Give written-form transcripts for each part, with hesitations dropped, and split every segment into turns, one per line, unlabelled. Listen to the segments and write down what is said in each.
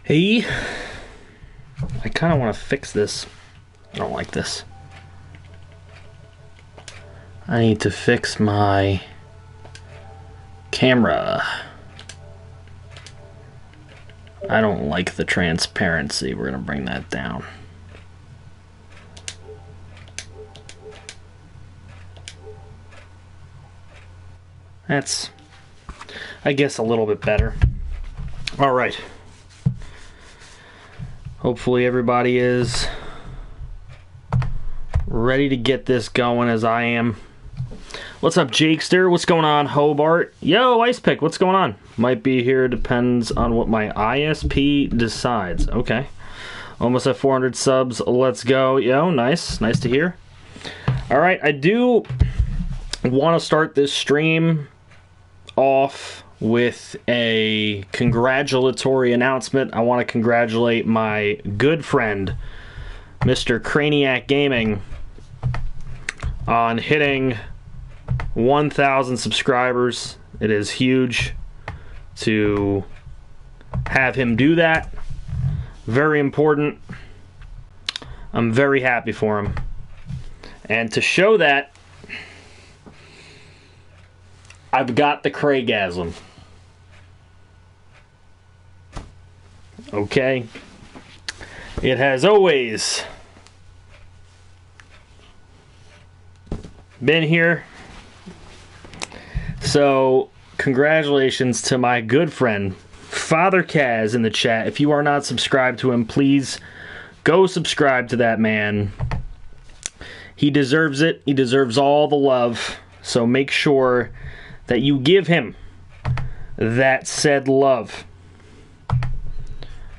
Hey, I kind of want to fix this. I don't like this. I need to fix my camera. I don't like the transparency. We're going to bring that down. That's, I guess, a little bit better. All right. Hopefully everybody is ready to get this going as I am. What's up, Jakester? What's going on, Hobart? Yo, Ice Pick, what's going on? Might be here, depends on what my ISP decides. Okay. Almost at 400 subs. Let's go. Yo, nice. Nice to hear. All right, I do want to start this stream off with a congratulatory announcement. I want to congratulate my good friend, Mr. Craniac Gaming, on hitting 1,000 subscribers. It is huge to have him do that. Very important. I'm very happy for him. And to show that, I've got the Craigasm. Okay. It has always been here. So, congratulations to my good friend, Father Kaz, in the chat. If you are not subscribed to him, please go subscribe to that man. He deserves it. He deserves all the love. So make sure that you give him that said love.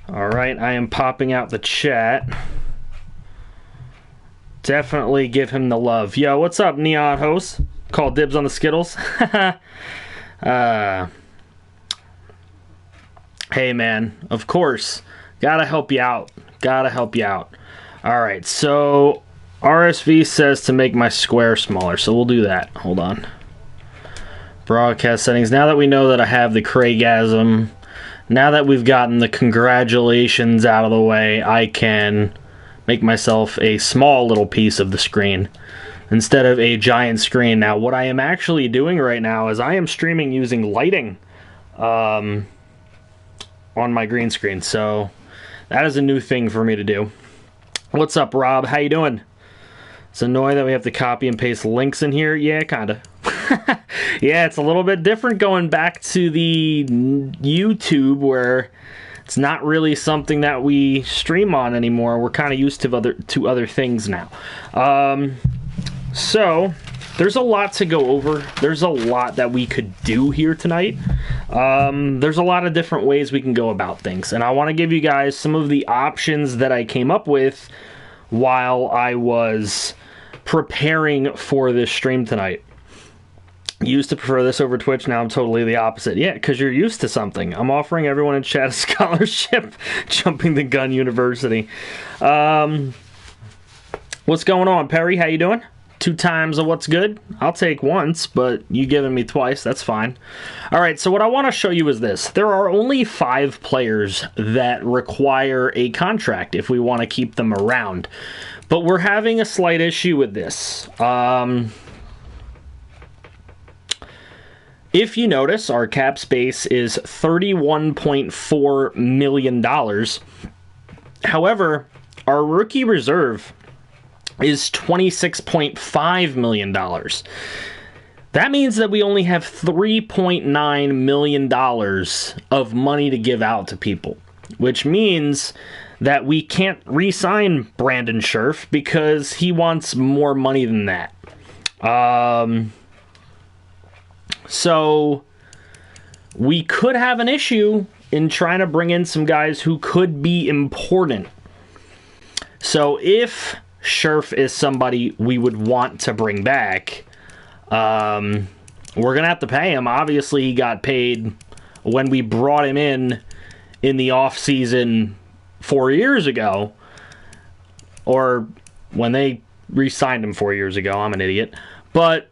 Alright, I am popping out the chat. Definitely give him the love. Yo, what's up, Neon Host? Call dibs on the Skittles. Hey, man. Of course. Gotta help you out. Gotta help you out. Alright, so RSV says to make my square smaller, so we'll do that. Hold on. Broadcast settings. Now that we know that I have the Craigasm, now that we've gotten the congratulations out of the way, I can make myself a small little piece of the screen instead of a giant screen. Now, what I am actually doing right now is I am streaming using lighting on my green screen. So that is a new thing for me to do. What's up, Rob? How you doing? It's annoying that we have to copy and paste links in here. Yeah, kind of. Yeah, it's a little bit different going back to the YouTube where it's not really something that we stream on anymore. We're kind of used to other things now. So there's a lot to go over. There's a lot that we could do here tonight. There's a lot of different ways we can go about things, and I want to give you guys some of the options that I came up with while I was preparing for this stream tonight. Used to prefer this over Twitch, now I'm totally the opposite. Yeah, because you're used to something. I'm offering everyone in chat a scholarship. Jumping the Gun University. What's going on, Perry? How you doing? 2 times of what's good? I'll take once, but you giving me twice, that's fine. Alright, so what I want to show you is this. There are only 5 players that require a contract if we want to keep them around. But we're having a slight issue with this. If you notice, our cap space is $31.4 million. However, our rookie reserve is $26.5 million. That means that we only have $3.9 million of money to give out to people, which means that we can't re-sign Brandon Scherf because he wants more money than that. So we could have an issue in trying to bring in some guys who could be important. So if Scherf is somebody we would want to bring back, we're going to have to pay him. Obviously, he got paid when we brought him in the offseason 4 years ago, or when they re-signed him 4 years ago. I'm an idiot. But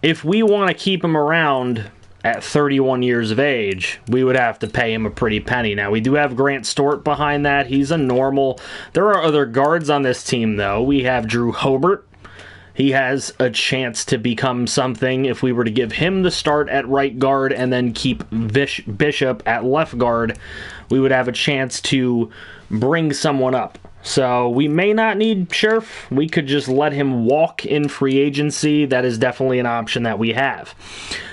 if we want to keep him around, at 31 years of age, we would have to pay him a pretty penny. Now, we do have Grant Stewart behind that. He's a normal. There are other guards on this team, though. We have Drew Hobart. He has a chance to become something if we were to give him the start at right guard and then keep Bishop at left guard. We would have a chance to bring someone up. So we may not need Scherf. We could just let him walk in free agency. That is definitely an option that we have.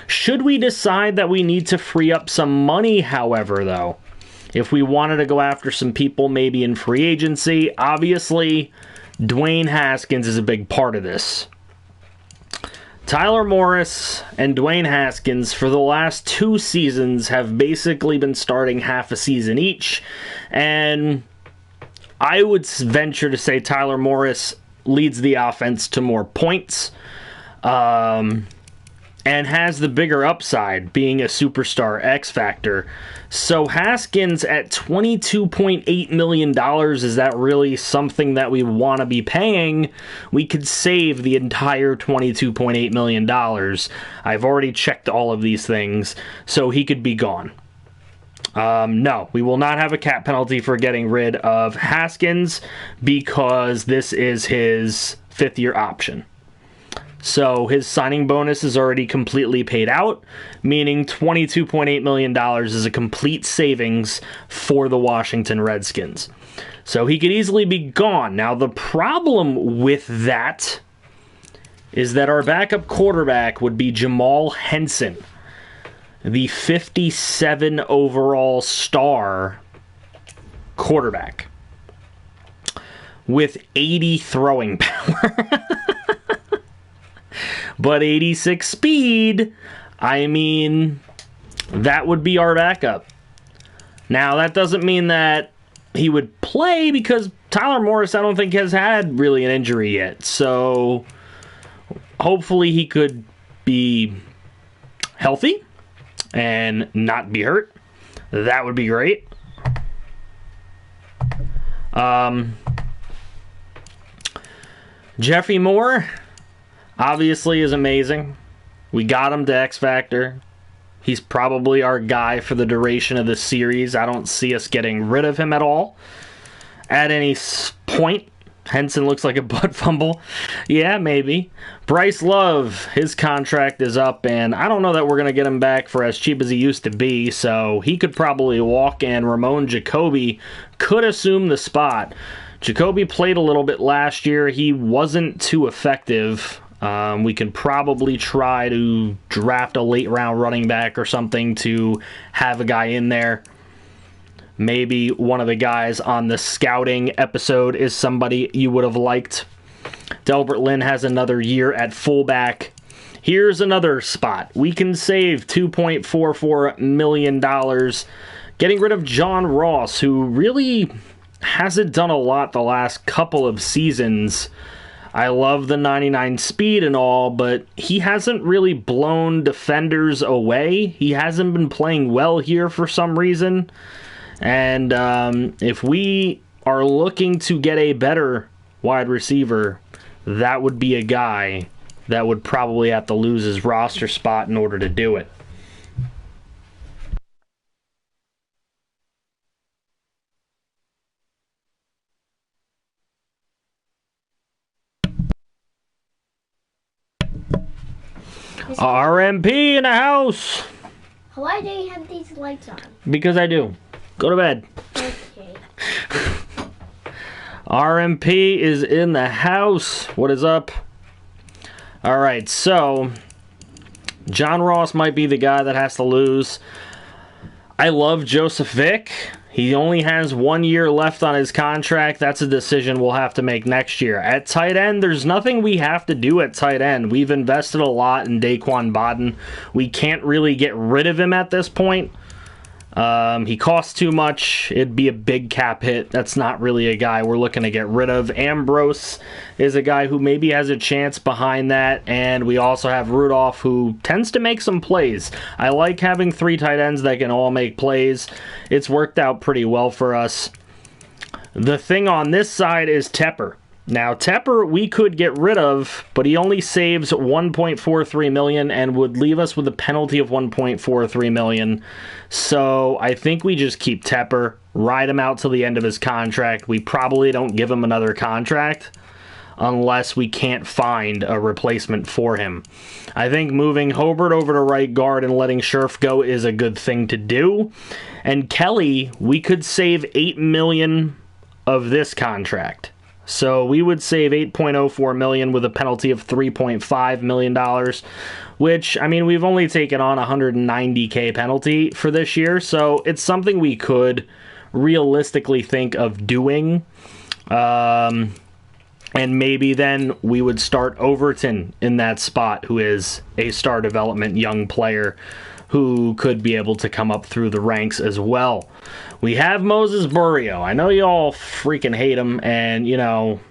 Should we decide that we need to free up some money, however, though, if we wanted to go after some people maybe in free agency, obviously Dwayne Haskins is a big part of this. Tyler Morris and Dwayne Haskins for the last 2 seasons have basically been starting half a season each, and I would venture to say Tyler Morris leads the offense to more points and has the bigger upside, being a superstar X factor. So Haskins at $22.8 million, is that really something that we want to be paying? We could save the entire $22.8 million. I've already checked all of these things, so he could be gone. No, we will not have a cap penalty for getting rid of Haskins because this is his 5th-year option. So his signing bonus is already completely paid out, meaning $22.8 million is a complete savings for the Washington Redskins. So he could easily be gone. Now, the problem with that is that our backup quarterback would be Jamal Henson, the 57 overall star quarterback with 80 throwing power. But 86 speed, I mean, that would be our backup. Now, that doesn't mean that he would play because Tyler Morris, I don't think, has had really an injury yet. So, hopefully he could be healthy and not be hurt. That would be great. Jeffrey Moore obviously is amazing. We got him to X Factor. He's probably our guy for the duration of the series. I don't see us getting rid of him at all at any point. Henson looks like a butt fumble. Yeah, maybe. Bryce Love, his contract is up, and I don't know that we're going to get him back for as cheap as he used to be, so he could probably walk, and Ramon Jacoby could assume the spot. Jacoby played a little bit last year. He wasn't too effective. We could probably try to draft a late-round running back or something to have a guy in there. Maybe one of the guys on the scouting episode is somebody you would have liked. Delbert Lynn has another year at fullback. Here's another spot. We can save $2.44 million getting rid of John Ross, who really hasn't done a lot the last couple of seasons. I love the 99 speed and all, but he hasn't really blown defenders away. He hasn't been playing well here for some reason. And if we are looking to get a better wide receiver, that would be a guy that would probably have to lose his roster spot in order to do it. RMP in the house.
Why do you have these lights on?
Because I do. Go to bed.
Okay.
RMP is in the house. What is up? All right, so John Ross might be the guy that has to lose. I love Joseph Vick. He only has 1 year left on his contract. That's a decision we'll have to make next year. At tight end, there's nothing we have to do at tight end. We've invested a lot in Daquan Bodden. We can't really get rid of him at this point. He costs too much. It'd be a big cap hit. That's not really a guy we're looking to get rid of. Ambrose is a guy who maybe has a chance behind that. And we also have Rudolph, who tends to make some plays. I like having 3 tight ends that can all make plays. It's worked out pretty well for us. The thing on this side is Tepper. Now, Tepper, we could get rid of, but he only saves $1.43 million and would leave us with a penalty of $1.43 million. So I think we just keep Tepper, ride him out till the end of his contract. We probably don't give him another contract unless we can't find a replacement for him. I think moving Hobart over to right guard and letting Scherf go is a good thing to do. And Kelly, we could save $8 million of this contract. So we would save $8.04 million with a penalty of $3.5 million, which, I mean, we've only taken on a $190K penalty for this year, so it's something we could realistically think of doing. And maybe then we would start Overton in that spot, who is a star development young player who could be able to come up through the ranks as well. We have Moses Burrio. I know you all freaking hate him, and, you know,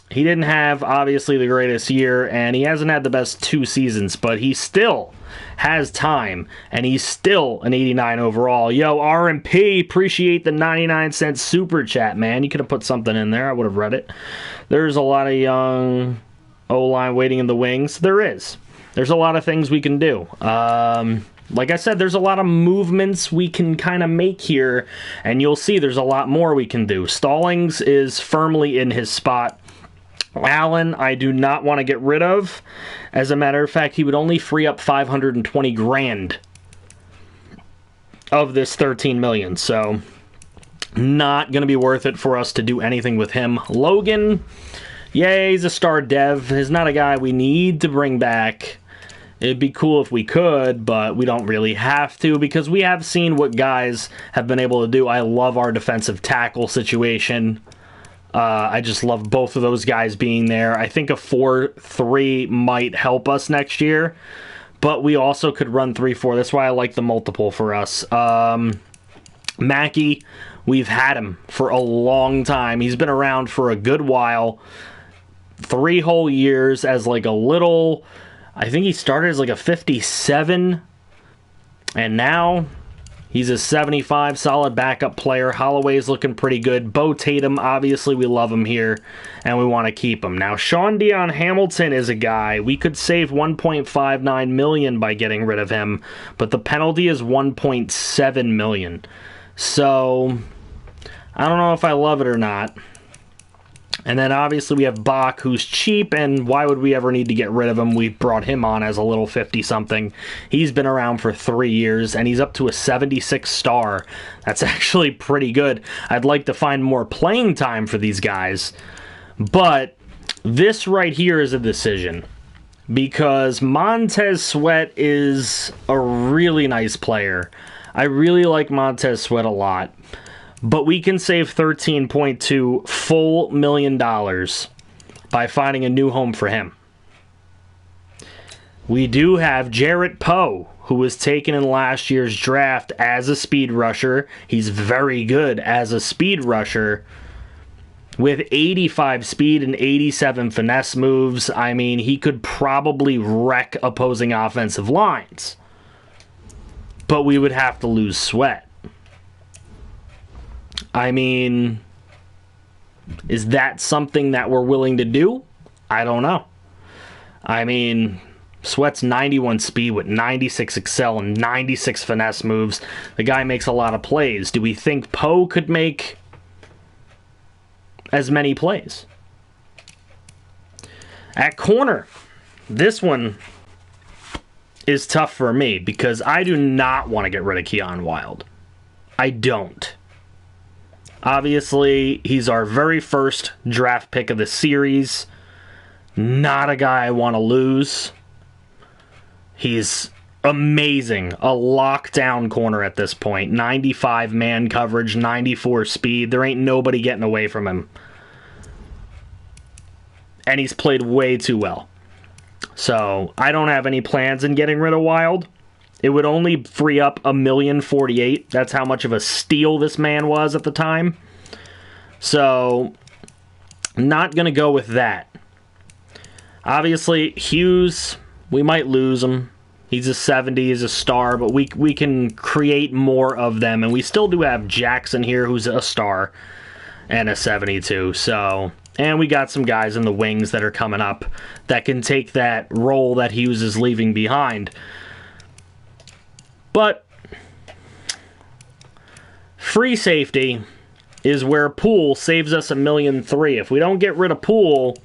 he didn't have, obviously, the greatest year, and he hasn't had the best 2 seasons, but he still has time, and he's still an 89 overall. Yo, RMP, appreciate the 99-cent super chat, man. You could have put something in there. I would have read it. There's a lot of young O-line waiting in the wings. There is. There's a lot of things we can do. Like I said, there's a lot of movements we can kind of make here, and you'll see there's a lot more we can do. Stallings is firmly in his spot. Allen, I do not want to get rid of. As a matter of fact, he would only free up $520,000 of this $13 million, so not going to be worth it for us to do anything with him. Logan, yeah, he's a star dev. He's not a guy we need to bring back. It'd be cool if we could, but we don't really have to because we have seen what guys have been able to do. I love our defensive tackle situation. I just love both of those guys being there. I think a 4-3 might help us next year, but we also could run 3-4. That's why I like the multiple for us. Mackey, we've had him for a long time. He's been around for a good while. 3 whole years as like a little... I think he started as like a 57, and now he's a 75, solid backup player. Holloway's looking pretty good. Bo Tatum, obviously we love him here, and we want to keep him. Now, Sean Dion Hamilton is a guy. We could save $1.59 million by getting rid of him, but the penalty is $1.7 million. So, I don't know if I love it or not. And then obviously we have Bach, who's cheap, and why would we ever need to get rid of him? We brought him on as a little 50-something. He's been around for 3 years, and he's up to a 76 star. That's actually pretty good. I'd like to find more playing time for these guys. But this right here is a decision. Because Montez Sweat is a really nice player. I really like Montez Sweat a lot. But we can save $13.2 full million by finding a new home for him. We do have Jarrett Poe, who was taken in last year's draft as a speed rusher. He's very good as a speed rusher with 85 speed and 87 finesse moves. I mean, he could probably wreck opposing offensive lines. But we would have to lose Sweat. I mean, is that something that we're willing to do? I don't know. I mean, Sweat's 91 speed with 96 excel and 96 finesse moves. The guy makes a lot of plays. Do we think Poe could make as many plays? At corner, this one is tough for me because I do not want to get rid of Keon Wilde. I don't. Obviously, he's our very first draft pick of the series. Not a guy I want to lose. He's amazing. A lockdown corner at this point. 95 man coverage, 94 speed. There ain't nobody getting away from him. And he's played way too well. So, I don't have any plans in getting rid of Wild. It would only free up $1,048,000. That's how much of a steal this man was at the time. So, not going to go with that. Obviously, Hughes, we might lose him. He's a 70, he's a star, but we can create more of them. And we still do have Jackson here, who's a star, and a 72. So, And we got some guys in the wings that are coming up that can take that role that Hughes is leaving behind. But free safety is where Poole saves us $1.3 million. If we don't get rid of Poole,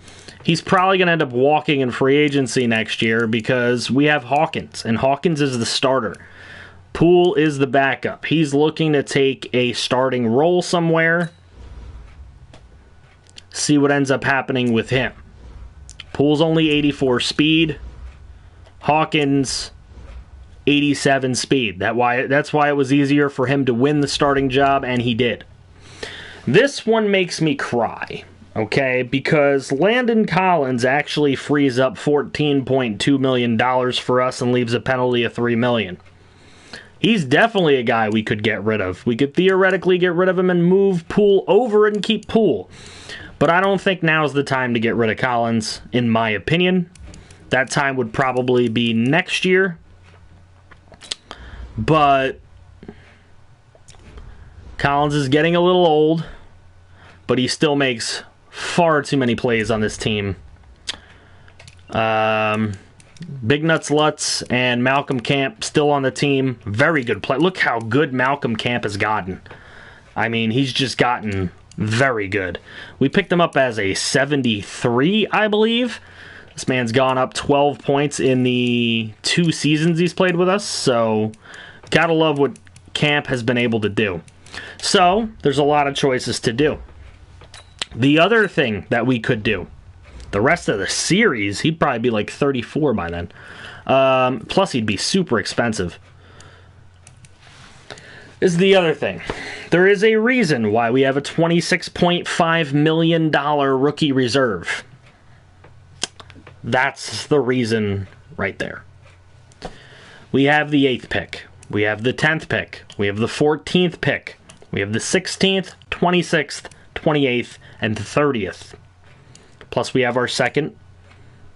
he's probably going to end up walking in free agency next year because we have Hawkins, and Hawkins is the starter. Poole is the backup. He's looking to take a starting role somewhere. See what ends up happening with him. Poole's only 84 speed. Hawkins, 87 speed. That's why it was easier for him to win the starting job, and he did. This one makes me cry, okay? Because Landon Collins actually frees up $14.2 million for us and leaves a penalty of $3 million. He's definitely a guy we could get rid of. We could theoretically get rid of him and move Poole over and keep Poole. But I don't think now's the time to get rid of Collins, in my opinion. That time would probably be next year. But Collins is getting a little old, but he still makes far too many plays on this team. Big Nuts Lutz and Malcolm Camp still on the team. Very good play. Look how good Malcolm Camp has gotten. I mean, he's just gotten very good. We picked him up as a 73, I believe. This man's gone up 12 points in the 2 seasons he's played with us, so gotta love what Camp has been able to do. So, there's a lot of choices to do. The other thing that we could do, the rest of the series, he'd probably be like 34 by then. Plus, he'd be super expensive. Is the other thing. There is a reason why we have a $26.5 million rookie reserve. That's the reason right there. We have the 8th pick. We have the 10th pick. We have the 14th pick. We have the 16th, 26th, 28th, and 30th. Plus we have our 2nd,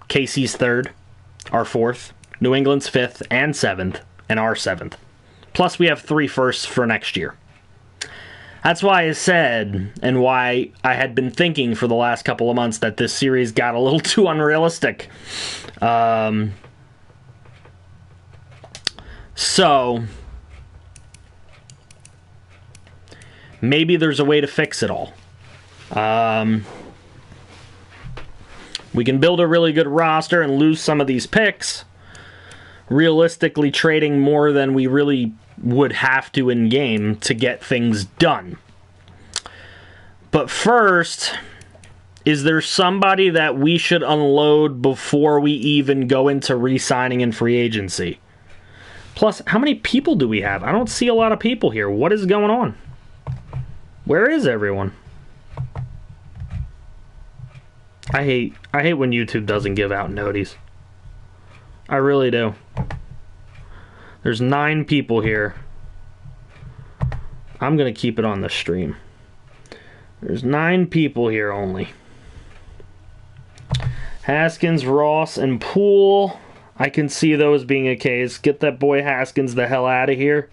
KC's 3rd, our 4th, New England's 5th and 7th, and our 7th. Plus we have 3 firsts for next year. That's why I said, and why I had been thinking for the last couple of months, that this series got a little too unrealistic. So, maybe there's a way to fix it all. We can build a really good roster and lose some of these picks, realistically trading more than we really would have to in game to get things done. But first, is there somebody that we should unload before we even go into re-signing in free agency? Plus, how many people do we have? I don't see a lot of people here. What is going on? Where is everyone? I hate when YouTube doesn't give out noties. I really do. There's 9 people here. I'm going to keep it on the stream. There's 9 people here only. Haskins, Ross, and Poole. I can see those being a case. Get that boy Haskins the hell out of here.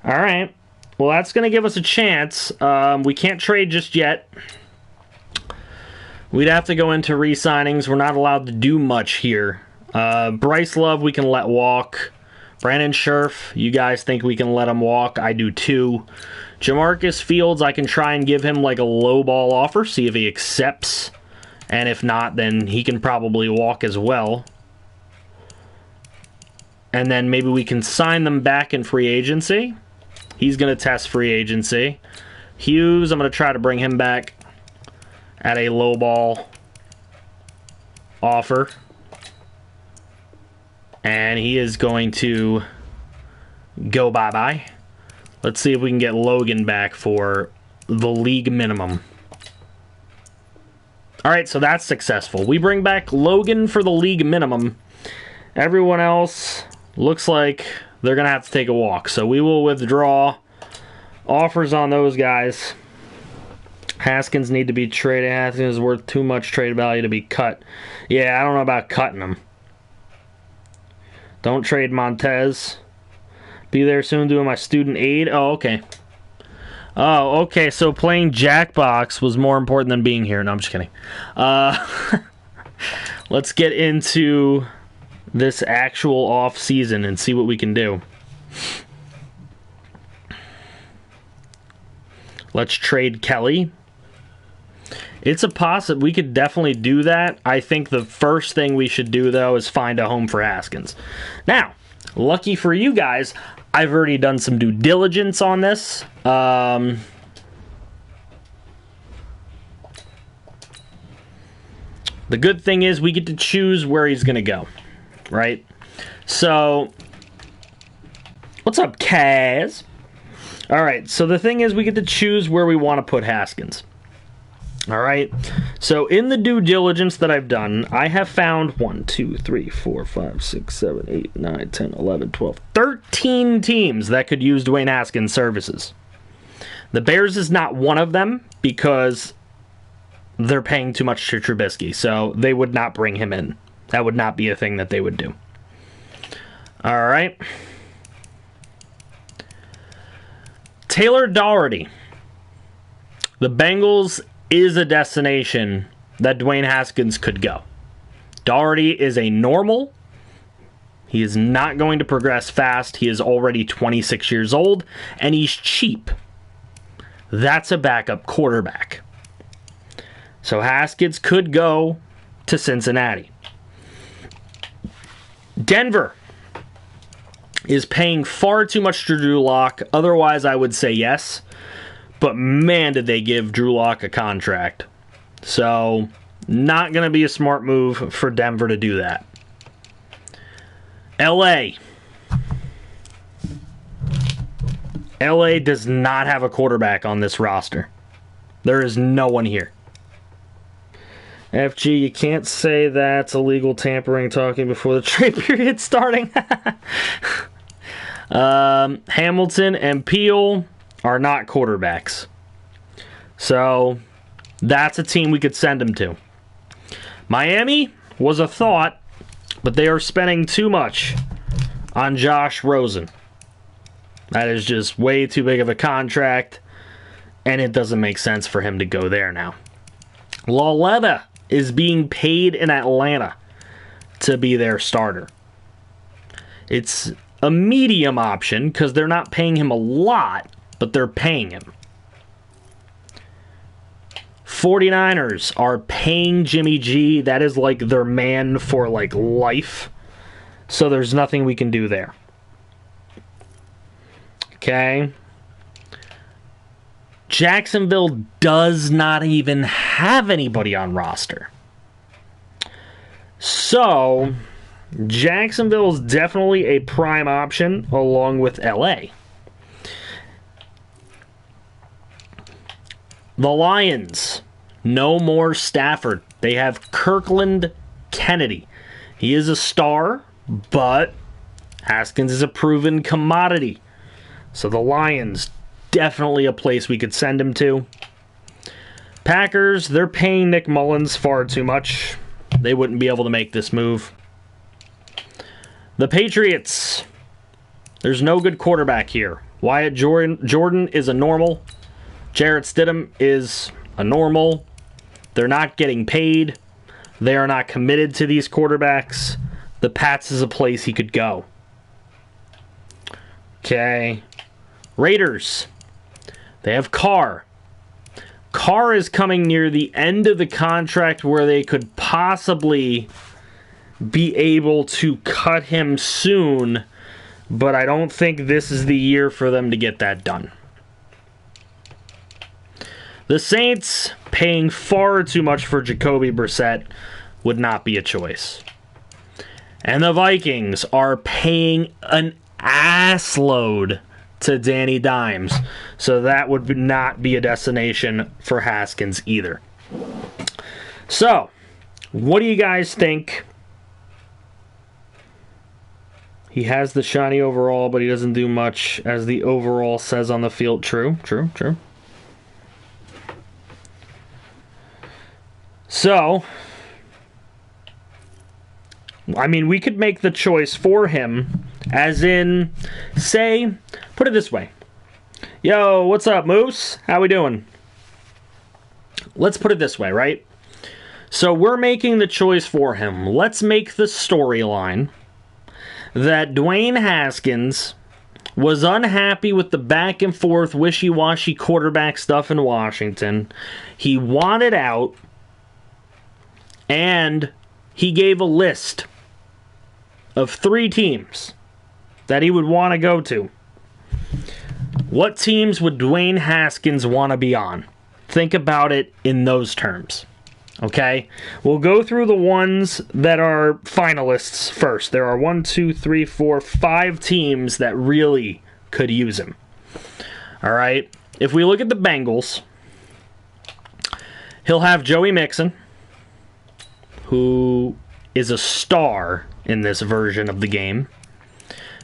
Alright. Well, that's going to give us a chance. We can't trade just yet. We'd have to go into re-signings. We're not allowed to do much here. Bryce Love, we can let walk. Brandon Scherf, you guys think we can let him walk. I do too. Jamarcus Fields, I can try and give him like a low ball offer, see if he accepts. And if not, then he can probably walk as well. And then maybe we can sign them back in free agency. He's going to test free agency. Hughes, I'm going to try to bring him back at a low ball offer. And he is going to go bye-bye. Let's see if we can get Logan back for the league minimum. Alright, so that's successful. We bring back Logan for the league minimum. Everyone else looks like they're going to have to take a walk. So we will withdraw offers on those guys. Haskins need to be traded. Haskins is worth too much trade value to be cut. Yeah, I don't know about cutting him. Don't trade Montez. Be there soon doing my student aid. Oh, okay. Oh, okay, so playing Jackbox was more important than being here. No, I'm just kidding. Let's get into this actual off season and see what we can do. Let's trade Kelly. It's a possible. We could definitely do that. I think the first thing we should do, though, is find a home for Haskins. Now, lucky for you guys, I've already done some due diligence on this. The good thing is we get to choose where he's going to go, right? So, what's up, Kaz? All right, so the thing is we get to choose where we want to put Haskins. All right, so in the due diligence that I've done, I have found 1, 2, 3, 4, 5, 6, 7, 8, 9, 10, 11, 12, 13 teams that could use Dwayne Haskins' services. The Bears is not one of them because they're paying too much to Trubisky, so they would not bring him in. That would not be a thing that they would do. All right. Taylor Doherty. The Bengals is a destination that Dwayne Haskins could go. Doherty is a normal. He is not going to progress fast. He is already 26 years old, and he's cheap. That's a backup quarterback. So Haskins could go to Cincinnati. Denver is paying far too much to Drew Lock. Otherwise, I would say yes. But man, did they give Drew Lock a contract. So, not going to be a smart move for Denver to do that. LA. LA does not have a quarterback on this roster. There is no one here. FG, you can't say that's illegal tampering talking before the trade period starting. Hamilton and Peel are not quarterbacks. So, that's a team we could send him to. Miami was a thought, but they are spending too much on Josh Rosen. That is just way too big of a contract, and it doesn't make sense for him to go there now. Lauletta is being paid in Atlanta to be their starter. It's a medium option because they're not paying him a lot, but they're paying him. 49ers are paying Jimmy G. That is like their man for like life. So there's nothing we can do there. Okay. Jacksonville does not even have anybody on roster. So, Jacksonville is definitely a prime option along with LA. The Lions, no more Stafford. They have Kirkland Kennedy. He is a star, but Haskins is a proven commodity. So the Lions, definitely a place we could send him to. Packers, they're paying Nick Mullins far too much. They wouldn't be able to make this move. The Patriots, there's no good quarterback here. Wyatt Jordan is a normal. Jarrett Stidham is a normal. They're not getting paid. They are not committed to these quarterbacks. The Pats is a place he could go. Okay. Raiders. They have Carr. Carr is coming near the end of the contract where they could possibly be able to cut him soon, but I don't think this is the year for them to get that done. The Saints, paying far too much for Jacoby Brissett, would not be a choice. And the Vikings are paying an assload to Danny Dimes, so that would not be a destination for Haskins either. So, what do you guys think? He has the shiny overall, but he doesn't do much, as the overall says on the field. True. So, I mean, we could make the choice for him, as in, say, put it this way. Yo, what's up, Moose? How we doing? Let's put it this way, right? So we're making the choice for him. Let's make the storyline that Dwayne Haskins was unhappy with the back and forth wishy-washy quarterback stuff in Washington. He wanted out, and he gave a list of 3 teams that he would want to go to. What teams would Dwayne Haskins want to be on? Think about it in those terms. Okay? We'll go through the ones that are finalists first. There are 5 teams that really could use him. Alright? If we look at the Bengals, he'll have Joey Mixon, who is a star in this version of the game.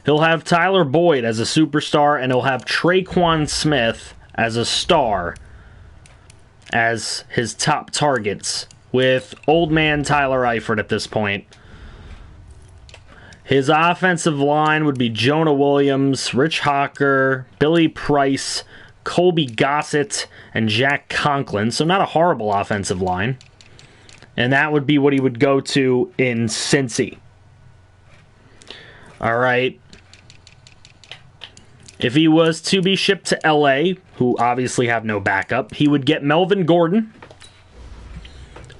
He'll have Tyler Boyd as a superstar, and he'll have Traquan Smith as a star as his top targets, with old man Tyler Eifert at this point. His offensive line would be Jonah Williams, Rich Hawker, Billy Price, Colby Gossett, and Jack Conklin. So not a horrible offensive line. And that would be what he would go to in Cincy. All right. If he was to be shipped to LA, who obviously have no backup, he would get Melvin Gordon,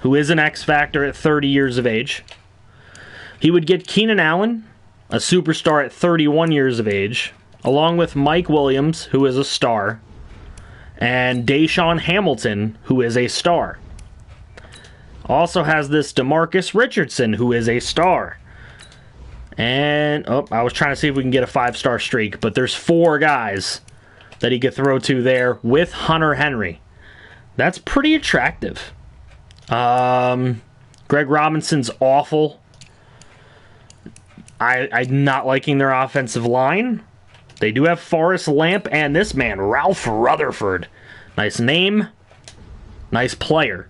who is an X Factor at 30 years of age. He would get Keenan Allen, a superstar at 31 years of age, along with Mike Williams, who is a star, and Deshaun Hamilton, who is a star. Also has this DeMarcus Richardson, who is a star. And, I was trying to see if we can get a 5-star streak, but there's 4 guys that he could throw to there with Hunter Henry. That's pretty attractive. Greg Robinson's awful. I'm not liking their offensive line. They do have Forrest Lamp and this man, Ralph Rutherford. Nice name, nice player.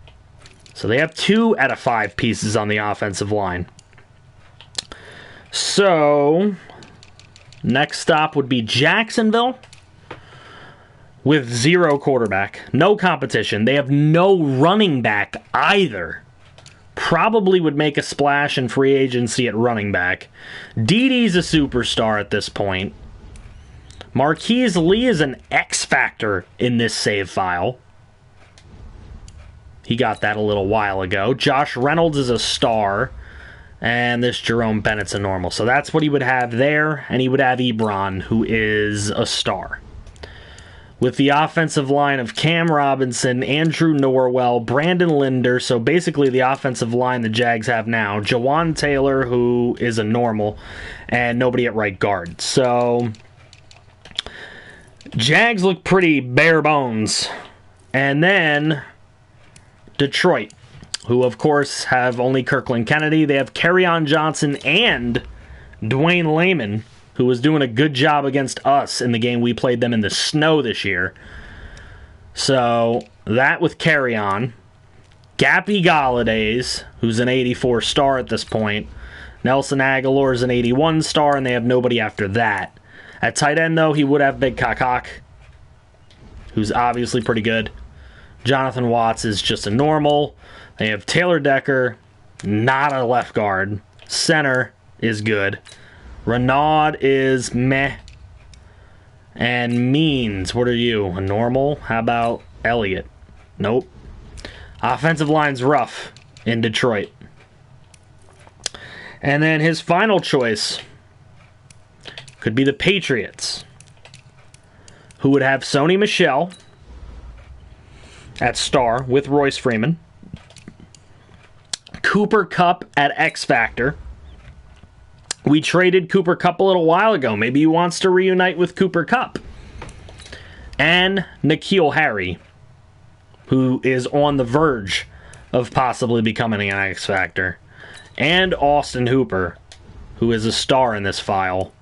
So they have 2 out of 5 pieces on the offensive line. So, next stop would be Jacksonville with 0 quarterback. No competition. They have no running back either. Probably would make a splash in free agency at running back. Didi's a superstar at this point. Marquise Lee is an X factor in this save file. He got that a little while ago. Josh Reynolds is a star. And this Jerome Bennett's a normal. So that's what he would have there. And he would have Ebron, who is a star. With the offensive line of Cam Robinson, Andrew Norwell, Brandon Linder. So basically the offensive line the Jags have now. Jawan Taylor, who is a normal. And nobody at right guard. So Jags look pretty bare bones. And then Detroit, who, of course, have only Kirkland Kennedy. They have Kerryon Johnson and Dwayne Lehman, who was doing a good job against us in the game we played them in the snow this year. So, that with Kerryon. Gappy Galladay, who's an 84 star at this point. Nelson Aguilar is an 81 star, and they have nobody after that. At tight end, though, he would have Big Kakak, who's obviously pretty good. Jonathan Watts is just a normal. They have Taylor Decker, not a left guard. Center is good. Renaud is meh. And Means, what are you? A normal? How about Elliott? Nope. Offensive line's rough in Detroit. And then his final choice could be the Patriots, who would have Sony Michel at star with Royce Freeman. Cooper Kupp at X Factor. We traded Cooper Kupp a little while ago. Maybe he wants to reunite with Cooper Kupp. And N'Keal Harry, who is on the verge of possibly becoming an X Factor. And Austin Hooper, who is a star in this file.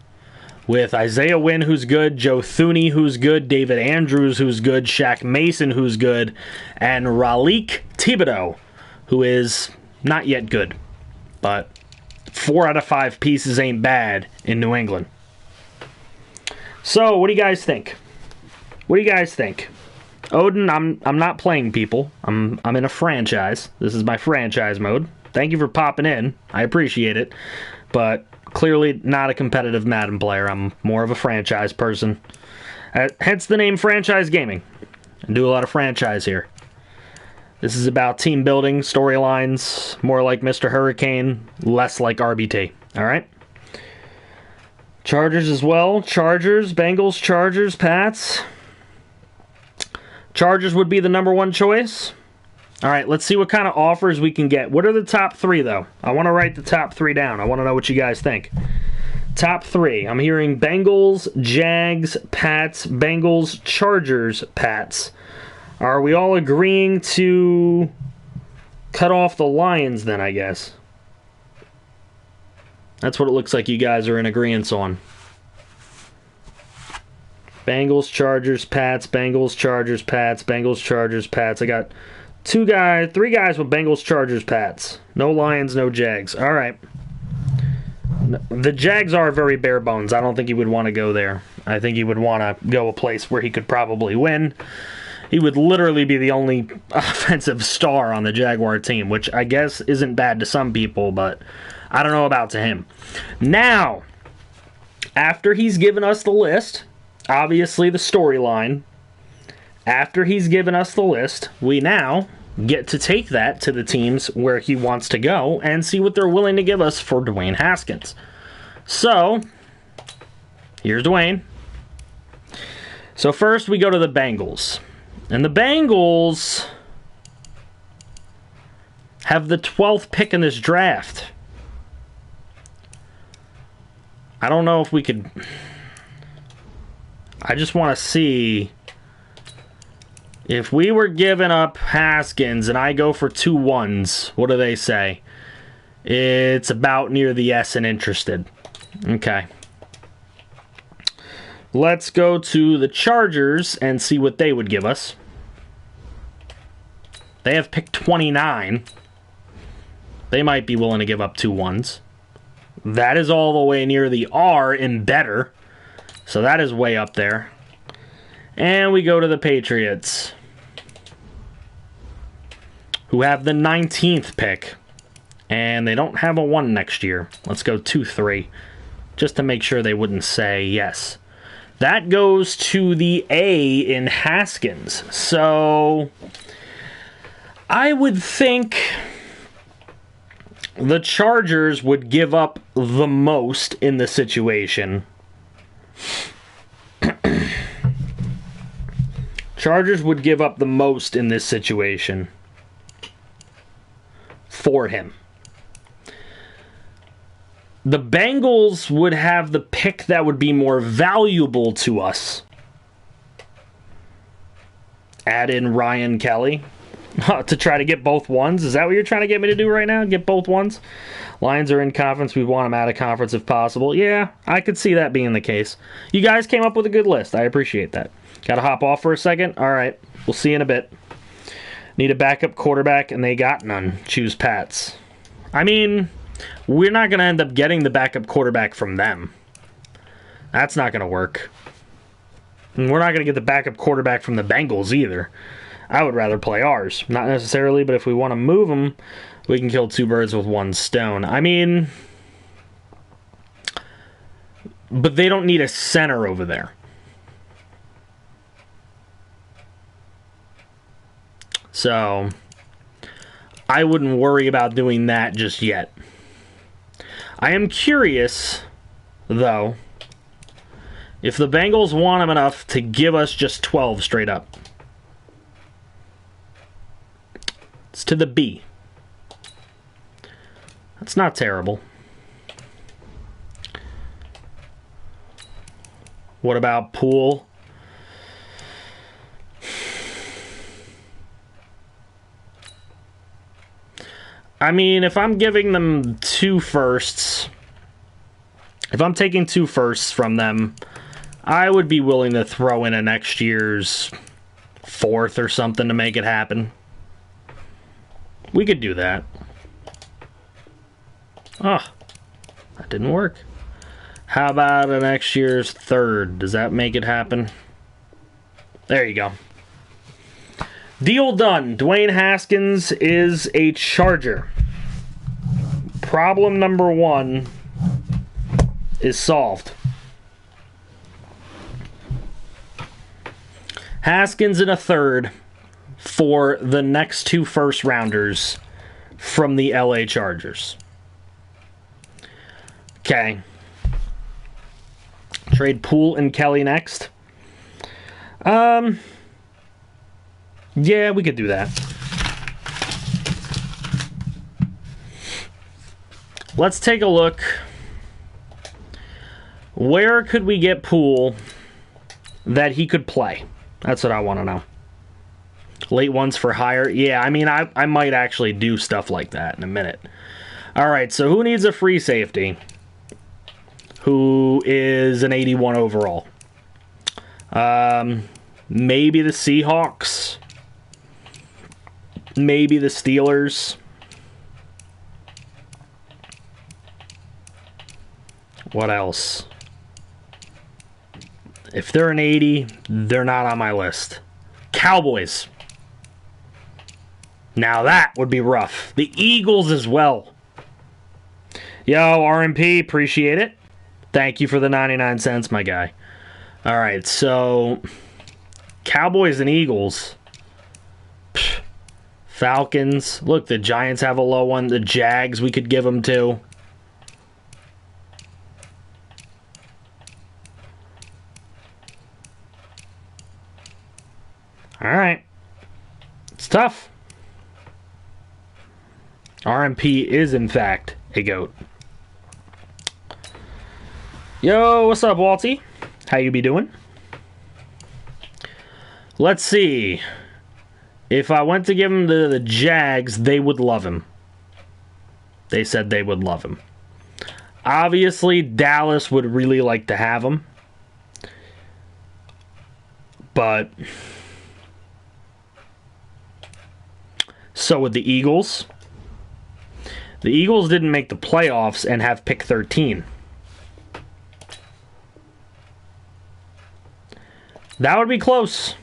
With Isaiah Wynn, who's good, Joe Thuney, who's good, David Andrews, who's good, Shaq Mason, who's good, and Raleek Thibodeau, who is not yet good. But 4 out of 5 pieces ain't bad in New England. So, what do you guys think? What do you guys think? Odin, I'm not playing people. I'm in a franchise. This is my franchise mode. Thank you for popping in. I appreciate it. But clearly not a competitive Madden player. I'm more of a franchise person. Hence the name Franchise Gaming. I do a lot of franchise here. This is about team building, storylines, more like Mr. Hurricane, less like RBT. All right? Chargers as well. Chargers, Bengals, Chargers, Pats. Chargers would be the number one choice. All right, let's see what kind of offers we can get. What are the top three, though? I want to write the top three down. I want to know what you guys think. Top three. I'm hearing Bengals, Jags, Pats, Bengals, Chargers, Pats. Are we all agreeing to cut off the Lions then, I guess? That's what it looks like you guys are in agreement on. Bengals, Chargers, Pats, Bengals, Chargers, Pats, Bengals, Chargers, Pats. I got three guys with Bengals, Chargers, Pats. No Lions, no Jags. All right. The Jags are very bare bones. I don't think he would want to go there. I think he would want to go a place where he could probably win. He would literally be the only offensive star on the Jaguar team, which I guess isn't bad to some people, but I don't know about to him. Now, after he's given us the list, obviously the storyline, after he's given us the list, we now get to take that to the teams where he wants to go and see what they're willing to give us for Dwayne Haskins. So, here's Dwayne. So first we go to the Bengals. And the Bengals have the 12th pick in this draft. I don't know if we could... I just want to see if we were giving up Haskins and I go for 2 1s, what do they say? It's about near the S and interested. Okay. Let's go to the Chargers and see what they would give us. They have pick 29. They might be willing to give up 2 1s. That is all the way near the R in better. So that is way up there. And we go to the Patriots, who have the 19th pick. And they don't have a 1 next year. Let's go 2-3, just to make sure they wouldn't say yes. That goes to the A in Haskins. So I would think the Chargers would give up the most in the situation. Chargers would give up the most in this situation for him. The Bengals would have the pick that would be more valuable to us. Add in Ryan Kelly to try to get both 1s. Is that what you're trying to get me to do right now? Get both 1s? Lions are in conference. We want them out of conference if possible. Yeah, I could see that being the case. You guys came up with a good list. I appreciate that. Got to hop off for a second? All right. We'll see you in a bit. Need a backup quarterback, and they got none. Choose Pats. I mean, we're not going to end up getting the backup quarterback from them. That's not going to work. And we're not going to get the backup quarterback from the Bengals either. I would rather play ours. Not necessarily, but if we want to move them, we can kill 2 birds with 1 stone. I mean, but they don't need a center over there. So, I wouldn't worry about doing that just yet. I am curious, though, if the Bengals want him enough to give us just 12 straight up. It's to the B. That's not terrible. What about Poole? I mean, if I'm giving them 2 firsts, if I'm taking 2 firsts from them, I would be willing to throw in a next year's 4th or something to make it happen. We could do that. Oh, that didn't work. How about a next year's 3rd? Does that make it happen? There you go. Deal done. Dwayne Haskins is a Charger. Problem number 1 is solved. Haskins in a third for the next 2 first-rounders from the LA Chargers. Okay. Trade Poole and Kelly next. Yeah, we could do that. Let's take a look. Where could we get Poole that he could play? That's what I want to know. Late ones for hire. Yeah, I mean, I might actually do stuff like that in a minute. All right, so who needs a free safety? Who is an 81 overall? Maybe the Seahawks. Maybe the Steelers. What else? If they're an 80, they're not on my list. Cowboys. Now that would be rough. The Eagles as well. Yo, RMP, appreciate it. Thank you for the 99 cents, my guy. All right, so Cowboys and Eagles. Psh, Falcons. Look, the Giants have a low one. The Jags we could give them to. All right. It's tough. RMP is, in fact, a GOAT. Yo, what's up, Walty? How you be doing? Let's see. If I went to give him to the Jags, they would love him. They said they would love him. Obviously, Dallas would really like to have him. But so would the Eagles. The Eagles didn't make the playoffs and have pick 13. That would be close.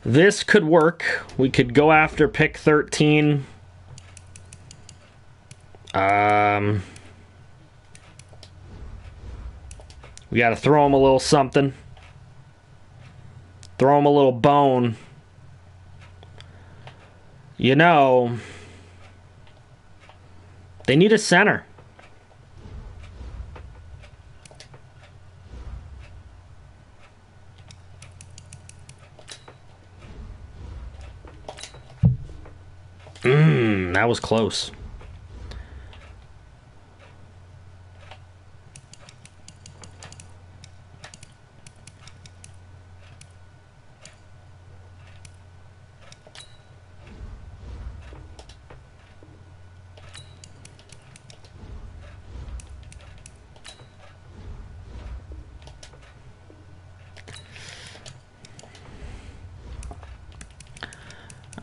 This could work. We could go after pick 13. We got to throw him a little something. Throw him a little bone. You know, they need a center. That was close.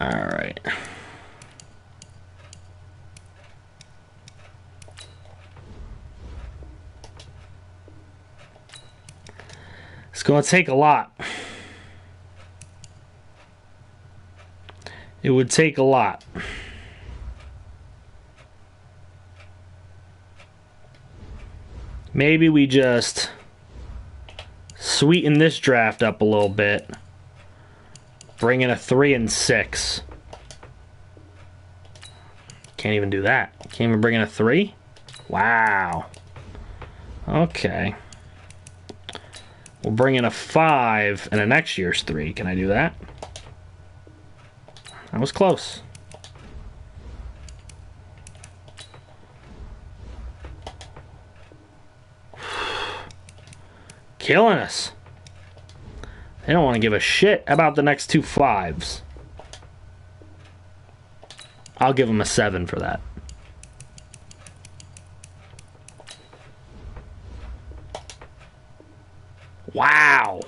All right. It's going to take a lot. It would take a lot. Maybe we just sweeten this draft up a little bit. Bring in a 3 and 6. Can't even do that. Can't even bring in a 3? Wow. Okay. We'll bring in a 5 and a next year's 3. Can I do that? That was close. Killing us. They don't want to give a shit about the next 2 5s. I'll give them a 7 for that. Wow.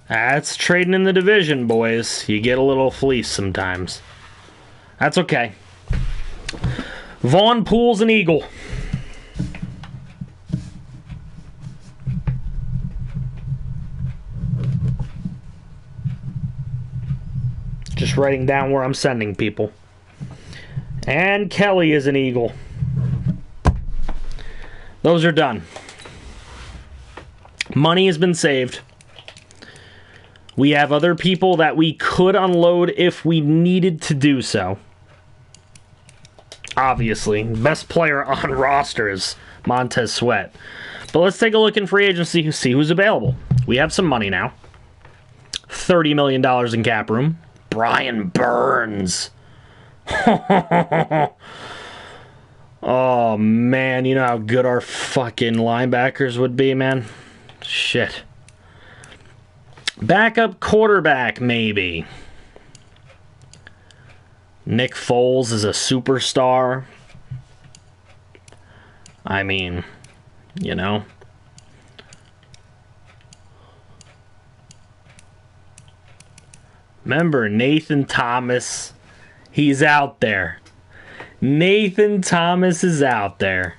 That's trading in the division, boys. You get a little fleece sometimes. That's okay. Vaughn Poole's an Eagle. Just writing down where I'm sending people. And Kelly is an Eagle. Those are done. Money has been saved. We have other people that we could unload if we needed to do so. Obviously, best player on roster is Montez Sweat. But let's take a look in free agency to see who's available. We have some money now. $30 million in cap room. Brian Burns. Oh, man. You know how good our fucking linebackers would be, man? Shit. Backup quarterback, maybe. Nick Foles is a superstar. I mean, you know. Remember, Nathan Thomas, he's out there. Nathan Thomas is out there.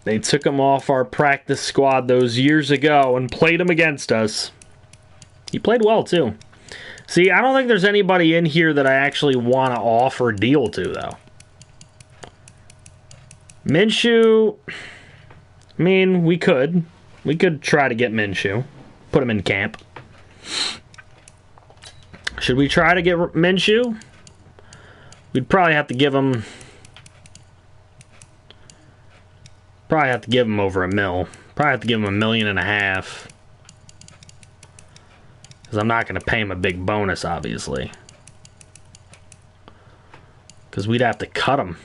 They took him off our practice squad those years ago and played him against us. He played well, too. See, I don't think there's anybody in here that I actually want to offer a deal to, though. Minshew, I mean, we could. We could try to get Minshew. Put him in camp. Should we try to get Minshew? We'd probably have to give him... Probably have to give him over $1 million. Probably have to give him $1.5 million. Because I'm not going to pay him a big bonus, obviously. Because we'd have to cut him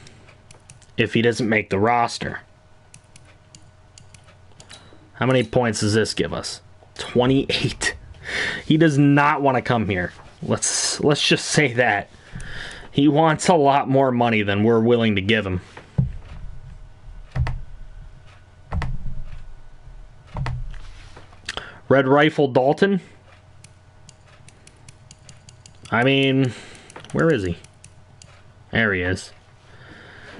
if he doesn't make the roster. How many points does this give us? 28. He does not want to come here. Let's just say that. He wants a lot more money than we're willing to give him. Red Rifle Dalton. I mean, where is he? There he is.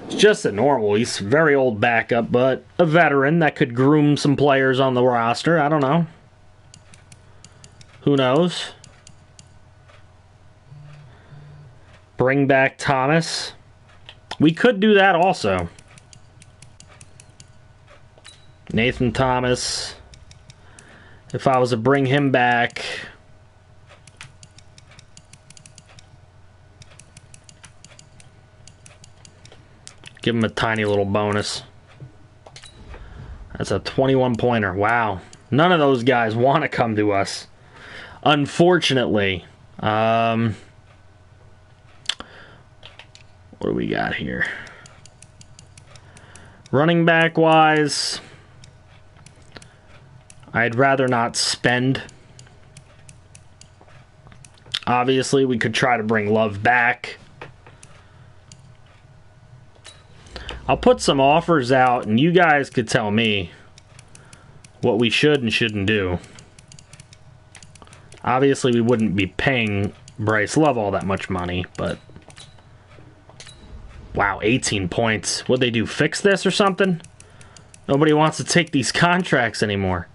It's just a normal. He's a very old backup, but a veteran that could groom some players on the roster. I don't know. Who knows? Bring back Thomas. We could do that also. Nathan Thomas. If I was to bring him back... Give him a tiny little bonus. That's a 21-pointer. Wow. None of those guys want to come to us. Unfortunately. What do we got here? Running back wise, I'd rather not spend. Obviously, we could try to bring Love back. I'll put some offers out, and you guys could tell me what we should and shouldn't do. Obviously, we wouldn't be paying Bryce Love all that much money, but... Wow, 18 points. What'd they do, fix this or something? Nobody wants to take these contracts anymore.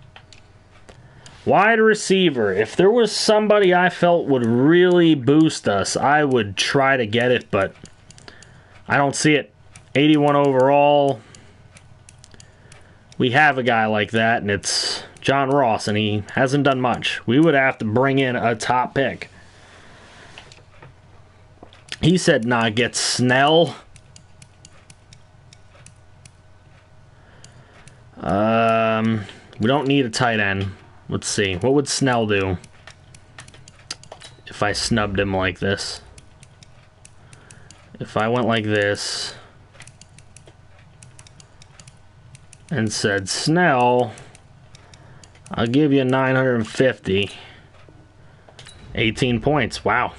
Wide receiver. If there was somebody I felt would really boost us, I would try to get it, but I don't see it. 81 overall. We have a guy like that, and it's John Ross, and he hasn't done much. We would have to bring in a top pick. He said, nah, get Snell. We don't need a tight end. Let's see. What would Snell do if I snubbed him like this? If I went like this and said, Snell, I'll give you 950. 18 points. Wow.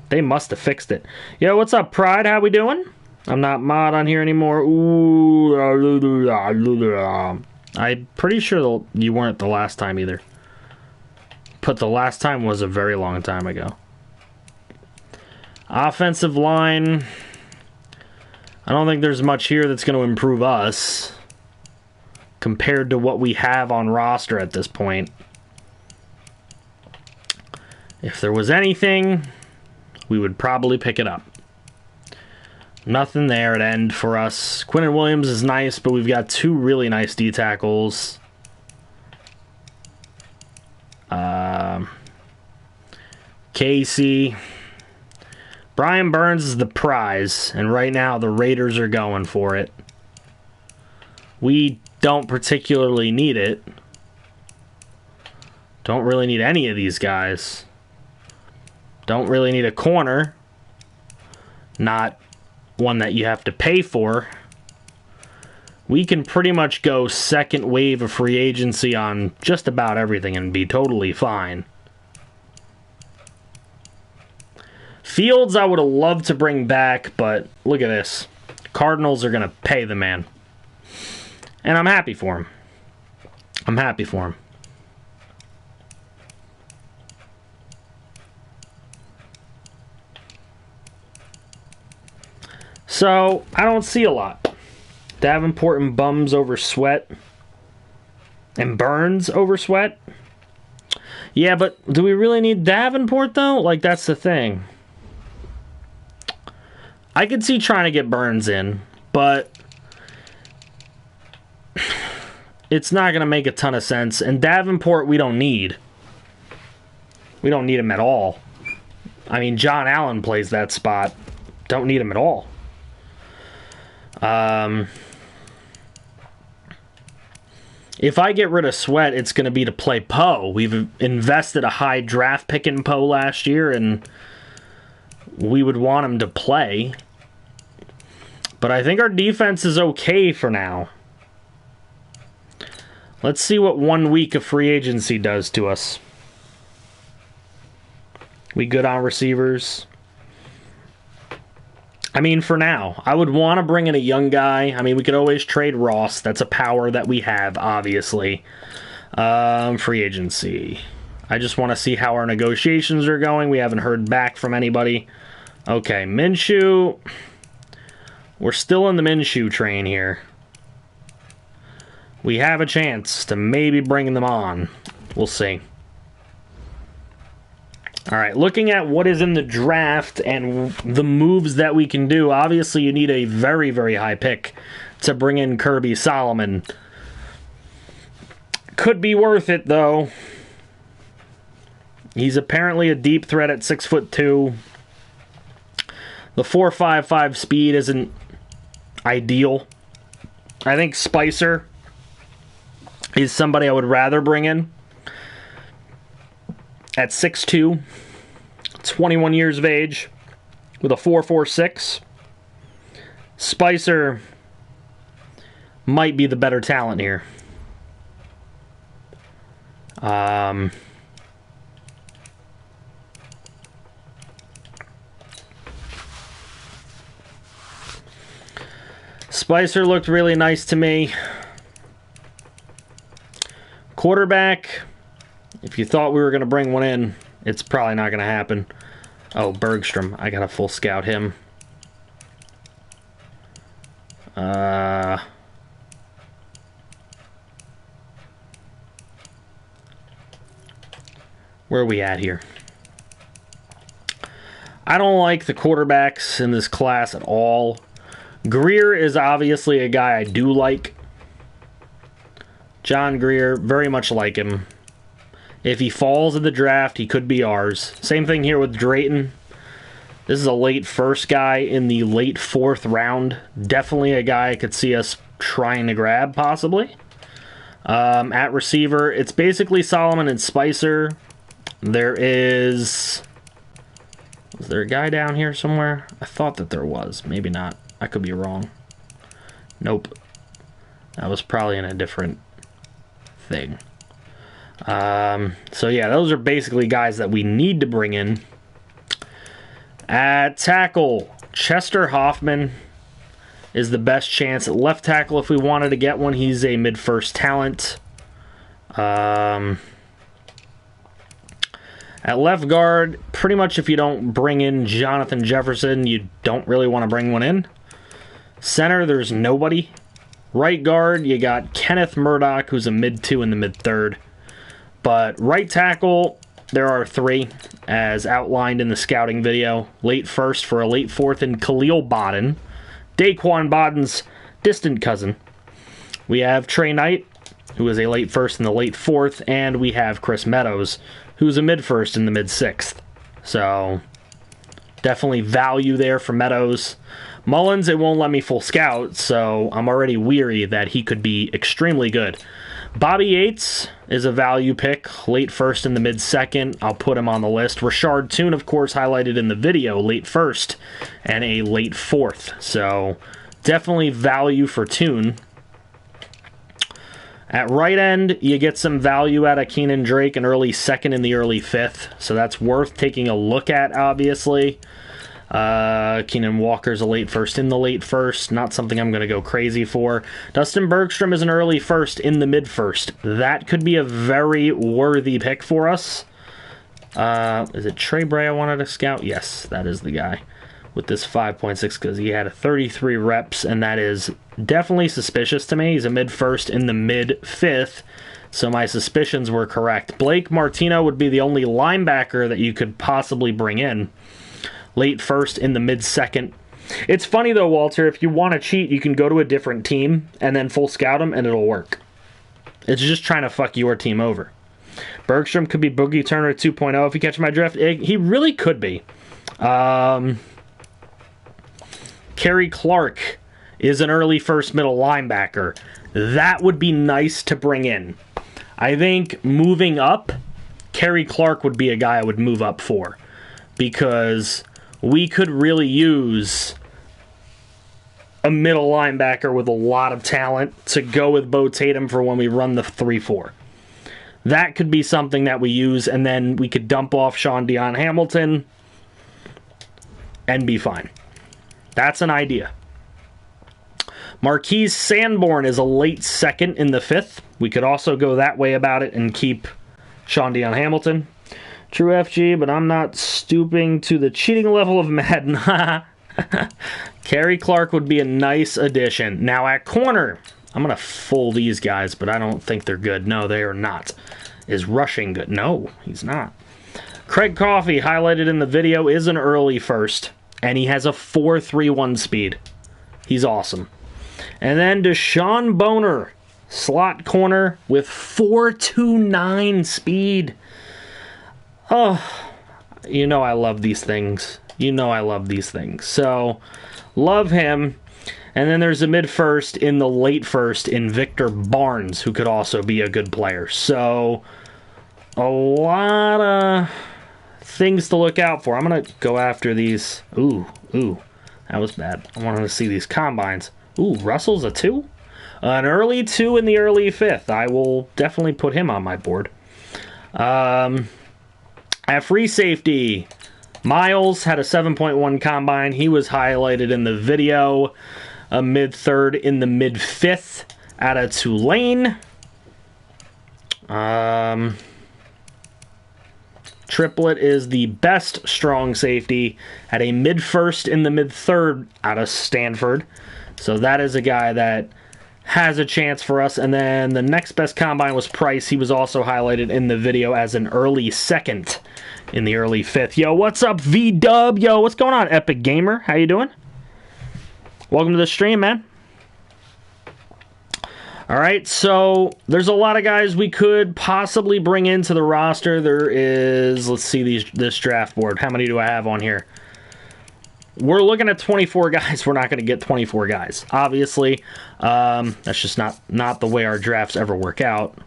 They must have fixed it. Yo, what's up, Pride? How we doing? I'm not mod on here anymore. Ooh. I'm pretty sure you weren't the last time either. But the last time was a very long time ago. Offensive line, I don't think there's much here that's going to improve us compared to what we have on roster at this point. If there was anything, we would probably pick it up. Nothing there at end for us. Quinnen Williams is nice, but we've got two really nice D tackles. Casey. Brian Burns is the prize, and right now the Raiders are going for it. We don't particularly need it. Don't really need any of these guys. Don't really need a corner. Not one that you have to pay for. We can pretty much go second wave of free agency on just about everything and be totally fine. Fields I would have loved to bring back, but look at this. Cardinals are going to pay the man. And I'm happy for him. I'm happy for him. So, I don't see a lot. Davenport and Bums over Sweat. And Burns over Sweat. Yeah, but do we really need Davenport, though? Like, that's the thing. I could see trying to get Burns in, but it's not going to make a ton of sense. And Davenport, we don't need. We don't need him at all. I mean, John Allen plays that spot. Don't need him at all. If I get rid of Sweat, it's going to be to play Poe. We've invested a high draft pick in Poe last year, and we would want him to play. But I think our defense is okay for now. Let's see what 1 week of free agency does to us. We good on receivers? I mean, for now, I would want to bring in a young guy. I mean, we could always trade Ross. That's a power that we have, obviously. Free agency. I just want to see how our negotiations are going. We haven't heard back from anybody. Okay, Minshew. We're still in the Minshew train here. We have a chance to maybe bring them on. We'll see. All right, looking at what is in the draft and the moves that we can do, obviously you need a very, very high pick to bring in Kirby Solomon. Could be worth it, though. He's apparently a deep threat at 6'2". The 4.55 speed isn't ideal. I think Spicer is somebody I would rather bring in. At 6'2", 21 years of age, with a 4.46. Spicer might be the better talent here. Spicer looked really nice to me. Quarterback, if you thought we were going to bring one in, it's probably not going to happen. Oh, Bergstrom. I got to full scout him. Where are we at here? I don't like the quarterbacks in this class at all. Greer is obviously a guy I do like. John Greer, very much like him. If he falls in the draft, he could be ours. Same thing here with Drayton. This is a late first guy in the late fourth round. Definitely a guy I could see us trying to grab, possibly. At receiver, it's basically Solomon and Spicer. There is... Was there a guy down here somewhere? I thought that there was. Maybe not. I could be wrong. Nope. That was probably in a different thing. So yeah, those are basically guys that we need to bring in. At tackle, Chester Hoffman is the best chance at left tackle if we wanted to get one. He's a mid-first talent. At At left guard, pretty much if you don't bring in Jonathan Jefferson, you don't really want to bring one in. Center, there's nobody. Right guard, you got Kenneth Murdoch, who's a mid-2 in the mid-3rd. But right tackle, there are 3, as outlined in the scouting video. Late 1st for a late 4th in Khalil Bodden, Daquan Bodden's distant cousin. We have Trey Knight, who is a late 1st in the late 4th, and we have Chris Meadows, who's a mid-1st in the mid-6th. So, definitely value there for Meadows. Mullins, it won't let me full scout, so I'm already weary that he could be extremely good. Bobby Yates is a value pick, late 1st in the mid-2nd. I'll put him on the list. Rashard Toon, of course, highlighted in the video, late 1st and a late 4th. So, definitely value for Toon. At right end, you get some value out of Keenan Drake, an early 2nd in the early 5th. So that's worth taking a look at, obviously. Keenan Walker's a late 1st in the late 1st. Not something I'm going to go crazy for. Dustin Bergstrom is an early 1st in the mid-1st. That could be a very worthy pick for us. Is it Trey Bray I wanted to scout? Yes, that is the guy with this 5.6 because he had a 33 reps, and that is definitely suspicious to me. He's a mid-1st in the mid-5th, so my suspicions were correct. Blake Martino would be the only linebacker that you could possibly bring in. Late 1st in the mid-2nd. It's funny, though, Walter, if you want to cheat, you can go to a different team and then full scout them, and it'll work. It's just trying to fuck your team over. Bergstrom could be Boogie Turner 2.0 if you catch my drift. He really could be. Kerry Clark is an early 1st middle linebacker. That would be nice to bring in. I think moving up, Kerry Clark would be a guy I would move up for. Because we could really use a middle linebacker with a lot of talent to go with Bo Tatum for when we run the 3-4. That could be something that we use, and then we could dump off Sean Dion Hamilton and be fine. That's an idea. Marquise Sanborn is a late 2nd in the 5th. We could also go that way about it and keep Sean Dion Hamilton. True FG, but I'm not stooping to the cheating level of Madden. Kerry Clark would be a nice addition. Now at corner, I'm going to full these guys, but I don't think they're good. No, they are not. Is rushing good? No, he's not. Craig Coffey, highlighted in the video, is an early 1st, and he has a 4.31 speed. He's awesome. And then Deshaun Boner, slot corner with 4.29 speed. Oh, you know I love these things. So, love him. And then there's a mid-1st in the late 1st in Victor Barnes, who could also be a good player. So, a lot of things to look out for. I'm going to go after these. Ooh, that was bad. I wanted to see these combines. Ooh, Russell's a 2? An early 2 in the early 5th. I will definitely put him on my board. At free safety, Miles had a 7.1 combine. He was highlighted in the video. A mid-3rd in the mid-5th out of Tulane. Triplett is the best strong safety at a mid-1st in the mid-3rd out of Stanford. So that is a guy that has a chance for us. And then the next best combine was Price. He was also highlighted in the video as an early 2nd in the early 5th. Yo, what's up, V-Dub? Yo, what's going on, Epic Gamer? How you doing? Welcome to the stream, man. All right, so there's a lot of guys we could possibly bring into the roster. There is, let's see this draft board. How many do I have on here? We're looking at 24 guys. We're not going to get 24 guys, obviously. That's just not the way our drafts ever work out.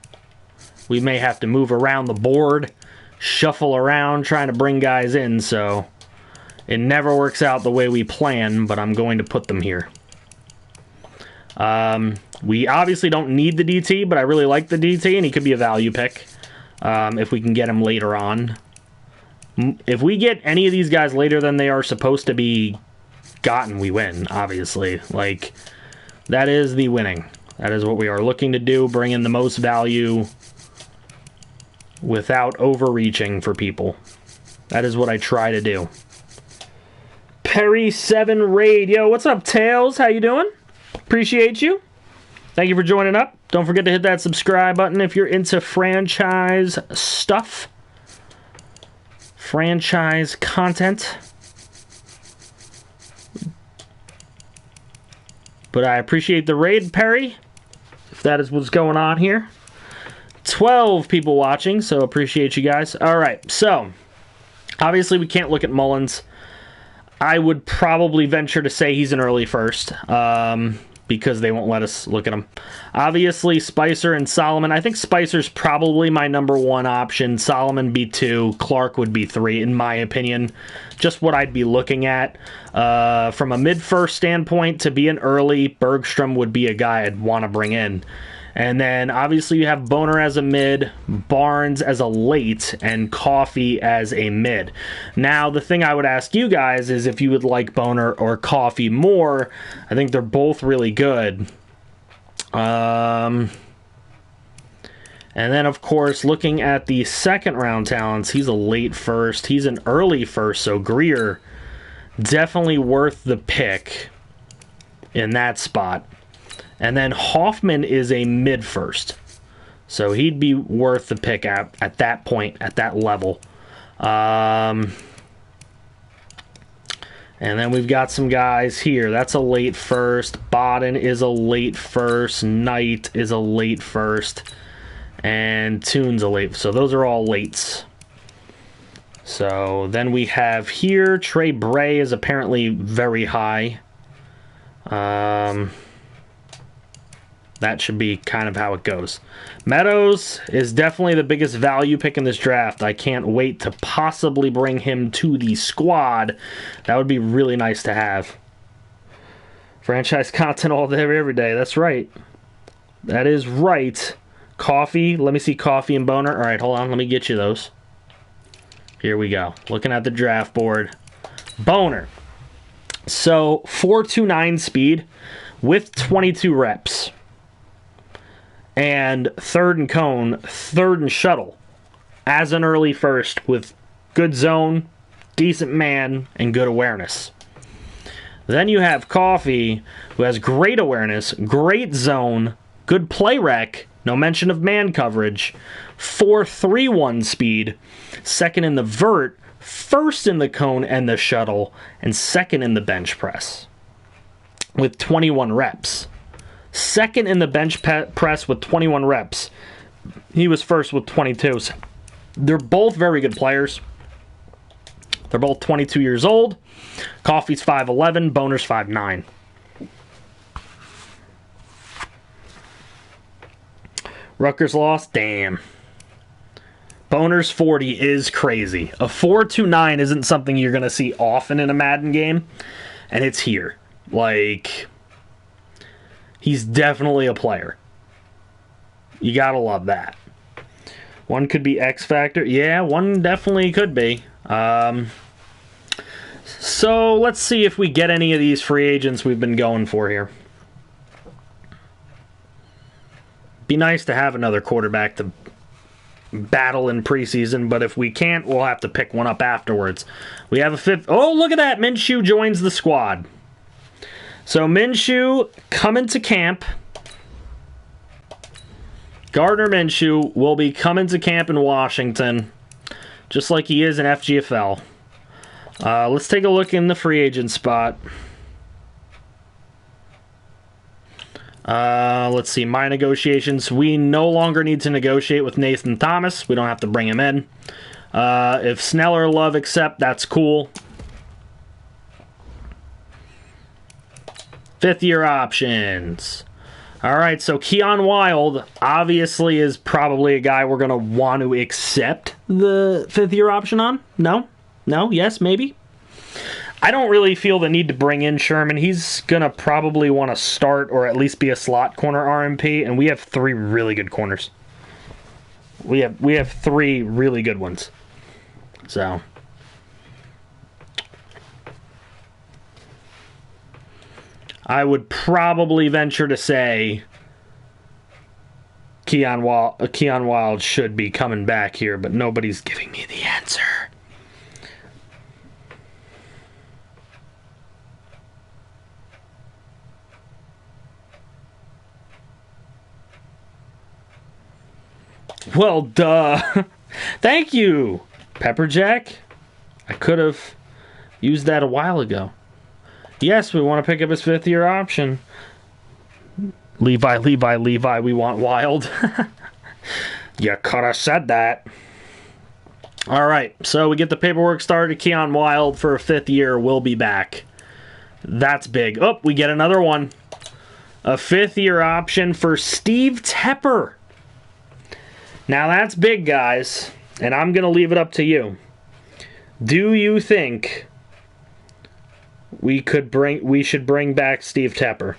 We may have to move around the board, shuffle around, trying to bring guys in, so it never works out the way we plan, but I'm going to put them here. We obviously don't need the DT, but I really like the DT, and he could be a value pick if we can get him later on. If we get any of these guys later than they are supposed to be gotten, we win, obviously. Like, that is the winning. That is what we are looking to do, bring in the most value without overreaching for people. That is what I try to do. Perry7 Raid. Yo, what's up, Tails? How you doing? Appreciate you. Thank you for joining up. Don't forget to hit that subscribe button if you're into franchise stuff. Franchise content. But I appreciate the raid, Perry, if that is what's going on here. 12 people watching, so appreciate you guys. All right, so obviously we can't look at Mullins. I would probably venture to say he's an early first because they won't let us look at him. Obviously, Spicer and Solomon. I think Spicer's probably my number one option. Solomon be 2. Clark would be 3, in my opinion. Just what I'd be looking at. From a mid-first standpoint, to be an early, Bergstrom would be a guy I'd want to bring in. And then, obviously, you have Boner as a mid, Barnes as a late, and Coffee as a mid. Now, the thing I would ask you guys is if you would like Boner or Coffee more. I think they're both really good. And then, of course, looking at the second-round talents, he's a late first. He's an early first, so Greer, definitely worth the pick in that spot. And then Hoffman is a mid-first. So he'd be worth the pick at that point, at that level. And then we've got some guys here. That's a late first. Bodden is a late first. Knight is a late first. And Toon's a late. So those are all lates. So then we have here, Trey Bray is apparently very high. That should be kind of how it goes. Meadows is definitely the biggest value pick in this draft. I can't wait to possibly bring him to the squad. That would be really nice to have. Franchise content all day, every day. That's right. That is right. Coffee. Let me see Coffee and Boner. All right, hold on. Let me get you those. Here we go. Looking at the draft board. Boner. So, 4.29 speed with 22 reps. And third and cone, third and shuttle as an early first with good zone, decent man, and good awareness. Then you have Coffee, who has great awareness, great zone, good play rec, no mention of man coverage, 4.31 speed, second in the vert, first in the cone and the shuttle, and second in the bench press with 21 reps. Second in the bench press with 21 reps. He was first with 22. So they're both very good players. They're both 22 years old. Coffee's 5'11", Boner's 5'9". Rutgers lost? Damn. Boner's 40 is crazy. A 4.29 isn't something you're going to see often in a Madden game, and it's here. Like, he's definitely a player. You gotta love that. One could be X Factor. Yeah, one definitely could be. So let's see if we get any of these free agents we've been going for here. Be nice to have another quarterback to battle in preseason, but if we can't, we'll have to pick one up afterwards. We have a fifth. Oh, look at that. Minshew joins the squad. So Minshew coming to camp. Gardner Minshew will be coming to camp in Washington, just like he is in FGFL. Let's take a look in the free agent spot. Let's see, my negotiations. We no longer need to negotiate with Nathan Thomas. We don't have to bring him in. If Snell or Love accept, that's cool. Fifth-year options. All right, so Keon Wild obviously is probably a guy we're going to want to accept the fifth-year option on. No? No? Yes? Maybe? I don't really feel the need to bring in Sherman. He's going to probably want to start or at least be a slot corner RMP, and we have 3 really good corners. We have 3 really good ones. So I would probably venture to say Keon Wild should be coming back here, but nobody's giving me the answer. Well, duh. Thank you, Pepperjack. I could have used that a while ago. Yes, we want to pick up his 5th-year option. Levi, we want Wild. You could have said that. All right, so we get the paperwork started. Keon Wild for a 5th year will be back. That's big. Oh, we get another one. A 5th-year option for Steve Tepper. Now that's big, guys, and I'm going to leave it up to you. Do you think we should bring back Steve Tepper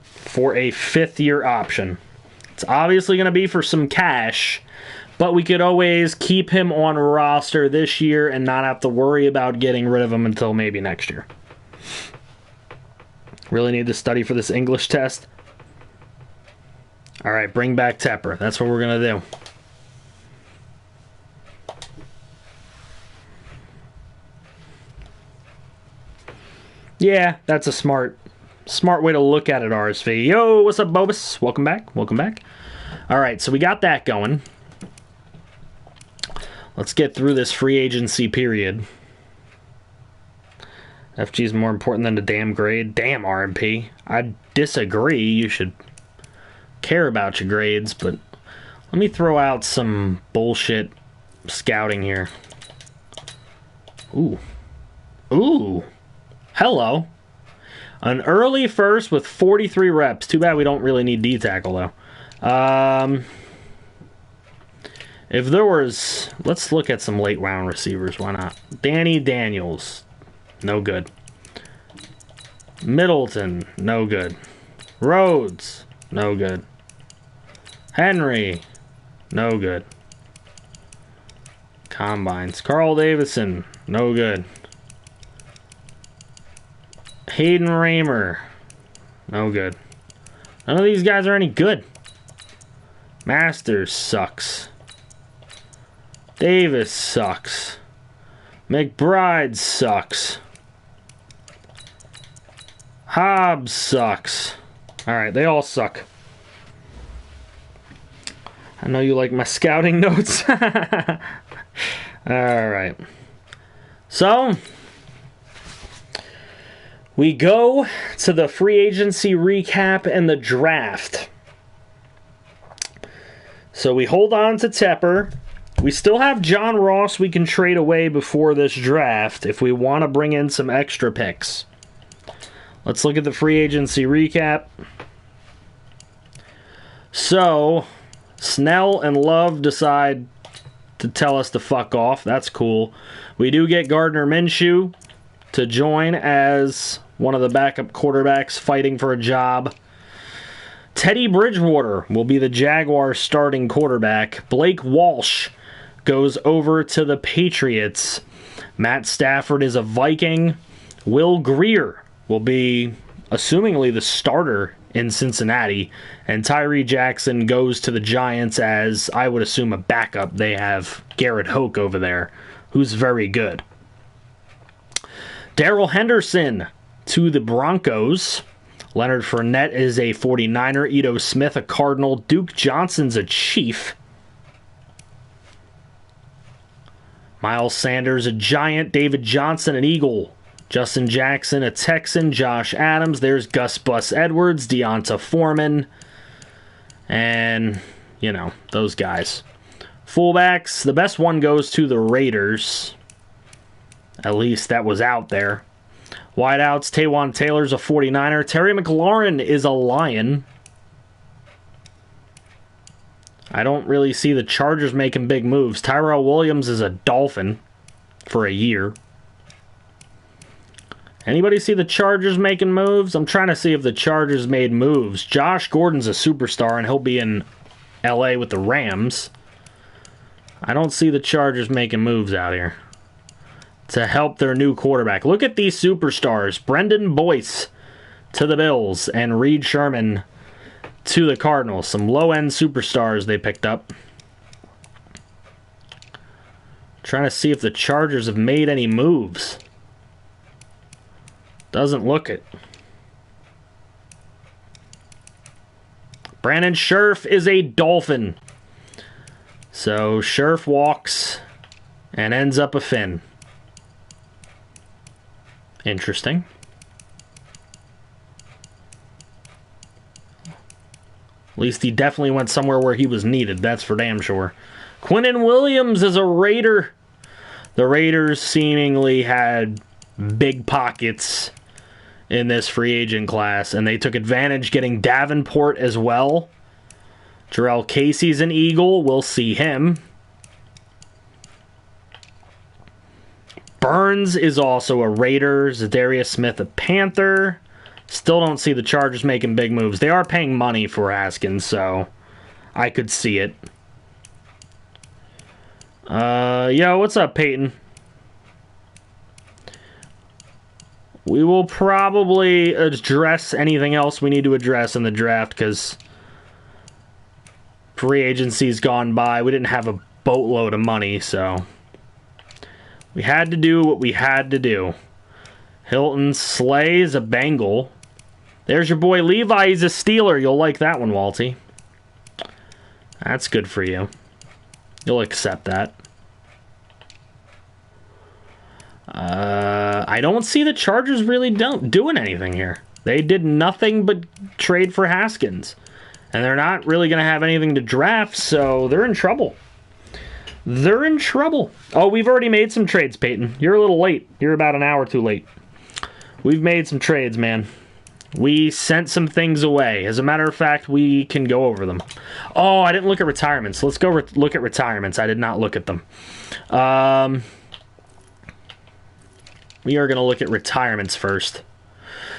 for a 5th-year option? It's obviously going to be for some cash, but we could always keep him on roster this year and not have to worry about getting rid of him until maybe next year. Really need to study for this English test. All right, bring back Tepper. That's what we're going to do. Yeah, that's a smart way to look at it, RSV. Yo, what's up, Bobus? Welcome back. Welcome back. All right, so we got that going. Let's get through this free agency period. FG is more important than the damn grade. Damn, RMP. I disagree. You should care about your grades, but let me throw out some bullshit scouting here. Ooh. Hello. An early first with 43 reps. Too bad we don't really need D-tackle, though. If there was... Let's look at some late round receivers. Why not? Danny Daniels. No good. Middleton. No good. Rhodes. No good. Henry. No good. Combines. Carl Davison. No good. Hayden Raymer. No good. None of these guys are any good. Masters sucks. Davis sucks. McBride sucks. Hobbs sucks. Alright, they all suck. I know you like my scouting notes. Alright. So, we go to the free agency recap and the draft. So we hold on to Tepper. We still have John Ross we can trade away before this draft if we want to bring in some extra picks. Let's look at the free agency recap. So, Snell and Love decide to tell us to fuck off. That's cool. We do get Gardner Minshew to join as one of the backup quarterbacks fighting for a job. Teddy Bridgewater will be the Jaguars' starting quarterback. Blake Walsh goes over to the Patriots. Matt Stafford is a Viking. Will Grier will be, assumingly, the starter in Cincinnati. And Tyree Jackson goes to the Giants as, I would assume, a backup. They have Garrett Hoke over there, who's very good. Darrell Henderson to the Broncos. Leonard Fournette is a 49er. Ito Smith, a Cardinal. Duke Johnson's a Chief. Miles Sanders, a Giant. David Johnson, an Eagle. Justin Jackson, a Texan. Josh Adams. There's Gus Bus Edwards. Deonta Foreman. And, those guys. Fullbacks, the best one goes to the Raiders. At least that was out there. Wideouts, Taywan Taylor's a 49er. Terry McLaurin is a Lion. I don't really see the Chargers making big moves. Tyrell Williams is a Dolphin for a year. Anybody see the Chargers making moves? I'm trying to see if the Chargers made moves. Josh Gordon's a superstar, and he'll be in LA with the Rams. I don't see the Chargers making moves out here to help their new quarterback. Look at these superstars. Brendan Boyce to the Bills and Reed Sherman to the Cardinals. Some low-end superstars they picked up. Trying to see if the Chargers have made any moves. Doesn't look it. Brandon Scherf is a Dolphin. So Scherf walks and ends up a Fin. Interesting. At least he definitely went somewhere where he was needed. That's for damn sure. Quinnen Williams is a Raider. The Raiders seemingly had big pockets in this free agent class, and they took advantage getting Davenport as well. Jarrell Casey's an Eagle. We'll see him. Burns is also a Raider. Zadarius Smith a Panther. Still don't see the Chargers making big moves. They are paying money for Haskins, so I could see it. Yo, what's up, Peyton? We will probably address anything else we need to address in the draft because free agency's gone by. We didn't have a boatload of money, so we had to do what we had to do. Hilton slays a Bengal. There's your boy Levi. He's a Steeler. You'll like that one, Walty. That's good for you. You'll accept that. I don't see the Chargers really doing anything here. They did nothing but trade for Haskins. And they're not really going to have anything to draft, so they're in trouble. They're in trouble. Oh, we've already made some trades, Peyton. You're a little late. You're about an hour too late. We've made some trades, man. We sent some things away. As a matter of fact, we can go over them. Oh, I didn't look at retirements. Let's go look at retirements. I did not look at them. We are going to look at retirements first.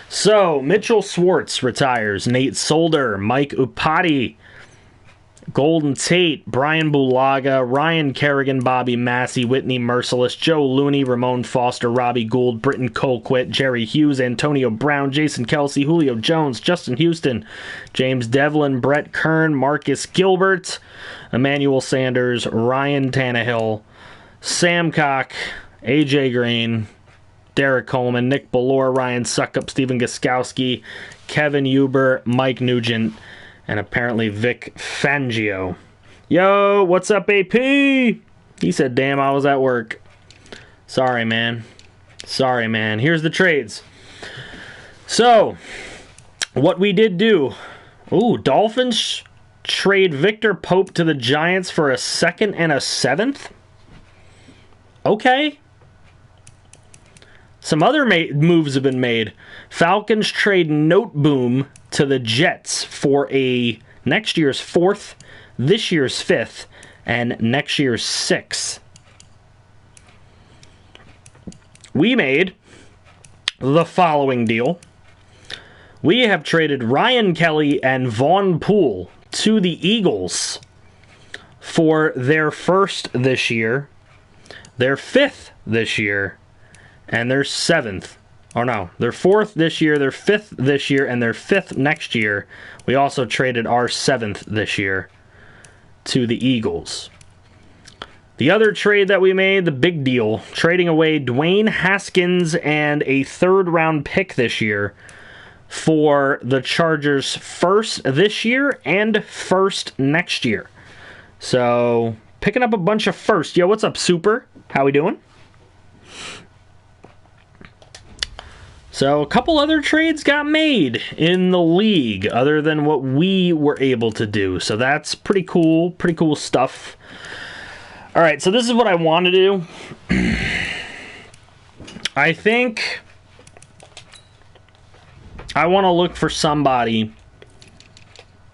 So, Mitchell Schwartz retires. Nate Solder, Mike Upati, Golden Tate, Brian Bulaga, Ryan Kerrigan, Bobby Massey, Whitney Merciless, Joe Looney, Ramon Foster, Robbie Gould, Britton Colquitt, Jerry Hughes, Antonio Brown, Jason Kelsey, Julio Jones, Justin Houston, James Devlin, Brett Kern, Marcus Gilbert, Emmanuel Sanders, Ryan Tannehill, Sam Cock, AJ Green, Derek Coleman, Nick Ballore, Ryan Suckup, Stephen Gostkowski, Kevin Huber, Mike Nugent, and apparently Vic Fangio. Yo, what's up, AP? He said, damn, I was at work. Sorry, man. Sorry, man. Here's the trades. So, what we did do. Ooh, Dolphins trade Victor Pope to the Giants for a 2nd and a 7th? Okay. Some other moves have been made. Falcons trade Noteboom to the Jets for a next year's 4th, this year's 5th, and next year's 6th. We made the following deal. We have traded Ryan Kelly and Vaughn Poole to the Eagles for their 1st this year, their 5th this year, and their 7th. Or no, their 4th this year, their 5th this year, and their 5th next year. We also traded our 7th this year to the Eagles. The other trade that we made, the big deal, trading away Dwayne Haskins and a 3rd-round pick this year for the Chargers' 1st this year and 1st next year. So, picking up a bunch of 1st. Yo, what's up, Super? How we doing? So a couple other trades got made in the league other than what we were able to do. So that's pretty cool stuff. All right, so this is what I want to do. I think I want to look for somebody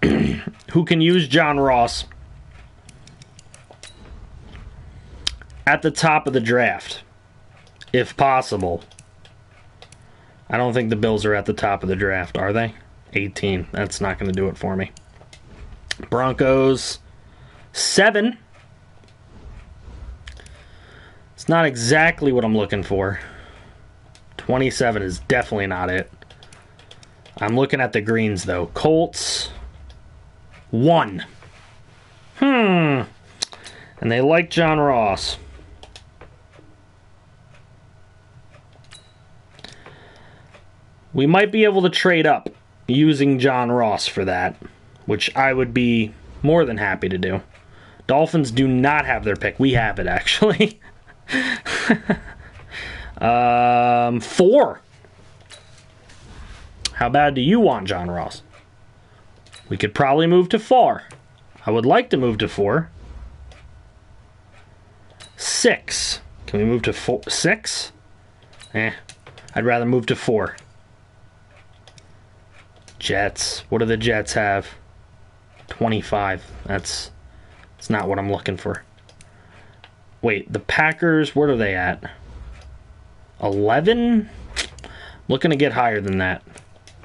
who can use John Ross at the top of the draft, if possible. I don't think the Bills are at the top of the draft, are they? 18. That's not going to do it for me. Broncos, 7. It's not exactly what I'm looking for. 27 is definitely not it. I'm looking at the greens, though. Colts, 1. And they like John Ross. We might be able to trade up using John Ross for that, which I would be more than happy to do. Dolphins do not have their pick. We have it, actually. 4. How bad do you want John Ross? We could probably move to 4. I would like to move to 4. 6. Can we move to 6? I'd rather move to 4. Jets. What do the Jets have? 25. That's not what I'm looking for. Wait, the Packers, what are they at? 11? Looking to get higher than that.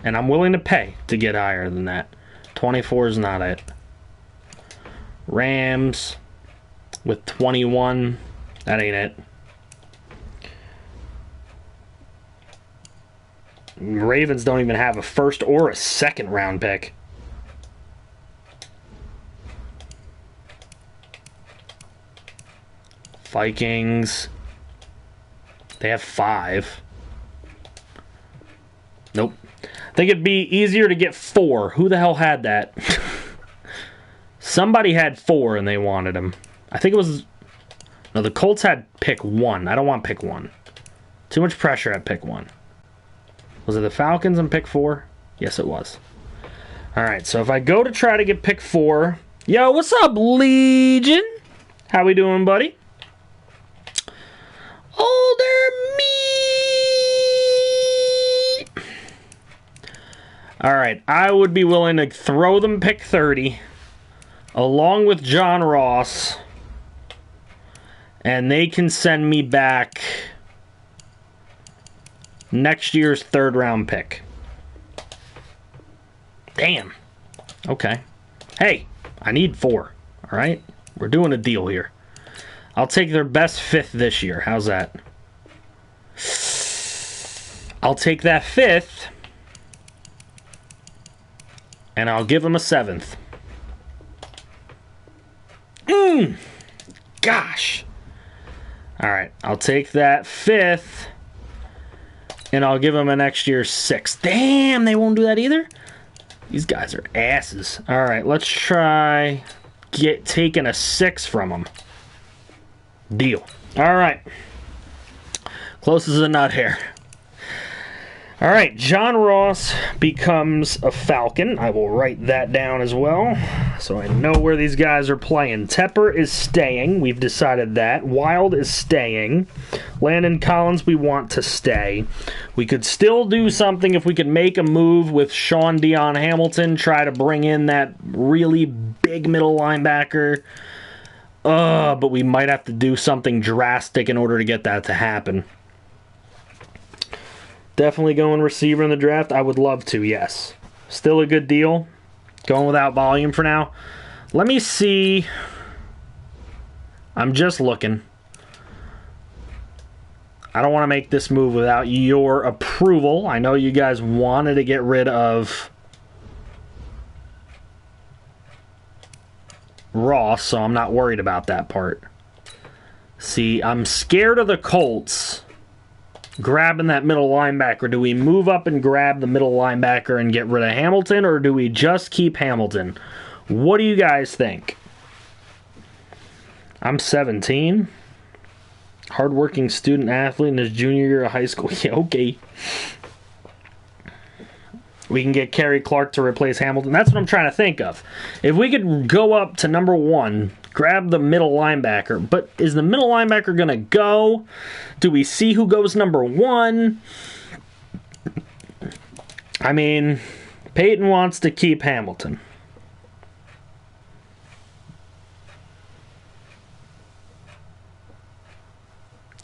And I'm willing to pay to get higher than that. 24 is not it. Rams with 21. That ain't it. Ravens don't even have a first or a second round pick. Vikings. They have 5. Nope. I think it'd be easier to get 4. Who the hell had that? Somebody had 4 and they wanted him. I think it was... No, the Colts had pick 1. I don't want pick 1. Too much pressure at pick 1. Was it the Falcons on pick 4? Yes, it was. Alright, so if I go to try to get pick 4... Yo, what's up, Legion? How we doing, buddy? Older me! Alright, I would be willing to throw them pick 30... along with John Ross, and they can send me back next year's 3rd round pick. Damn. Okay. Hey, I need 4. All right? We're doing a deal here. I'll take their best 5th this year. How's that? I'll take that 5th, and I'll give them a 7th. Gosh. Alright, I'll take that 5th, and I'll give them a next year's 6th. Damn, they won't do that either? These guys are asses. Alright, let's try taking a 6 from them. Deal. Alright. Close as a nut hair. Alright, John Ross becomes a Falcon. I will write that down as well, so I know where these guys are playing. Tepper is staying. We've decided that. Wild is staying. Landon Collins, we want to stay. We could still do something if we could make a move with Sean Dion Hamilton, try to bring in that really big middle linebacker. But we might have to do something drastic in order to get that to happen. Definitely going receiver in the draft. I would love to, yes. Still a good deal. Going without volume for now. Let me see. I'm just looking. I don't want to make this move without your approval. I know you guys wanted to get rid of Ross, so I'm not worried about that part. See, I'm scared of the Colts grabbing that middle linebacker. Do we move up and grab the middle linebacker and get rid of Hamilton, or do we just keep Hamilton? What do you guys think? I'm 17. Hardworking student athlete in his junior year of high school. Yeah, okay. We can get Kerry Clark to replace Hamilton. That's what I'm trying to think of. If we could go up to number 1, grab the middle linebacker. But is the middle linebacker going to go? Do we see who goes number 1? I mean, Peyton wants to keep Hamilton.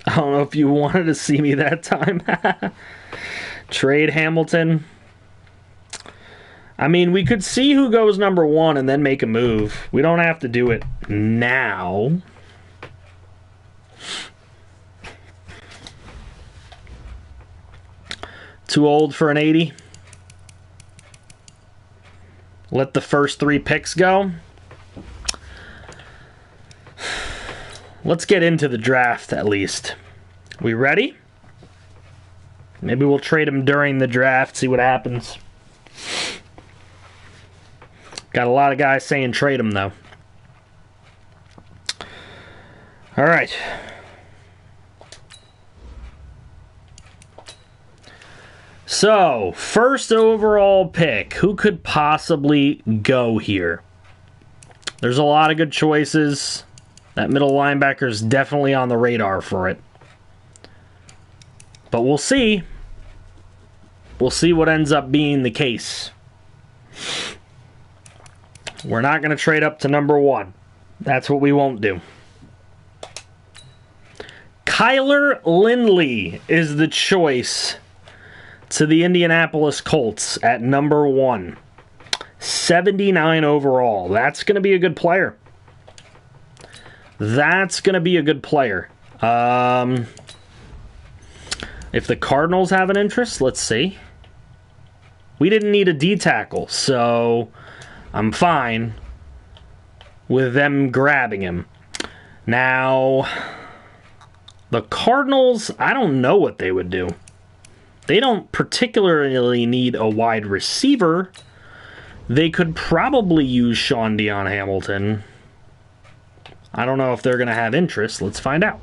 I don't know if you wanted to see me that time. Trade Hamilton. I mean, we could see who goes number 1 and then make a move. We don't have to do it now. Too old for an 80? let the first 3 picks go. Let's get into the draft at least. We ready? Maybe we'll trade him during the draft, see what happens. Got a lot of guys saying trade him, though. All right. So, first overall pick. Who could possibly go here? There's a lot of good choices. That middle linebacker is definitely on the radar for it. But we'll see. We'll see what ends up being the case. We're not going to trade up to number 1. That's what we won't do. Kyler Lindley is the choice to the Indianapolis Colts at number 1. 79 overall. That's going to be a good player. That's going to be a good player. If the Cardinals have an interest, let's see. We didn't need a D tackle, so I'm fine with them grabbing him. Now, the Cardinals, I don't know what they would do. They don't particularly need a wide receiver. They could probably use Sean Dion Hamilton. I don't know if they're going to have interest. Let's find out.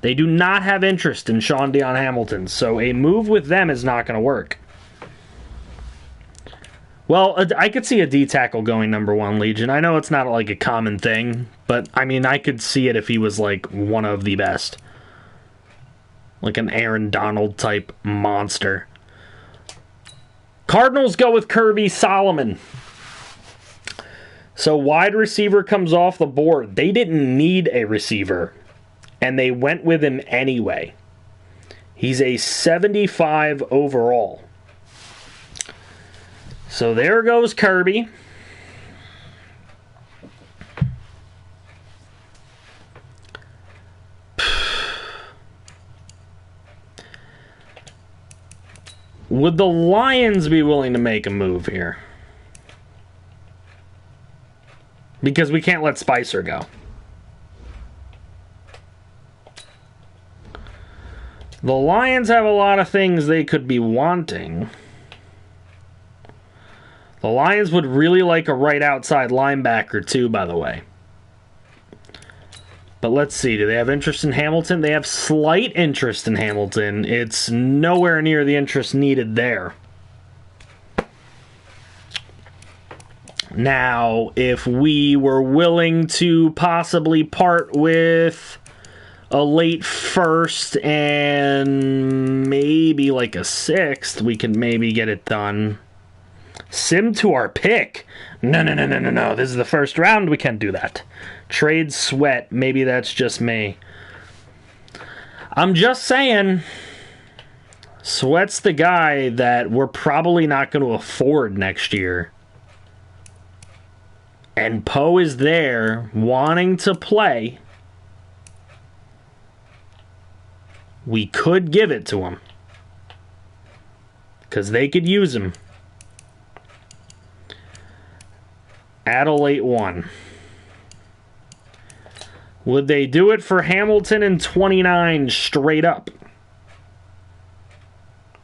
They do not have interest in Sean Dion Hamilton, so a move with them is not going to work. Well, I could see a D tackle going number 1, Legion. I know it's not like a common thing, but I mean, I could see it if he was like one of the best. Like an Aaron Donald type monster. Cardinals go with Kirby Solomon. So wide receiver comes off the board. They didn't need a receiver, and they went with him anyway. He's a 75 overall. So there goes Kirby. Would the Lions be willing to make a move here? Because we can't let Spicer go. The Lions have a lot of things they could be wanting. The Lions would really like a right outside linebacker too, by the way. But let's see, do they have interest in Hamilton? They have slight interest in Hamilton. It's nowhere near the interest needed there. Now, if we were willing to possibly part with a late first and maybe like a 6th, we can maybe get it done. Sim to our pick. No. This is the first round. We can't do that. Trade Sweat. Maybe that's just me. I'm just saying, Sweat's the guy that we're probably not going to afford next year. And Poe is there wanting to play. We could give it to him. Because they could use him. At a late 1. Would they do it for Hamilton in 29 straight up?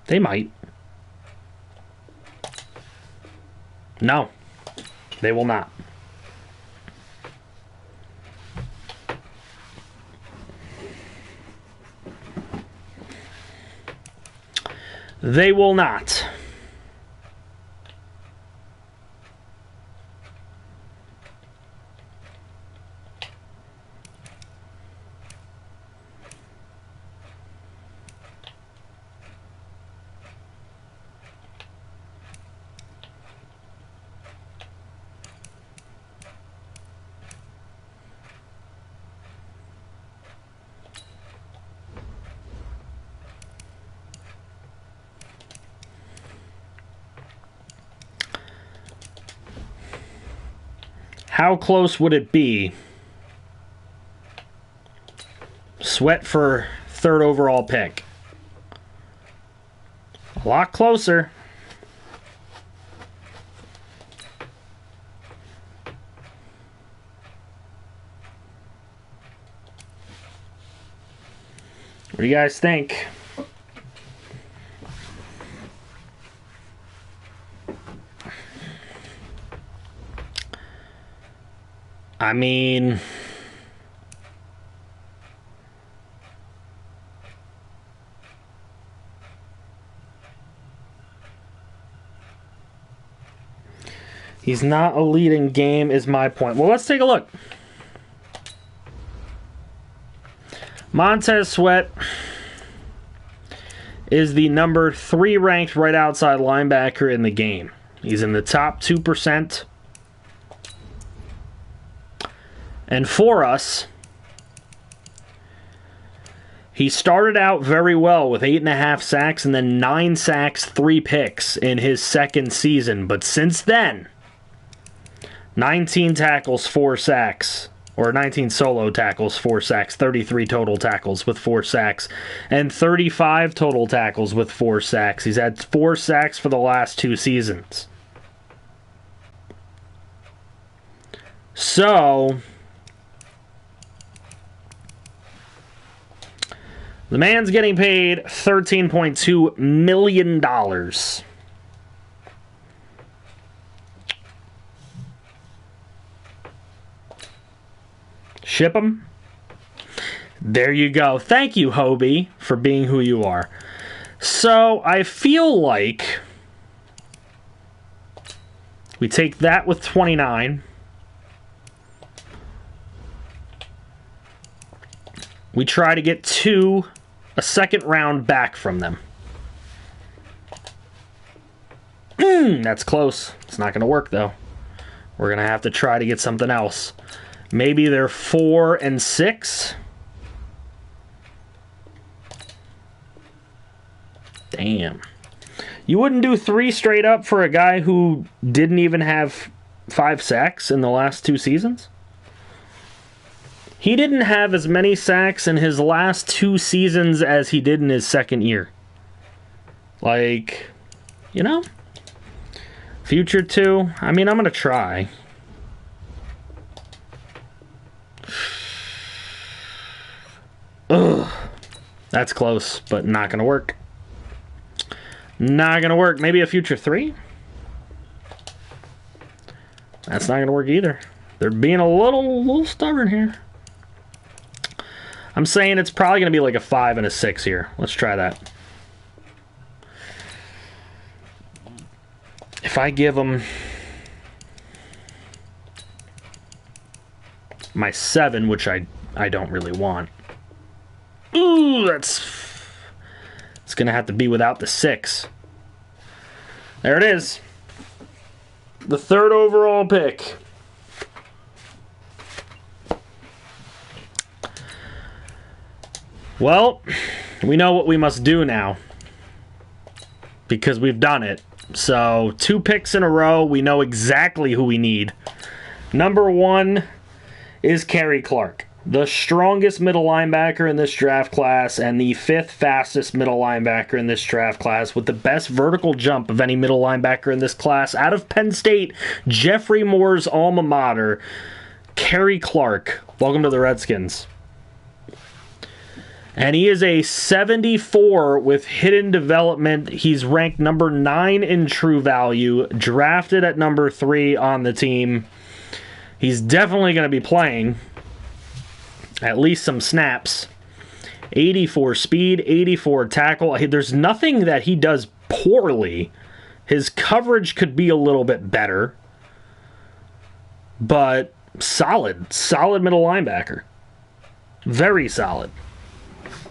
They might. No. They will not. They will not. How close would it be? Sweat for 3rd overall pick. A lot closer. do you guys think? I mean, he's not a leading game is my point. Well, let's take a look. Montez Sweat is the number 3 ranked right outside linebacker in the game. He's in the top 2%. And for us, he started out very well with 8.5 sacks and then 9 sacks, 3 picks in his second season. But since then, 19 tackles, 4 sacks, or 19 solo tackles, 4 sacks, 33 total tackles with 4 sacks, and 35 total tackles with 4 sacks. He's had 4 sacks for the last 2 seasons. So, the man's getting paid $13.2 million. Ship him? There you go. Thank you, Hobie, for being who you are. So, I feel like we take that with 29. We try to get a second round back from them. That's close. It's not going to work, though. We're going to have to try to get something else. Maybe they're 4 and 6. Damn. You wouldn't do 3 straight up for a guy who didn't even have 5 sacks in the last 2 seasons? He didn't have as many sacks in his last 2 seasons as he did in his second year. Like, you know? Future 2, I mean, I'm going to try. Ugh. That's close, but not going to work. Not going to work. Maybe a future 3? That's not going to work either. They're being a little stubborn here. I'm saying it's probably going to be like a 5 and a 6 here. Let's try that. If I give them my 7, which I don't really want. Ooh, it's going to have to be without the 6. There it is. The 3rd overall pick. Well, we know what we must do now because we've done it. So, 2 picks in a row. We know exactly who we need. Number 1 is Kerry Clark, the strongest middle linebacker in this draft class and the 5th fastest middle linebacker in this draft class with the best vertical jump of any middle linebacker in this class. Out of Penn State, Jeffrey Moore's alma mater, Kerry Clark. Welcome to the Redskins. And he is a 74 with hidden development. He's ranked number 9 in true value, drafted at number 3 on the team. He's definitely going to be playing at least some snaps. 84 speed, 84 tackle. There's nothing that he does poorly. His coverage could be a little bit better. But solid middle linebacker. Very solid.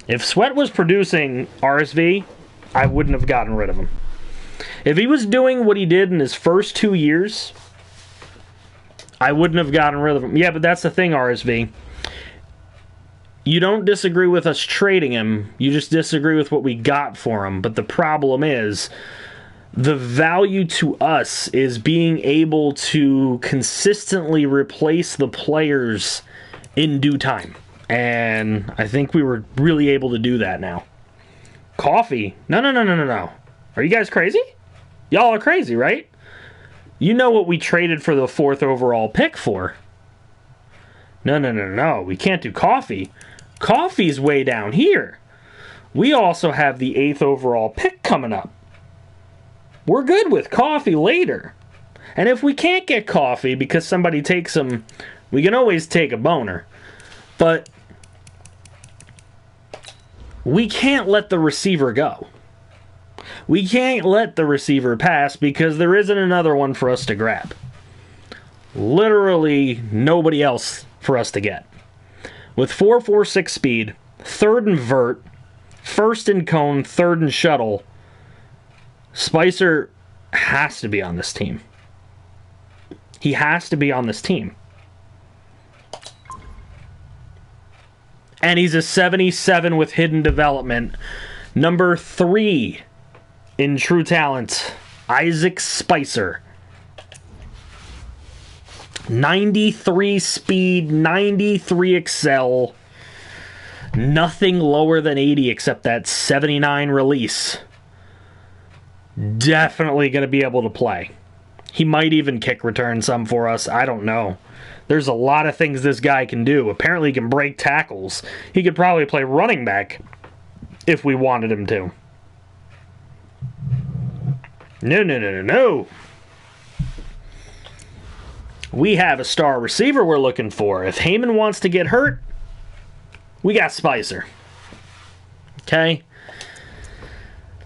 If Sweat was producing RSV, I wouldn't have gotten rid of him. If he was doing what he did in his first 2 years, I wouldn't have gotten rid of him. Yeah, but that's the thing, RSV. You don't disagree with us trading him. You just disagree with what we got for him. But the problem is, the value to us is being able to consistently replace the players in due time. And I think we were really able to do that now. Coffee? No. Are you guys crazy? Y'all are crazy, right? You know what we traded for the 4th overall pick for. No. We can't do coffee. Coffee's way down here. we also have the 8th overall pick coming up. We're good with coffee later. And if we can't get coffee because somebody takes him, we can always take a boner. But we can't let the receiver go. We can't let the receiver pass because there isn't another one for us to grab. Literally nobody else for us to get. With 4.46 speed, 3rd and vert, 1st and cone, 3rd and shuttle, Spicer has to be on this team. He has to be on this team. And he's a 77 with hidden development. Number 3 in true talent, Isaac Spicer. 93 speed, 93 excel. Nothing lower than 80 except that 79 release. Definitely going to be able to play. He might even kick return some for us. I don't know. There's a lot of things this guy can do. Apparently he can break tackles. He could probably play running back if we wanted him to. No. We have a star receiver we're looking for. If Heyman wants to get hurt, we got Spicer. Okay?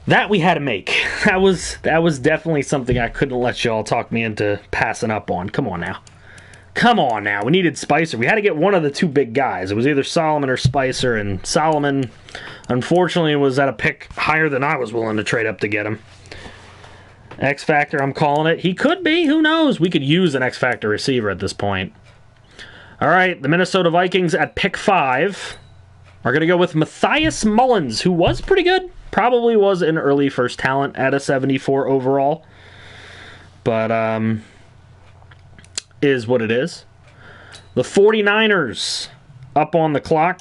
That we had to make. That was definitely something I couldn't let y'all talk me into passing up on. Come on now. We needed Spicer. We had to get one of the 2 big guys. It was either Solomon or Spicer, and Solomon, unfortunately, was at a pick higher than I was willing to trade up to get him. X Factor, I'm calling it. He could be. Who knows? We could use an X Factor receiver at this point. All right, the Minnesota Vikings at pick 5 are going to go with Matthias Mullins, who was pretty good. Probably was an early first talent at a 74 overall. But, is what it is. The 49ers up on the clock.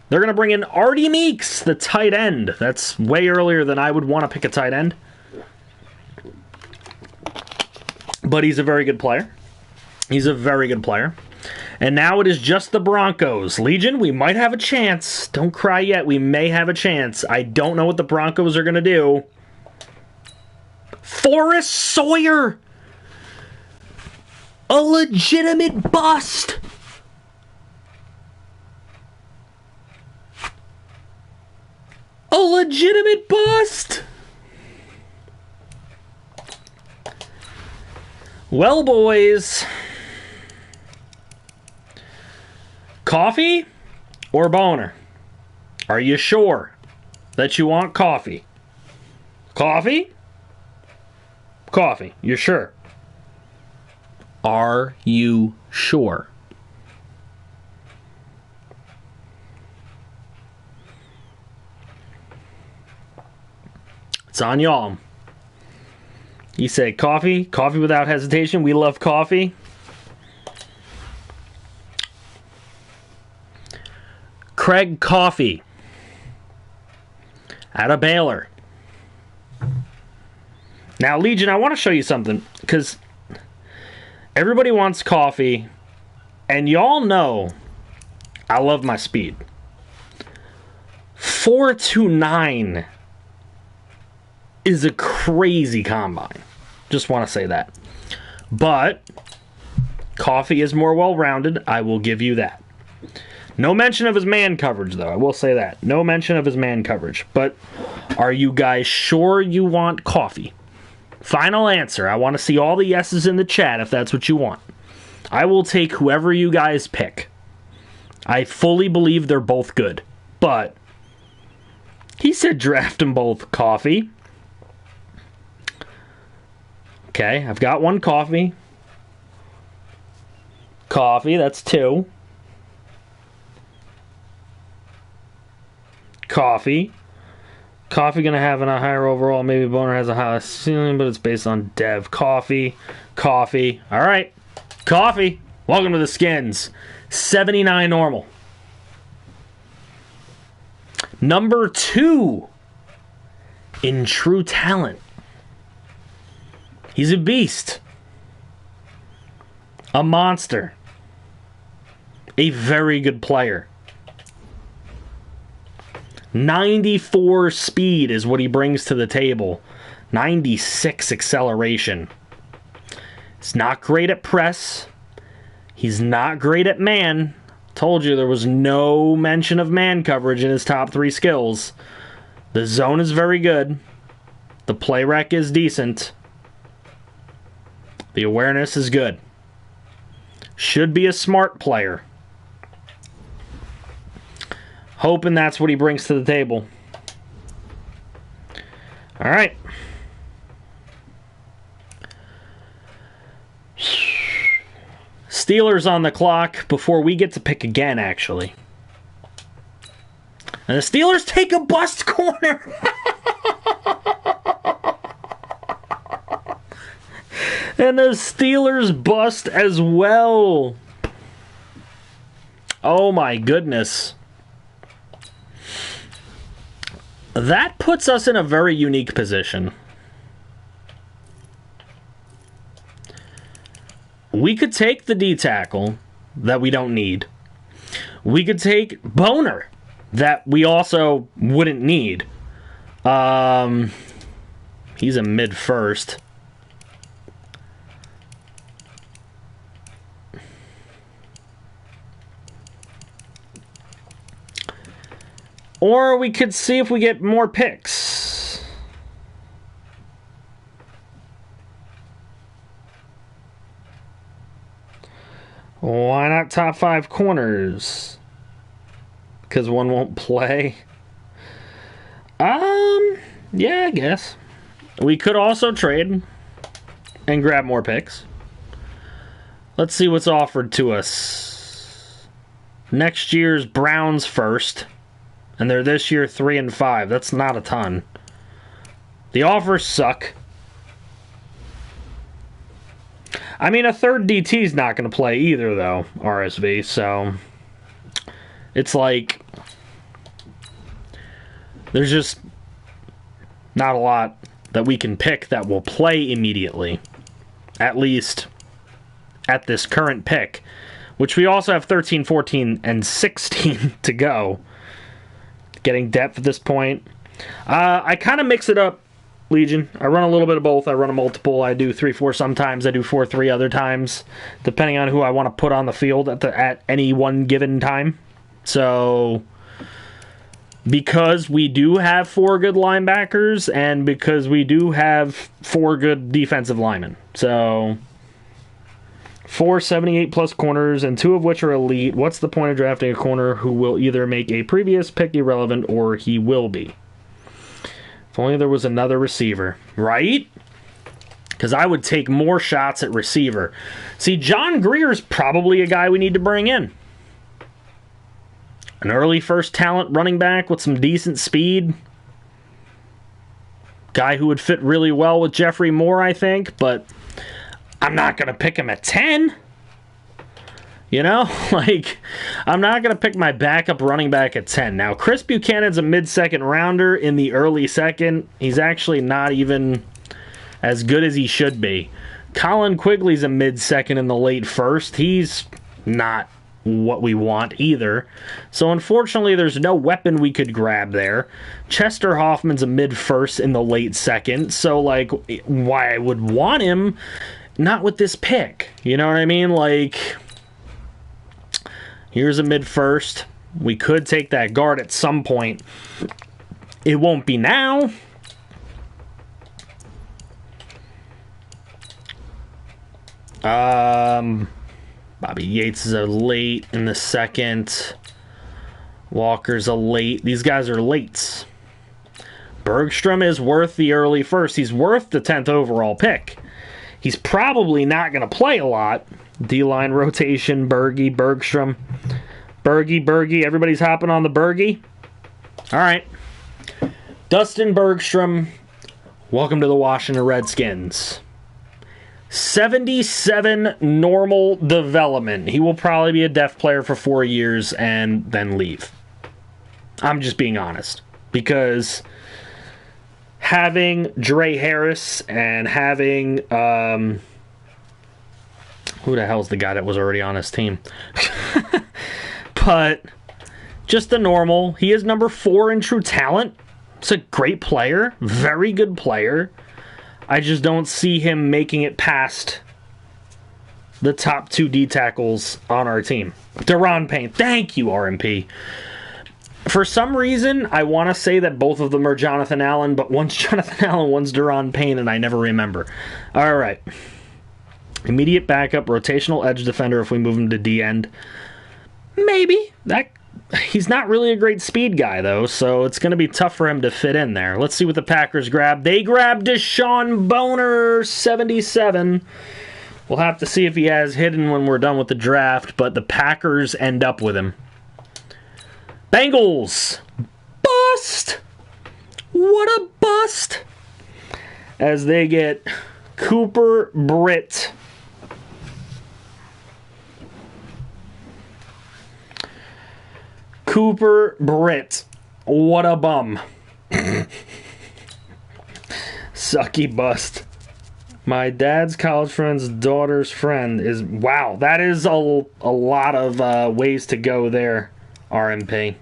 They're going to bring in Artie Meeks, the tight end. That's way earlier than I would want to pick a tight end. But he's a very good player. And now it is just the Broncos. Legion, we might have a chance. Don't cry yet. We may have a chance. I don't know what the Broncos are going to do. Forrest Sawyer. A legitimate bust. A legitimate bust. Well, boys. Coffee or boner? Are you sure that you want coffee? Coffee? Coffee. You're sure? Are you sure? It's on y'all. You say coffee? Coffee without hesitation. We love coffee. Craig Coffey out of Baylor. Now, Legion, I want to show you something, because everybody wants coffee, and y'all know I love my speed. 4.29 is a crazy combine. Just want to say that. But Coffee is more well-rounded. I will give you that. No mention of his man coverage, though. I will say that. No mention of his man coverage. But are you guys sure you want Coffee? Final answer. I want to see all the yeses in the chat if that's what you want. I will take whoever you guys pick. I fully believe they're both good. But he said draft them both. Coffee. Okay, I've got one Coffee. Coffee, that's two. Coffee gonna have a higher overall. Maybe Boner has a higher ceiling, but it's based on Dev. Coffee. All right. Coffee. Welcome to the Skins. 79 normal. Number 2 in true talent. He's a beast. A monster. A very good player. 94 speed is what he brings to the table. 96 acceleration. He's not great at press. He's not great at man. Told you there was no mention of man coverage in his top 3 skills. The zone is very good. The play rec is decent. The awareness is good. Should be a smart player. Hoping that's what he brings to the table. All right. Steelers on the clock before we get to pick again, actually. And the Steelers take a bust corner. And the Steelers bust as well. Oh my goodness. That puts us in a very unique position. We could take the D-tackle that we don't need. We could take Boner that we also wouldn't need. He's a mid-first. Or we could see if we get more picks. Why not top 5 corners? Because one won't play. Yeah, I guess. We could also trade and grab more picks. Let's see what's offered to us. Next year's Browns first. And they're this year 3-5. That's not a ton. The offers suck. I mean, a third DT's not going to play either, though, RSV. So, it's like, there's just not a lot that we can pick that will play immediately. At least at this current pick. Which we also have 13, 14, and 16 to go. Getting depth at this point. I kind of mix it up, Legion. I run a little bit of both. I run a multiple. I do 3-4 sometimes. I do 4-3 other times, depending on who I want to put on the field at any one given time. So, because we do have 4 good linebackers, and because we do have 4 good defensive linemen. So, 4 78-plus corners, and 2 of which are elite. What's the point of drafting a corner who will either make a previous pick irrelevant or he will be? If only there was another receiver, right? Because I would take more shots at receiver. See, John Greer's probably a guy we need to bring in. An early first talent running back with some decent speed. Guy who would fit really well with Jeffrey Moore, I think, but I'm not going to pick him at 10. You know? Like, I'm not going to pick my backup running back at 10. Now, Chris Buchanan's a mid-second rounder in the early second. He's actually not even as good as he should be. Colin Quigley's a mid-second in the late first. He's not what we want either. So, unfortunately, there's no weapon we could grab there. Chester Hoffman's a mid-first in the late second. So, like, why I would want him... Not with this pick. You know what I mean? Like, here's a mid-first. We could take that guard at some point. It won't be now. Bobby Yates is a late in the second. Walker's a late. These guys are lates. Bergstrom is worth the early first. He's worth the 10th overall pick. He's probably not going to play a lot. D-line rotation, Bergie, Bergstrom. Bergie, everybody's hopping on the Bergie. All right. Dustin Bergstrom, welcome to the Washington Redskins. 77 normal development. He will probably be a def player for 4 years and then leave. I'm just being honest. Because having Dre Harris and having who the hell's the guy that was already on his team? But Just the normal. He is number 4 in true talent. It's a great player. Very good player. I just don't see him making it past the top 2 D tackles on our team. Deron Payne. Thank you, RMP. For some reason, I want to say that both of them are Jonathan Allen, but one's Jonathan Allen, one's Deron Payne, and I never remember. All right. Immediate backup, rotational edge defender if we move him to D-end. Maybe. He's not really a great speed guy, though, so it's going to be tough for him to fit in there. Let's see what the Packers grab. They grabbed Deshaun Boner, 77. We'll have to see if he has hidden when we're done with the draft, but the Packers end up with him. Bengals, bust! What a bust! As they get Cooper Britt. Cooper Britt. What a bum. Sucky bust. My dad's college friend's daughter's friend is... Wow, that is a lot of ways to go there, RMP.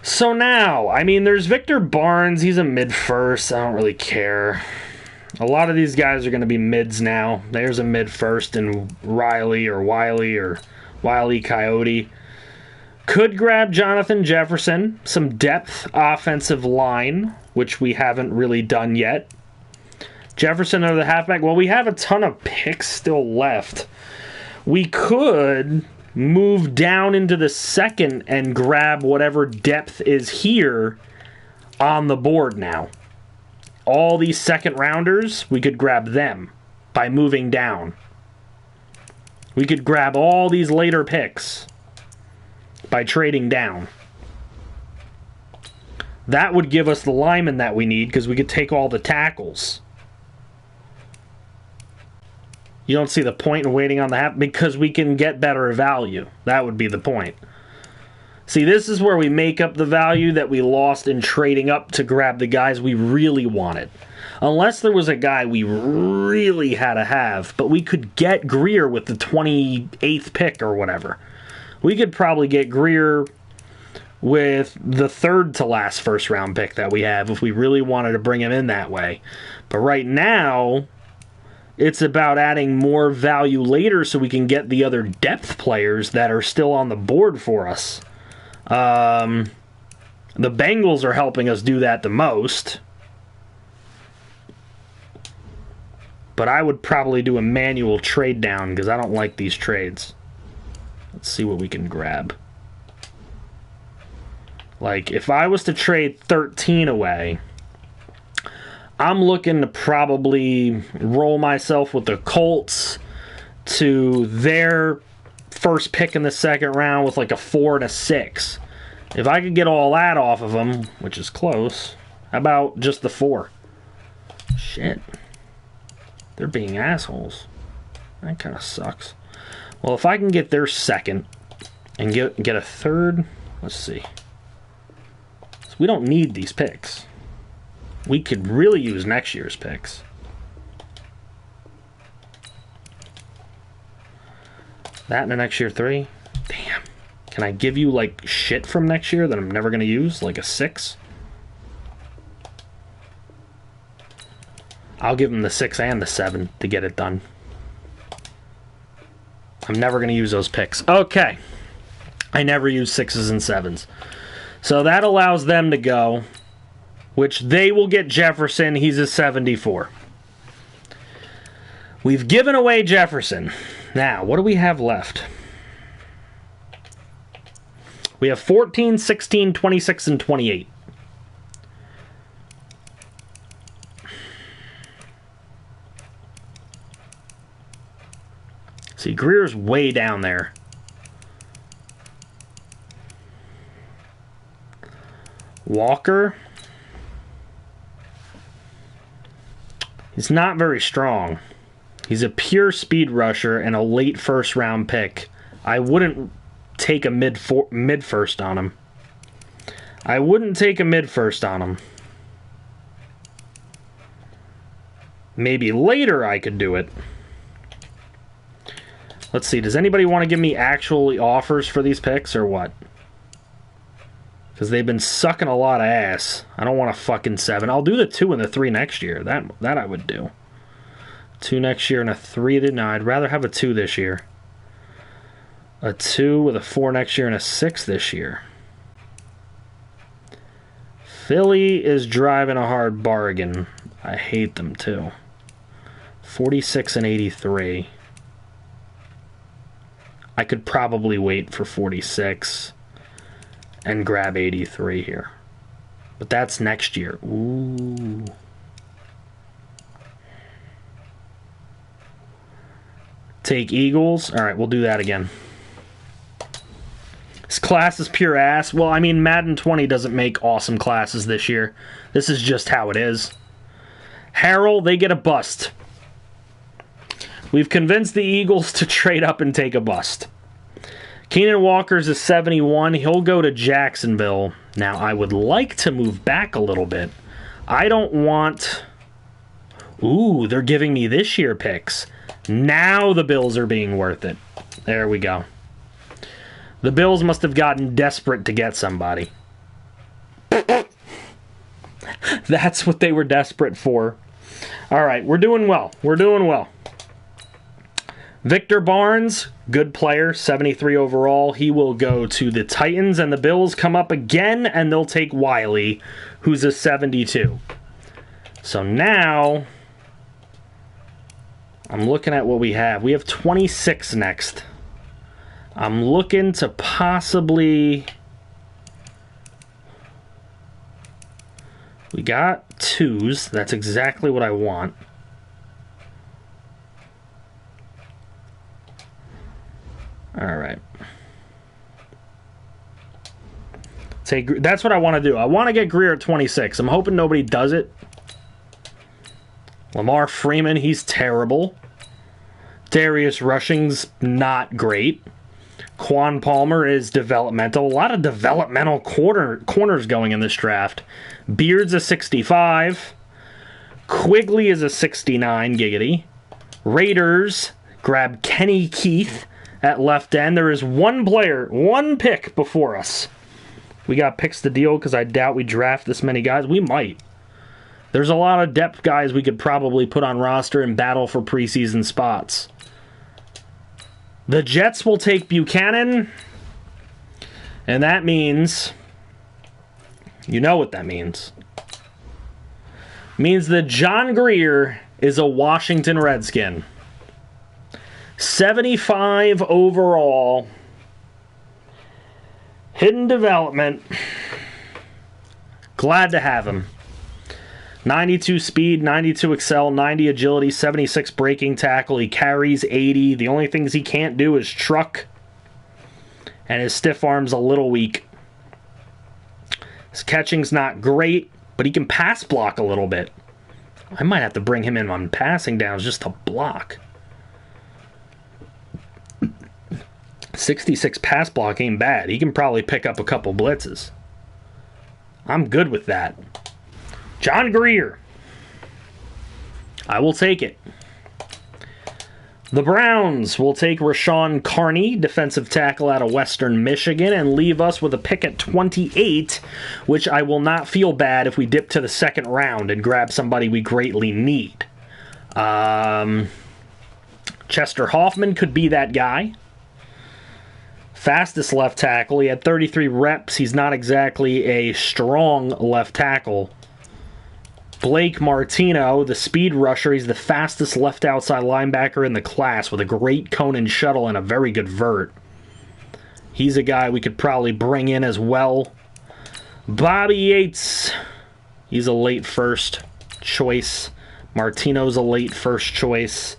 So now, I mean, there's Victor Barnes. He's a mid-first. I don't really care. A lot of these guys are going to be mids now. There's a mid-first in Riley or Wiley Coyote. Could grab Jonathan Jefferson. Some depth offensive line, which we haven't really done yet. Jefferson or the halfback. Well, we have a ton of picks still left. We could move down into the second and grab whatever depth is here on the board now. All these second rounders, we could grab them by moving down. We could grab all these later picks by trading down. That would give us the linemen that we need because we could take all the tackles. You don't see the point in waiting on the half because we can get better value. That would be the point. See, this is where we make up the value that we lost in trading up to grab the guys we really wanted. Unless there was a guy we really had to have, but we could get Greer with the 28th pick or whatever. We could probably get Greer with the third to last first round pick that we have if we really wanted to bring him in that way. But right now, it's about adding more value later so we can get the other depth players that are still on the board for us. The Bengals are helping us do that the most. But I would probably do a manual trade down because I don't like these trades. Let's see what we can grab. Like, if I was to trade 13 away, I'm looking to probably roll myself with the Colts to their first pick in the second round with like a 4 and a 6. If I could get all that off of them, which is close, how about just the 4? Shit. They're being assholes. That kind of sucks. Well, if I can get their second and get a third, let's see. So we don't need these picks. We could really use next year's picks. That and a next year 3? Damn. Can I give you, like, shit from next year that I'm never going to use? Like a 6? I'll give him the 6 and the 7 to get it done. I'm never going to use those picks. Okay. I never use 6s and 7s. So that allows them to go, which they will get Jefferson. He's a 74. We've given away Jefferson. Now, what do we have left? We have 14, 16, 26, and 28. See, Greer's way down there. Walker. He's not very strong. He's a pure speed rusher and a late first round pick. I wouldn't take a mid first on him. I wouldn't take a mid first on him. Maybe later I could do it. Let's see, does anybody want to give me actual offers for these picks or what? Because they've been sucking a lot of ass. I don't want a fucking 7. I'll do the 2 and the 3 next year. That I would do. 2 next year and a 3. No, I'd rather have a 2 this year. A 2 with a 4 next year and a 6 this year. Philly is driving a hard bargain. I hate them too. 46 and 83. I could probably wait for 46 and grab 83 here. But that's next year. Ooh. Take Eagles. All right, we'll do that again. This class is pure ass. Well, I mean, Madden 20 doesn't make awesome classes this year. This is just how it is. Harrell, they get a bust. We've convinced the Eagles to trade up and take a bust. Keenan Walker's a 71. He'll go to Jacksonville. Now, I would like to move back a little bit. I don't want... Ooh, they're giving me this year picks. Now the Bills are being worth it. There we go. The Bills must have gotten desperate to get somebody. That's what they were desperate for. All right, we're doing well. We're doing well. Victor Barnes, good player, 73 overall. He will go to the Titans, and the Bills come up again, and they'll take Wiley, who's a 72. So now, I'm looking at what we have. We have 26 next. I'm looking to possibly... We got 2s. That's exactly what I want. All right. That's what I want to do. I want to get Greer at 26. I'm hoping nobody does it. Lamar Freeman, he's terrible. Darius Rushing's not great. Quan Palmer is developmental. A lot of developmental corners going in this draft. Beard's a 65. Quigley is a 69, giggity. Raiders grab Kenny Keith at left end. There is one player, one pick before us. We got picks to deal because I doubt we draft this many guys. We might. There's a lot of depth guys we could probably put on roster and battle for preseason spots. The Jets will take Buchanan, and that means, you know what that means. Means that John Greer is a Washington Redskin. 75 overall. Hidden development. Glad to have him. 92 speed, 92 excel, 90 agility, 76 breaking tackle. He carries 80. The only things he can't do is truck. And his stiff arm's a little weak. His catching's not great, but he can pass block a little bit. I might have to bring him in on passing downs just to block. 66 pass block ain't bad. He can probably pick up a couple blitzes. I'm good with that. John Greer. I will take it. The Browns will take Rashawn Carney, defensive tackle out of Western Michigan, and leave us with a pick at 28, which I will not feel bad if we dip to the second round and grab somebody we greatly need. Chester Hoffman could be that guy. Fastest left tackle. He had 33 reps. He's not exactly a strong left tackle. Blake Martino, the speed rusher. He's the fastest left outside linebacker in the class with a great cone and shuttle and a very good vert. He's a guy we could probably bring in as well. Bobby Yates. He's a late first choice. Martino's a late first choice.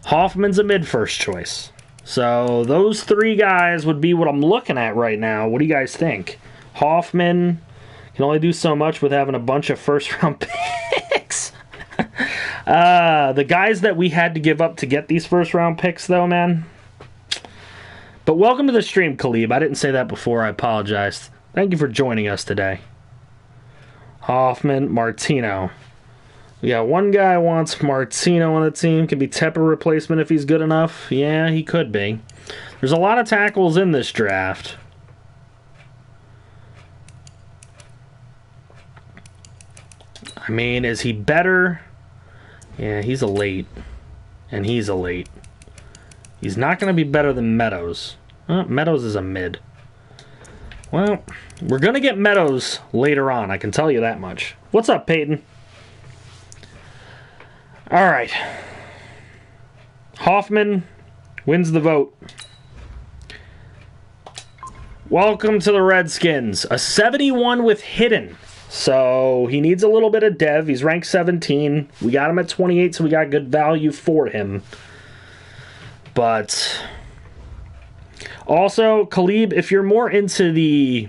Hoffman's a mid-first choice. So those three guys would be what I'm looking at right now. What do you guys think? Hoffman can only do so much with having a bunch of first-round picks. The guys that we had to give up to get these first-round picks, though, man. But welcome to the stream, Khalib. I didn't say that before. I apologize. Thank you for joining us today. Hoffman, Martino. We got one guy wants Martino on the team. Could be Tepper replacement if he's good enough. Yeah, he could be. There's a lot of tackles in this draft. I mean, is he better? Yeah, he's a late. And he's a late. He's not going to be better than Meadows. Meadows is a mid. Well, we're going to get Meadows later on, I can tell you that much. What's up, Peyton? All right. Hoffman wins the vote. Welcome to the Redskins. A 71 with hidden. So he needs a little bit of dev. He's ranked 17. We got him at 28, so we got good value for him. But also, Khalib, if you're more into the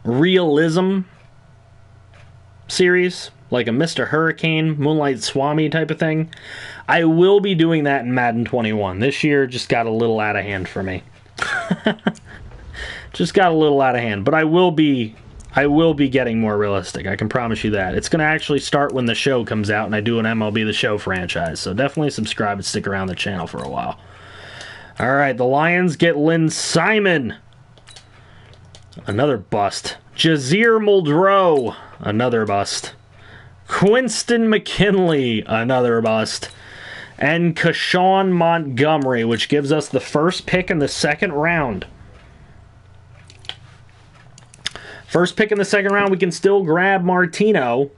realism series, like a Mr. Hurricane, Moonlight Swami type of thing, I will be doing that in Madden 21. This year just got a little out of hand for me. Just got a little out of hand. But I will be getting more realistic. I can promise you that. It's going to actually start when the show comes out and I do an MLB The Show franchise. So definitely subscribe and stick around the channel for a while. All right, the Lions get Lynn Simon. Another bust. Jazir Muldrow. Another bust. Quinston McKinley. Another bust. And Kashawn Montgomery, which gives us the first pick in the second round. First pick in the second round, we can still grab Martino.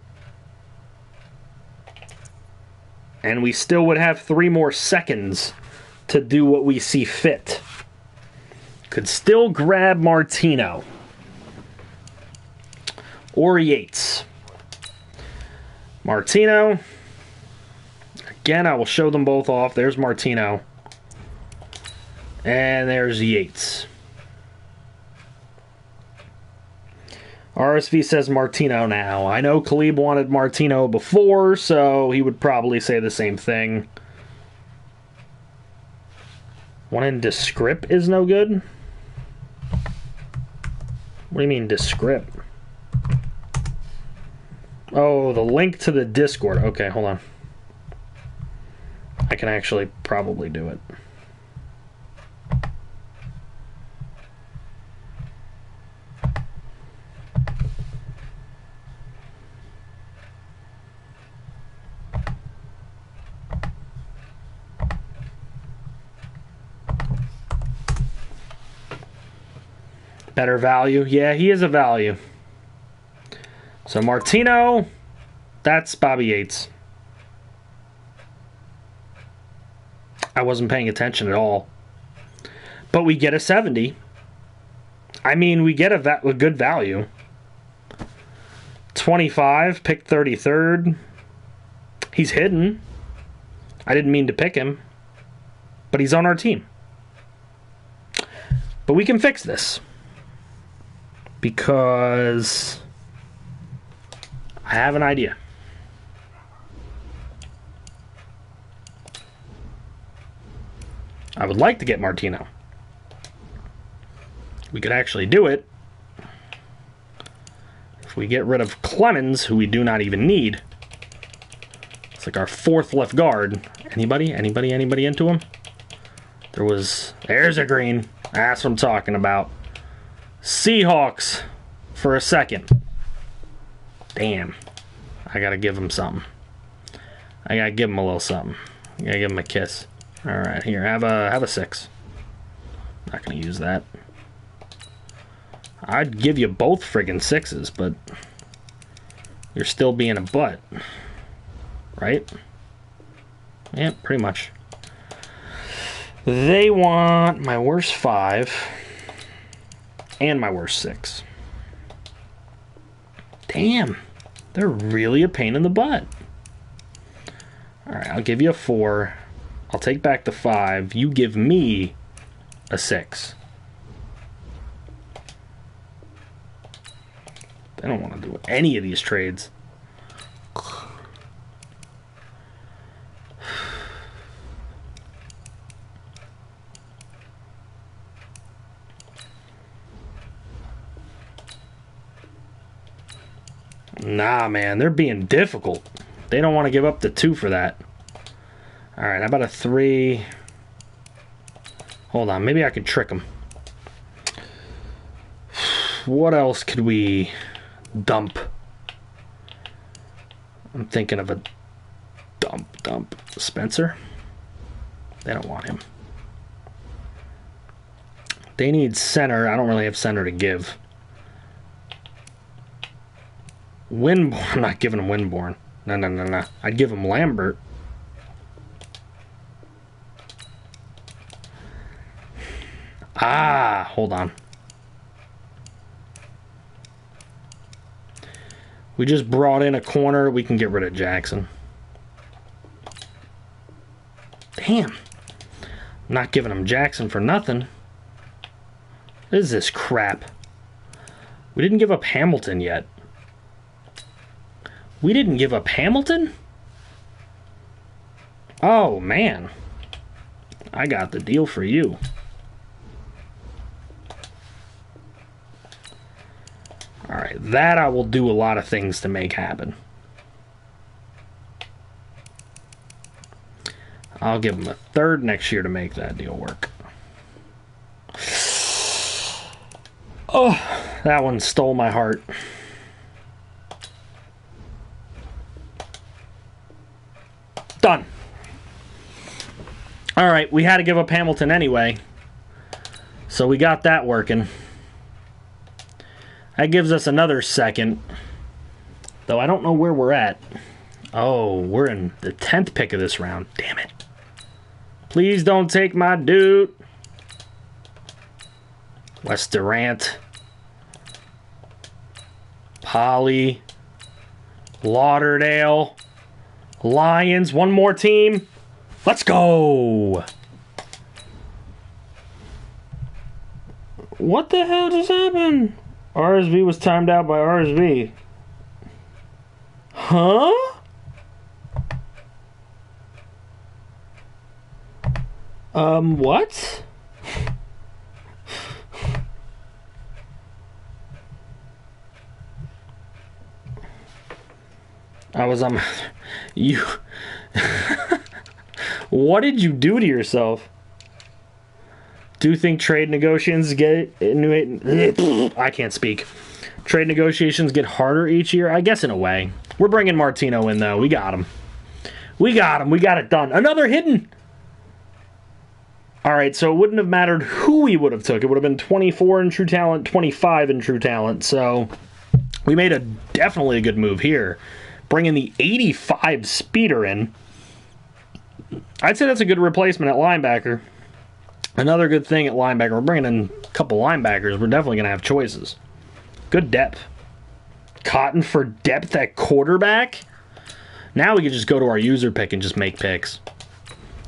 And we still would have 3 more seconds to do what we see fit. Could still grab Martino. Or Yates. Martino. Again, I will show them both off. There's Martino. And there's Yates. RSV says Martino now. I know Khalib wanted Martino before, so he would probably say the same thing. One in Descript is no good? What do you mean Descript? Oh, the link to the Discord. Okay, hold on. I can actually probably do it. Better value? Yeah, he is a value. So Martino, that's Bobby Yates. I wasn't paying attention at all. But we get a 70. I mean, we get a good value. 25, pick 33rd. He's hidden. I didn't mean to pick him. But he's on our team. But we can fix this. Because I have an idea. I would like to get Martino. We could actually do it if we get rid of Clemens, who we do not even need. It's like our 4th left guard. Anybody into him? There's a green. That's what I'm talking about. Seahawks for a second. Damn. I gotta give him something. I gotta give him a little something. I gotta give him a kiss. Alright, here, have a 6. Not gonna use that. I'd give you both friggin' 6s, but you're still being a butt. Right? Yeah, pretty much. They want my worst 5 and my worst 6. Damn. They're really a pain in the butt. Alright, I'll give you a 4. I'll take back the 5. You give me a 6. They don't want to do any of these trades. Nah, man, they're being difficult. They don't want to give up the 2 for that. Alright, how about a 3? Hold on, maybe I could trick them. What else could we dump? I'm thinking of a dump. Spencer? They don't want him. They need center. I don't really have center to give. Winborn. I'm not giving him Winborn. No. I'd give him Lambert. Hold on. We just brought in a corner. We can get rid of Jackson. Damn. I'm not giving him Jackson for nothing. What is this crap? We didn't give up Hamilton yet. We didn't give up Hamilton? Oh, man. I got the deal for you. Alright, that I will do a lot of things to make happen. I'll give him a third next year to make that deal work. Oh, that one stole my heart. Done. Alright, we had to give up Hamilton anyway. So we got that working. That gives us another second. Though I don't know where we're at. Oh, we're in the 10th pick of this round. Damn it. Please don't take my dude. Wes Durant. Polly. Lauderdale. Lions. One more team. Let's go. What the hell just happened? RSV was timed out by RSV. Huh? What? I was you. What did you do to yourself? Do you think trade negotiations I can't speak. Trade negotiations get harder each year? I guess in a way. We're bringing Martino in, though. We got him. We got it done. Another hidden. All right, so it wouldn't have mattered who we would have took. It would have been 24 in true talent, 25 in true talent. So we made definitely a good move here. Bringing the 85 speeder in. I'd say that's a good replacement at linebacker. Another good thing at linebacker, we're bringing in a couple linebackers. We're definitely going to have choices. Good depth. Cotton for depth at quarterback. Now we can just go to our user pick and just make picks.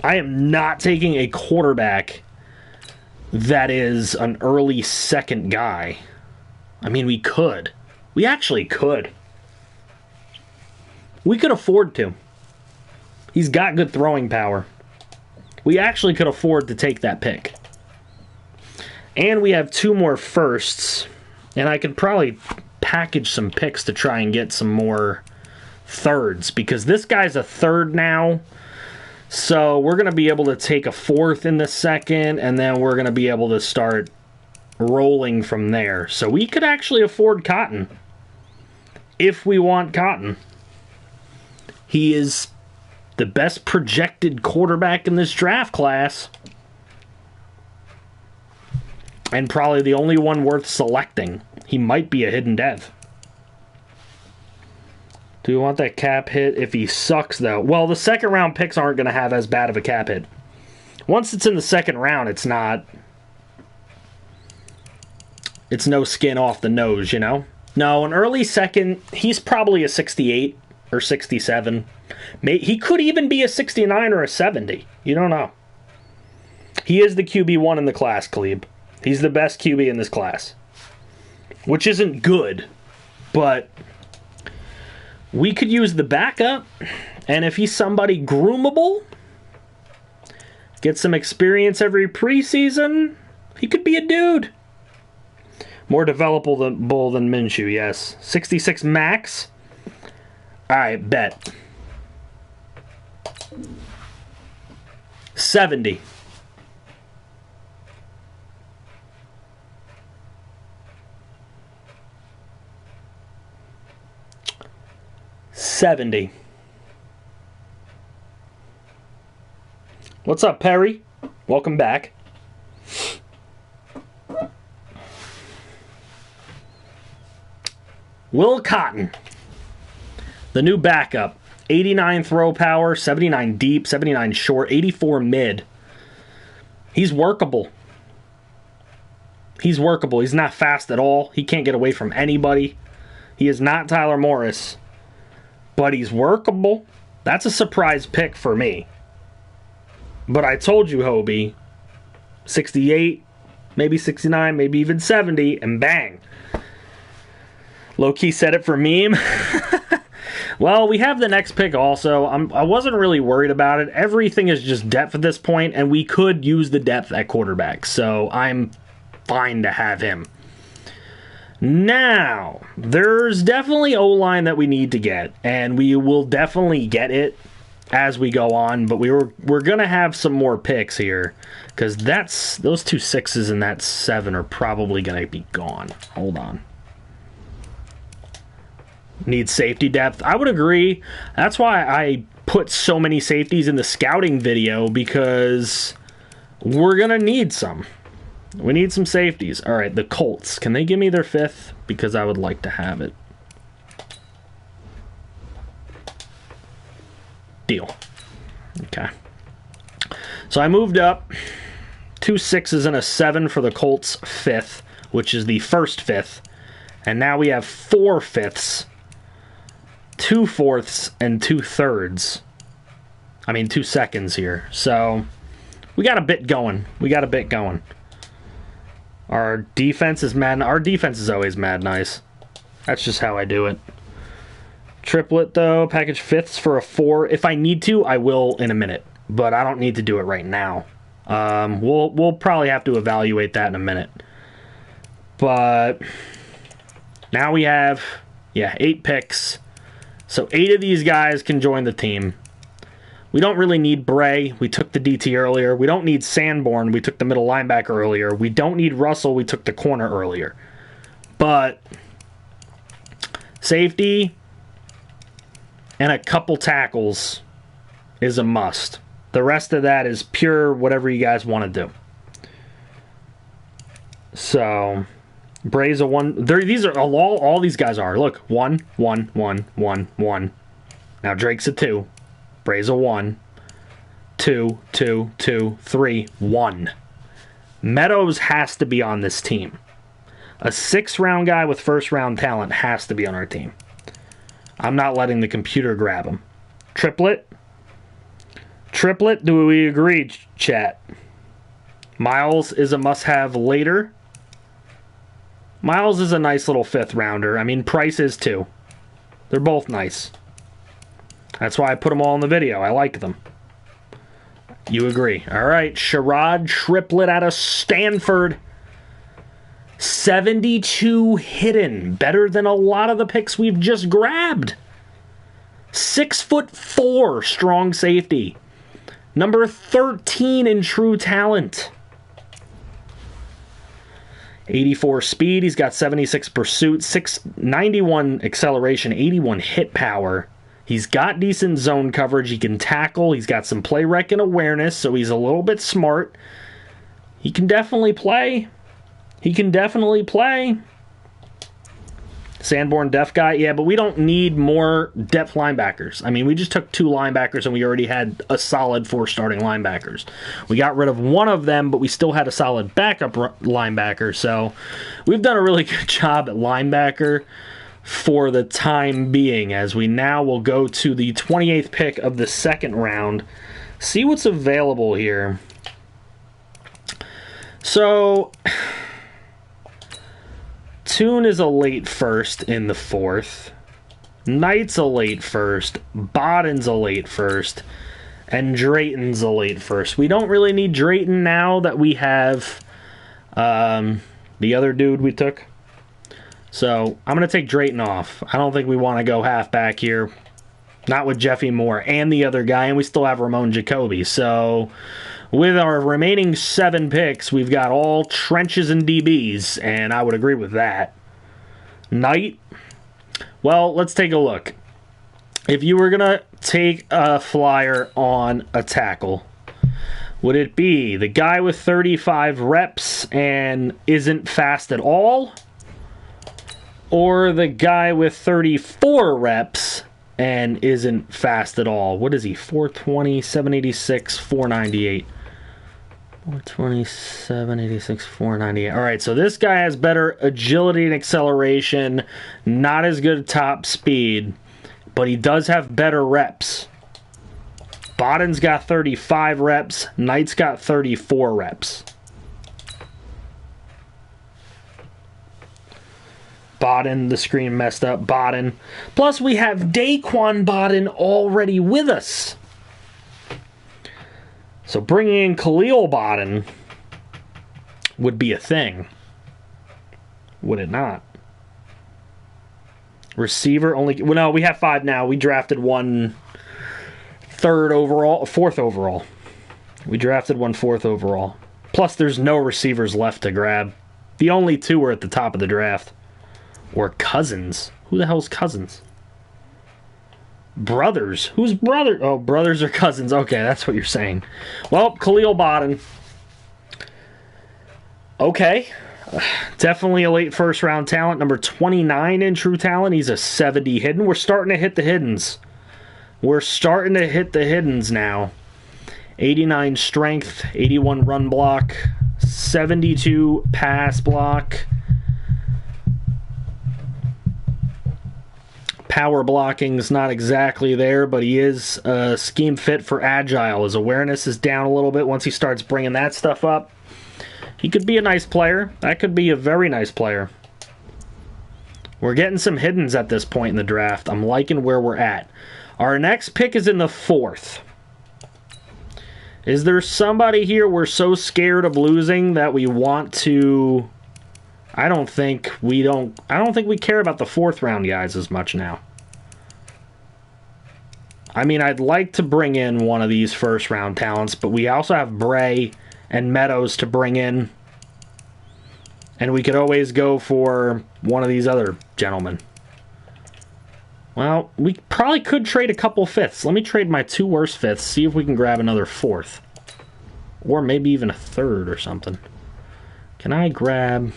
I am not taking a quarterback that is an early second guy. I mean, we could. We actually could. We could afford to. He's got good throwing power. We actually could afford to take that pick. And we have 2 more firsts. And I could probably package some picks to try and get some more thirds. Because this guy's a third now. So we're going to be able to take a 4th in the second. And then we're going to be able to start rolling from there. So we could actually afford Cotton. If we want Cotton. He is the best projected quarterback in this draft class. And probably the only one worth selecting. He might be a hidden dev. Do we want that cap hit if he sucks, though? Well, the second round picks aren't going to have as bad of a cap hit. Once it's in the second round, it's not. It's no skin off the nose, you know? No, an early second, he's probably a 68 or 67. He could even be a 69 or a 70. You don't know. He is the QB1 in the class, Klebe. He's the best QB in this class. Which isn't good, but we could use the backup. And if he's somebody groomable, get some experience every preseason, he could be a dude. More developable than Minshew, yes. 66 max. Alright, bet. 70. 70. 70. What's up, Perry? Welcome back. Will Cotton, the new backup. 89 throw power, 79 deep, 79 short, 84 mid. He's workable. He's workable. He's not fast at all. He can't get away from anybody. He is not Tyler Morris, but he's workable. That's a surprise pick for me. But I told you, Hobie, 68, maybe 69, maybe even 70, and bang. Low-key said it for meme. Well, we have the next pick also. I wasn't really worried about it. Everything is just depth at this point, and we could use the depth at quarterback. So I'm fine to have him. Now, there's definitely O-line that we need to get, and we will definitely get it as we go on, but we're going to have some more picks here, because those 2 6s and that 7 are probably going to be gone. Hold on. Need safety depth. I would agree. That's why I put so many safeties in the scouting video, because we're going to need some. We need some safeties. All right, the Colts. Can they give me their 5th? Because I would like to have it. Deal. Okay. So I moved up 2 6s and a 7 for the Colts 5th, which is the first 5th. And now we have 4 5ths, 2 4ths, and 2 3rds. I mean, 2 seconds here. So we got a bit going. Our defense is mad. Our defense is always mad nice. That's just how I do it. Triplet, though. Package 5ths for a 4. If I need to, I will in a minute. But I don't need to do it right now. We'll probably have to evaluate that in a minute. But now we have, 8 picks. So 8 of these guys can join the team. We don't really need Bray. We took the DT earlier. We don't need Sanborn. We took the middle linebacker earlier. We don't need Russell. We took the corner earlier. But safety and a couple tackles is a must. The rest of that is pure whatever you guys want to do. So Bray's a 1. These are all these guys are. Look, 1, 1, 1, 1, 1. Now Drake's a 2. Bray's a 1. 2, 2, 2, 3, 1. Meadows has to be on this team. A 6th-round guy with first-round talent has to be on our team. I'm not letting the computer grab him. Triplet, do we agree, chat? Miles is a must-have later. Miles is a nice little 5th-rounder. I mean, Price is too. They're both nice. That's why I put them all in the video. I like them. You agree. All right, Sherrod Triplet out of Stanford. 72 hidden. Better than a lot of the picks we've just grabbed. 6'4" strong safety. Number 13 in true talent. 84 speed. He's got 76 pursuit, 691 acceleration, 81 hit power. He's got decent zone coverage. He can tackle. He's got some play rec and awareness, so he's a little bit smart. He can definitely play. Sanborn depth guy, yeah, but we don't need more depth linebackers. I mean, we just took 2 linebackers and we already had a solid 4 starting linebackers. We got rid of one of them, but we still had a solid backup linebacker. So we've done a really good job at linebacker for the time being, as we now will go to the 28th pick of the 2nd round. See what's available here. So Toon is a late 1st in the 4th. Knight's a late 1st. Bodden's a late 1st. And Drayton's a late 1st. We don't really need Drayton now that we have the other dude we took. So I'm going to take Drayton off. I don't think we want to go halfback here. Not with Jeffy Moore and the other guy. And we still have Ramon Jacoby. So with our remaining 7 picks, we've got all trenches and DBs, and I would agree with that. Knight, well, let's take a look. If you were going to take a flyer on a tackle, would it be the guy with 35 reps and isn't fast at all? Or the guy with 34 reps and isn't fast at all? What is he? 420, 786, 498. 420, 786, 498. All right, so this guy has better agility and acceleration, not as good at top speed, but he does have better reps. Bodden's got 35 reps. Knight's got 34 reps. Bodden, the screen messed up. Bodden. Plus, we have Daquan Bodden already with us. So bringing in Khalil Bodden would be a thing. Would it not? Receiver only... Well, no, we have 5 now. We drafted one fourth overall. We drafted one 4th overall. Plus, there's no receivers left to grab. The only 2 were at the top of the draft. Or Cousins. Who the hell's Cousins? Brothers. Who's brother? Oh, brothers or cousins. Okay, that's what you're saying. Well, Khalil Bodden. Okay. Definitely a late first round talent. Number 29 in true talent. He's a 70 hidden. We're starting to hit the hiddens. We're starting to hit the hiddens now. 89 strength. 81 run block. 72 pass block. Power blocking's not exactly there, but he is scheme fit for agile. His awareness is down a little bit once he starts bringing that stuff up. He could be a nice player. That could be a very nice player. We're getting some hiddens at this point in the draft. I'm liking where we're at. Our next pick is in the 4th. Is there somebody here we're so scared of losing that we want to... I don't think we care about the 4th round guys as much now. I mean, I'd like to bring in one of these first round talents, but we also have Bray and Meadows to bring in. And we could always go for one of these other gentlemen. Well, we probably could trade a couple 5ths. Let me trade my 2 worst 5ths, see if we can grab another 4th. Or maybe even a 3rd or something. Can I grab...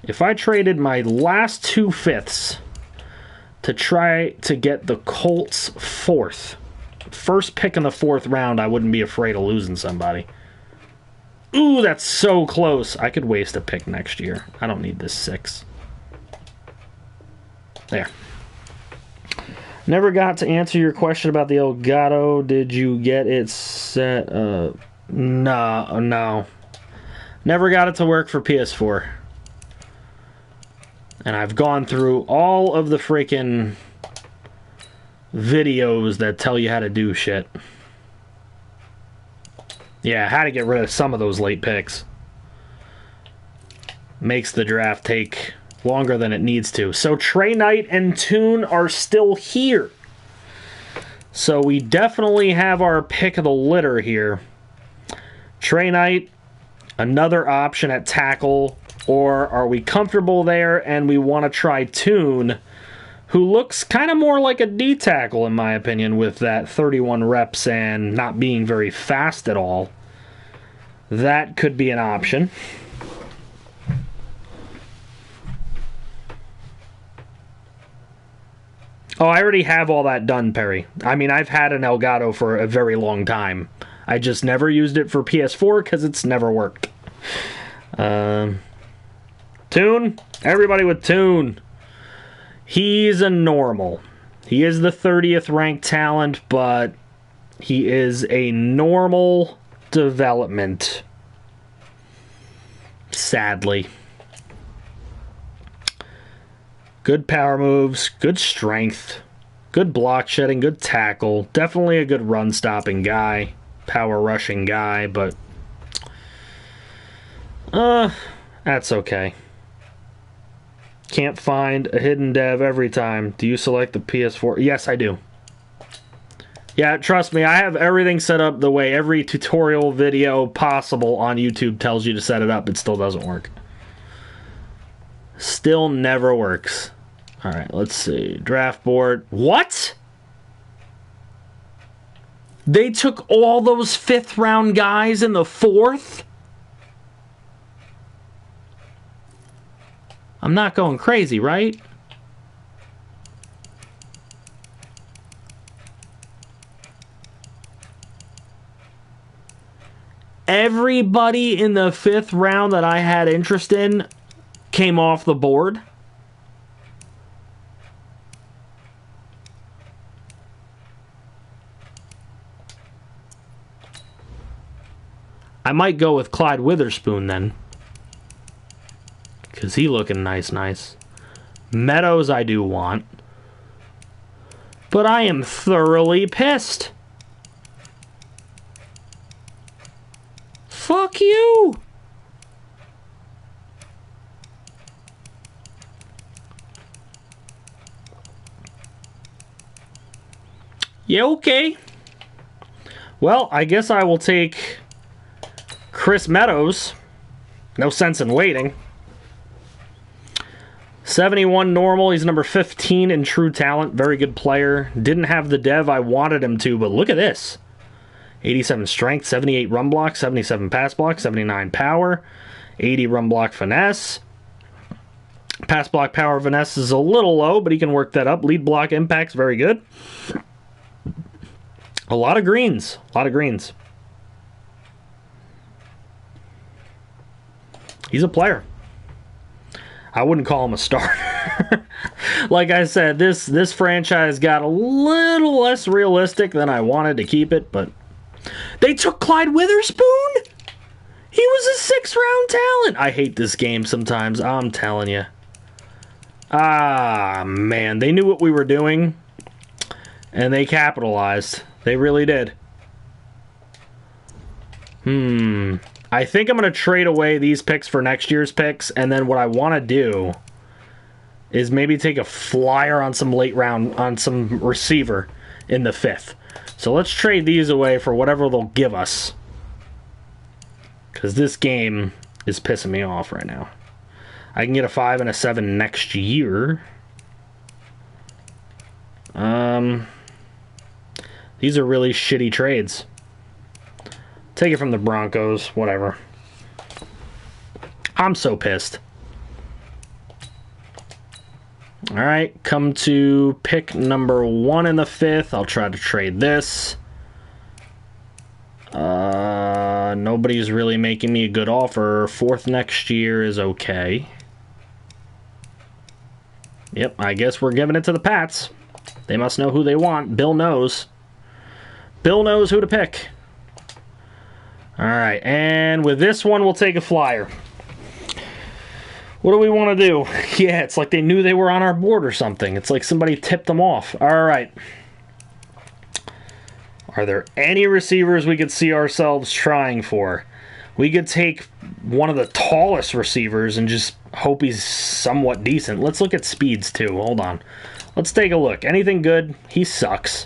If I traded my last 2 5ths to try to get the Colts 4th, first pick in the 4th round, I wouldn't be afraid of losing somebody. Ooh, that's so close. I could waste a pick next year. I don't need this 6. There. Never got to answer your question about the Elgato. Did you get it set? No. Never got it to work for PS4. And I've gone through all of the freaking videos that tell you how to do shit. Yeah, how to get rid of some of those late picks. Makes the draft take longer than it needs to. So Trey Knight and Toon are still here. So we definitely have our pick of the litter here. Trey Knight, another option at tackle. Or are we comfortable there and we want to try Toon, who looks kind of more like a D-tackle, in my opinion, with that 31 reps and not being very fast at all. That could be an option. Oh, I already have all that done, Perry. I mean, I've had an Elgato for a very long time. I just never used it for PS4 because it's never worked. Toon, everybody with Toon. He's a normal. He is the 30th ranked talent, but he is a normal development. Sadly. Good power moves, good strength, good block shedding, good tackle. Definitely a good run stopping guy, power rushing guy, but that's okay. Can't find a hidden dev every time. Do you select the PS4? Yes, I do. Yeah, trust me, I have everything set up the way every tutorial video possible on YouTube tells you to set it up. It still doesn't work. Still never works. All right, let's see. Draft board. What? They took all those 5th round guys in the 4th? I'm not going crazy, right? Everybody in the 5th round that I had interest in came off the board. I might go with Clyde Witherspoon then. Because he looking nice. Meadows I do want. But I am thoroughly pissed. Fuck you! Yeah, okay. Well, I guess I will take Chris Meadows. No sense in waiting. 71 normal. He's number 15 in true talent. Very good player. Didn't have the dev I wanted him to, but look at this. 87 strength, 78 run block, 77 pass block, 79 power, 80 run block finesse. Pass block power finesse is a little low, but he can work that up. Lead block impact's very good. A lot of greens. He's a player. I wouldn't call him a starter. Like I said, this franchise got a little less realistic than I wanted to keep it, but they took Clyde Witherspoon? He was a 6th round talent. I hate this game sometimes, I'm telling you. Ah, man. They knew what we were doing, and they capitalized. They really did. I think I'm going to trade away these picks for next year's picks, and then what I want to do is maybe take a flyer on some late round, on some receiver in the 5th. So let's trade these away for whatever they'll give us. Because this game is pissing me off right now. I can get a 5 and a 7 next year. These are really shitty trades. Take it from the Broncos, whatever. I'm so pissed. Alright, come to pick number 1 in the 5th. I'll try to trade this. Nobody's really making me a good offer. 4th next year is okay. Yep, I guess we're giving it to the Pats. They must know who they want. Bill knows. Bill knows who to pick. Alright, and with this one, we'll take a flyer. What do we want to do? Yeah, it's like they knew they were on our board or something. It's like somebody tipped them off. Alright. Are there any receivers we could see ourselves trying for? We could take one of the tallest receivers and just hope he's somewhat decent. Let's look at speeds, too. Hold on. Let's take a look. Anything good? He sucks.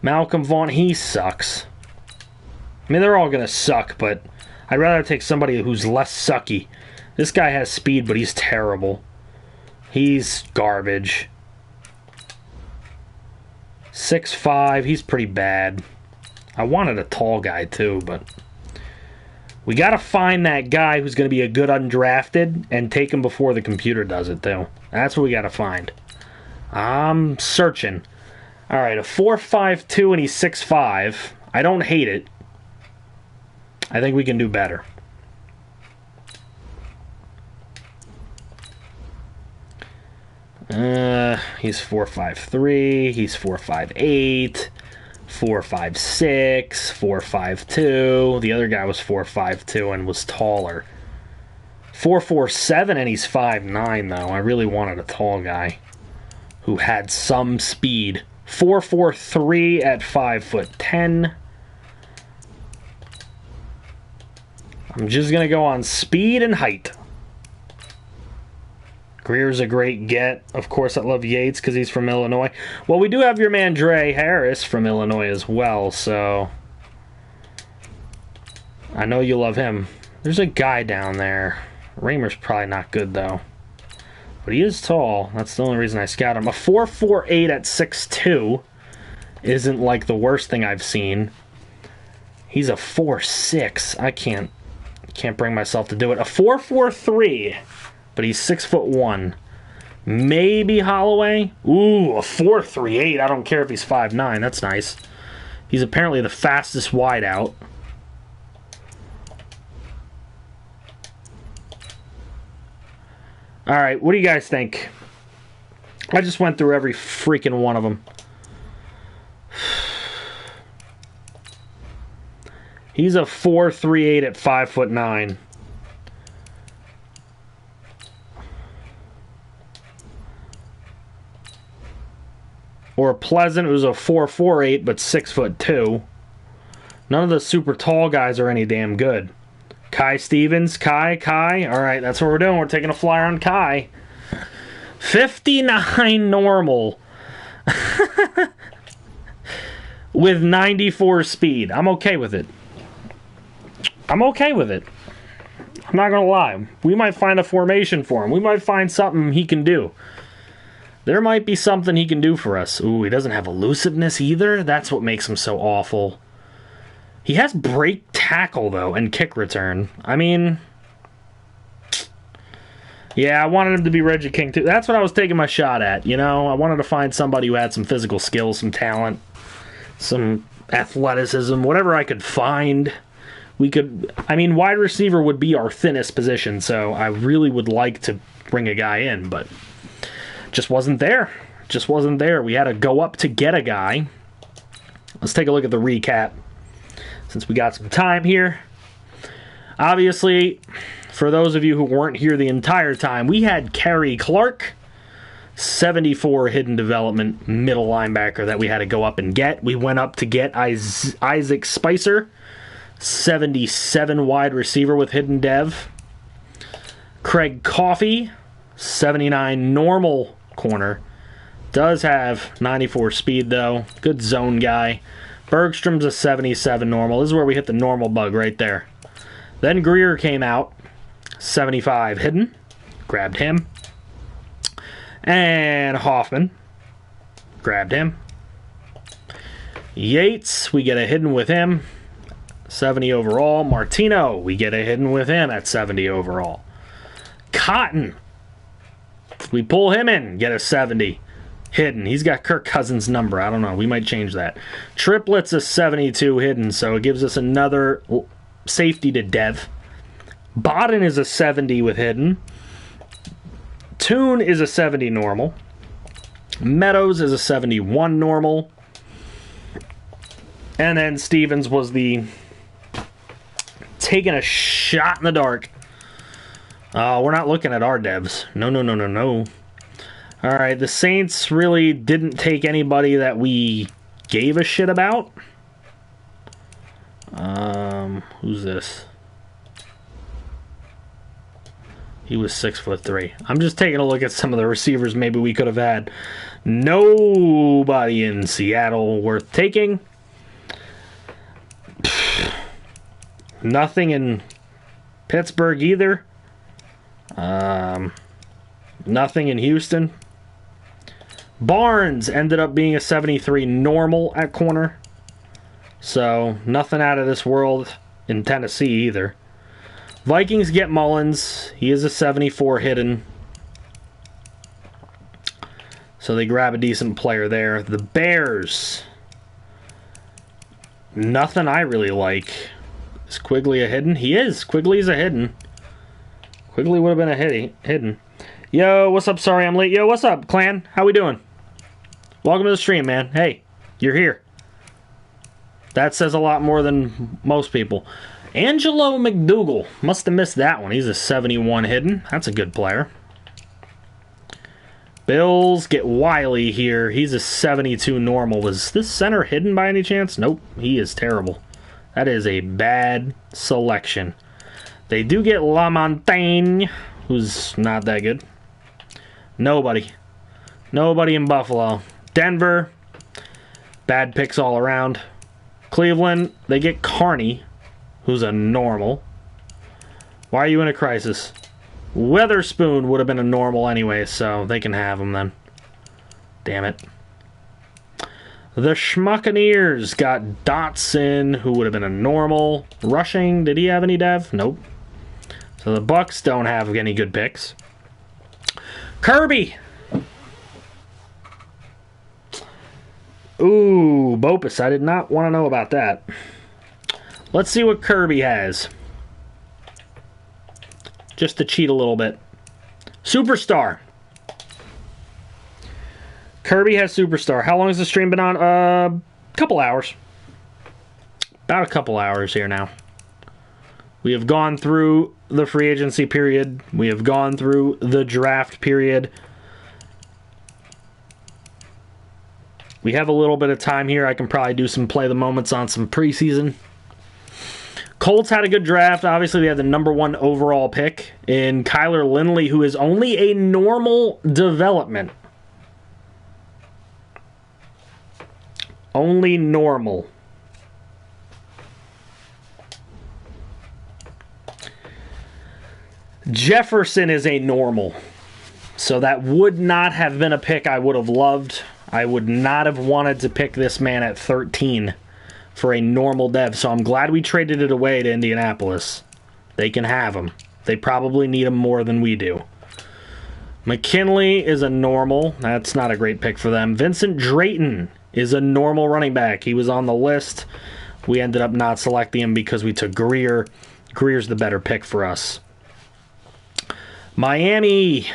Malcolm Vaughn, he sucks. I mean, they're all going to suck, but I'd rather take somebody who's less sucky. This guy has speed, but he's terrible. He's garbage. 6'5", he's pretty bad. I wanted a tall guy, too, but we got to find that guy who's going to be a good undrafted and take him before the computer does it, though. That's what we got to find. I'm searching. All right, a 4.52 and he's 6'5". I don't hate it. I think we can do better. He's 4'5'3", he's 4'5'8", 4'5'6", 4'5'2". The other guy was 4'5'2" and was taller. 4'4'7", and he's 5'9", though. I really wanted a tall guy who had some speed. 4'4'3" at 5'10". I'm just going to go on speed and height. Greer's a great get. Of course, I love Yates because he's from Illinois. Well, we do have your man Dre Harris from Illinois as well, so I know you love him. There's a guy down there. Raymer's probably not good, though. But he is tall. That's the only reason I scout him. A 4.48 at 6'2" isn't like the worst thing I've seen. He's a 4'6". I can't bring myself to do it. A 4.43, but he's 6'1". Maybe Holloway. Ooh, a 4.38. I don't care if he's 5'9". That's nice. He's apparently the fastest wideout. All right, what do you guys think? I just went through every freaking one of them. He's a 4.38 at 5'9". Or Pleasant, who's a 4.48 but 6'2". None of the super tall guys are any damn good. Kai Stevens, Kai. All right, that's what we're doing. We're taking a flyer on Kai. 59 normal. With 94 speed. I'm okay with it. I'm not going to lie. We might find a formation for him. We might find something he can do. There might be something he can do for us. Ooh, he doesn't have elusiveness either. That's what makes him so awful. He has break tackle, though, and kick return. I mean, yeah, I wanted him to be Reggie King, too. That's what I was taking my shot at, you know? I wanted to find somebody who had some physical skills, some talent, some athleticism, whatever I could find. Wide receiver would be our thinnest position, so I really would like to bring a guy in, but just wasn't there. We had to go up to get a guy. Let's take a look at the recap, since we got some time here. Obviously, for those of you who weren't here the entire time, we had Kerry Clark, 74 hidden development middle linebacker that we had to go up and get. We went up to get Isaac Spicer, 77 wide receiver with hidden dev. Craig Coffey, 79 normal corner. Does have 94 speed, though. Good zone guy. Bergstrom's a 77 normal. This is where we hit the normal bug right there. Then Greer came out. 75 hidden. Grabbed him. And Hoffman. Grabbed him. Yates, we get a hidden with him. 70 overall. Martino, we get a hidden with him at 70 overall. Cotton, we pull him in, get a 70. Hidden. He's got Kirk Cousins' number. I don't know. We might change that. Triplet's a 72 hidden, so it gives us another safety to dev. Bodden is a 70 with hidden. Toon is a 70 normal. Meadows is a 71 normal. And then Stevens was the taking a shot in the dark. We're not looking at our devs. No. All right, the Saints really didn't take anybody that we gave a shit about. Who's this? He was 6'3". I'm just taking a look at some of the receivers maybe we could have had. Nobody in Seattle worth taking. Nothing in Pittsburgh either. Nothing in Houston. Barnes ended up being a 73 normal at corner. So, nothing out of this world in Tennessee either. Vikings get Mullins. He is a 74 hidden. So they grab a decent player there. The Bears. Nothing I really like. Is Quigley a hidden? He is. Quigley's a hidden. Quigley would have been a hidden. Yo, what's up? Sorry I'm late. Yo, what's up, clan? How we doing? Welcome to the stream, man. Hey, you're here. That says a lot more than most people. Angelo McDougal. Must have missed that one. He's a 71 hidden. That's a good player. Bills get Wiley here. He's a 72 normal. Was this center hidden by any chance? Nope. He is terrible. That is a bad selection. They do get LaMontagne, who's not that good. Nobody in Buffalo. Denver, bad picks all around. Cleveland, they get Carney, who's a normal. Why are you in a crisis? Weatherspoon would have been a normal anyway, so they can have him then. Damn it. The Schmuccaneers got Dotson, who would have been a normal. Rushing, did he have any dev? Nope. So the Bucks don't have any good picks. Kirby! Ooh, Bopus, I did not want to know about that. Let's see what Kirby has. Just to cheat a little bit. Superstar. Kirby has Superstar. How long has the stream been on? Couple hours. About a couple hours here now. We have gone through the free agency period. We have gone through the draft period. We have a little bit of time here. I can probably do some play the moments on some preseason. Colts had a good draft. Obviously, they had the #1 overall pick in Kyler Lindley, who is only a normal development. Only normal. Jefferson is a normal. So that would not have been a pick I would have loved. I would not have wanted to pick this man at 13 for a normal dev. So I'm glad we traded it away to Indianapolis. They can have him. They probably need him more than we do. McKinley is a normal. That's not a great pick for them. Vincent Drayton is a normal running back. He was on the list. We ended up not selecting him because we took Greer. Greer's the better pick for us. Miami.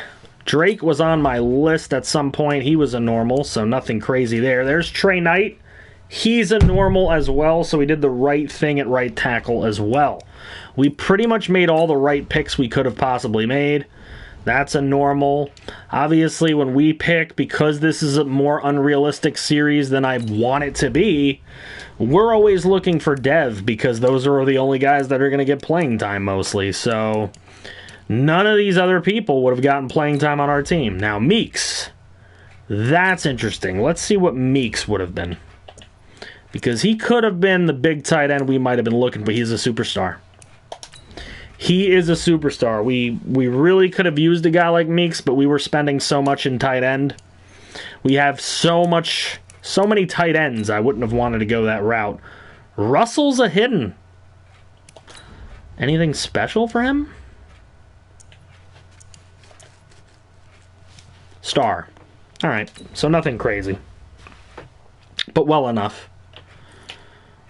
Drake was on my list at some point. He was a normal, so nothing crazy there. There's Trey Knight. He's a normal as well, so we did the right thing at right tackle as well. We pretty much made all the right picks we could have possibly made. That's a normal. Obviously, when we pick, because this is a more unrealistic series than I want it to be, we're always looking for dev because those are the only guys that are going to get playing time mostly. So none of these other people would have gotten playing time on our team. Now, Meeks. That's interesting. Let's see what Meeks would have been. Because he could have been the big tight end we might have been looking for. He's a superstar. He is a superstar. We really could have used a guy like Meeks, but we were spending so much in tight end. We have so many tight ends, I wouldn't have wanted to go that route. Russell's a hidden. Anything special for him? Star. All right, so nothing crazy. But well enough.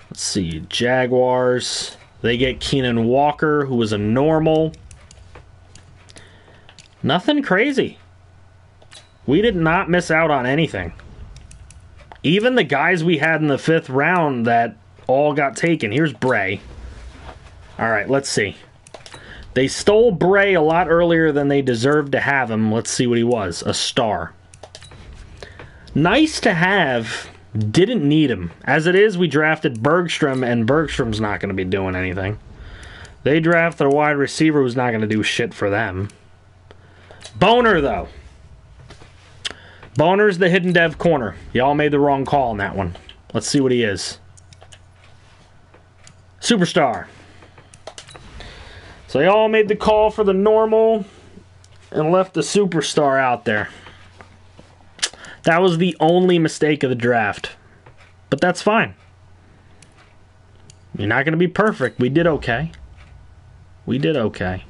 Let's see, Jaguars. They get Keenan Walker, who was a normal. Nothing crazy. We did not miss out on anything. Even the guys we had in the 5th round that all got taken. Here's Bray. All right, let's see. They stole Bray a lot earlier than they deserved to have him. Let's see what he was. A star. Nice to have. Didn't need him. As it is, we drafted Bergstrom, and Bergstrom's not going to be doing anything. They drafted a wide receiver who's not going to do shit for them. Boner, though. Boner's the hidden dev corner. Y'all made the wrong call on that one. Let's see what he is. Superstar. So y'all made the call for the normal and left the superstar out there. That was the only mistake of the draft. But that's fine. You're not going to be perfect. We did okay. We did okay.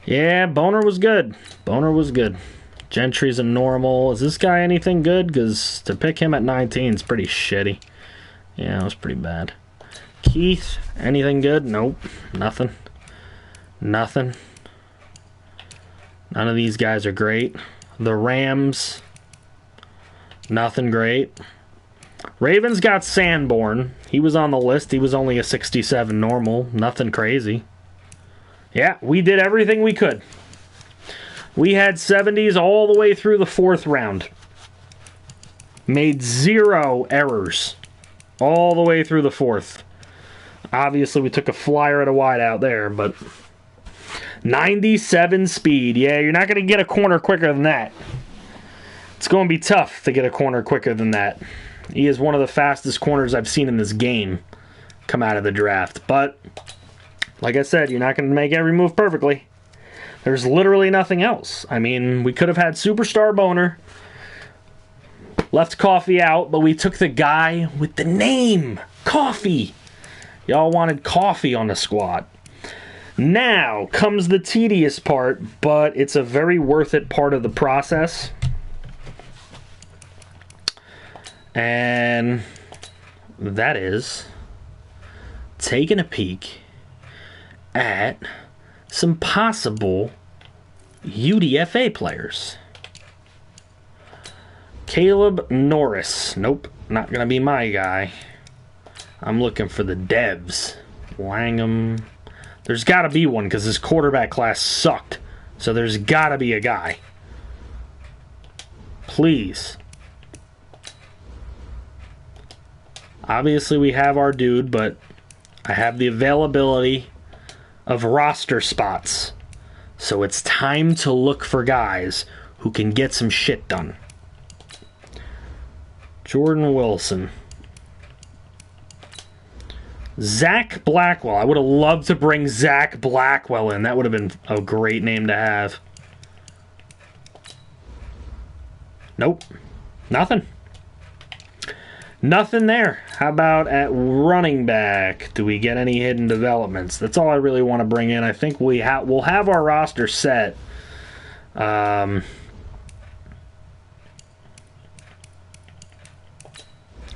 Yeah, Boner was good. Boner was good. Gentry's a normal. Is this guy anything good? Because to pick him at 19 is pretty shitty. Yeah, it was pretty bad. Keith, anything good? Nope. Nothing. Nothing. None of these guys are great. The Rams, nothing great. Ravens got Sanborn. He was on the list. He was only a 67 normal. Nothing crazy. Yeah, we did everything we could. We had 70s all the way through the 4th round. Made 0 errors all the way through the 4th. Obviously, we took a flyer at a wide out there, but 97 speed. Yeah, you're not going to get a corner quicker than that. It's going to be tough to get a corner quicker than that. He is one of the fastest corners I've seen in this game come out of the draft. But Like I said, you're not going to make every move perfectly. There's literally nothing else. I mean, we could have had Superstar Boner, left Coffee out, but we took the guy with the name, Coffee. Y'all wanted Coffee on the squad. Now comes the tedious part, but it's a very worth it part of the process. And that is taking a peek at some possible UDFA players. Caleb Norris. Nope, not going to be my guy. I'm looking for the devs. Langham. There's got to be one because this quarterback class sucked. So there's got to be a guy. Please. Obviously we have our dude, but I have the availability of roster spots. So it's time to look for guys who can get some shit done. Jordan Wilson. Zach Blackwell. I would have loved to bring Zach Blackwell in. That would have been a great name to have. Nope. Nothing. Nothing there. How about at running back? Do we get any hidden developments? That's all I really want to bring in. I think we'll have our roster set.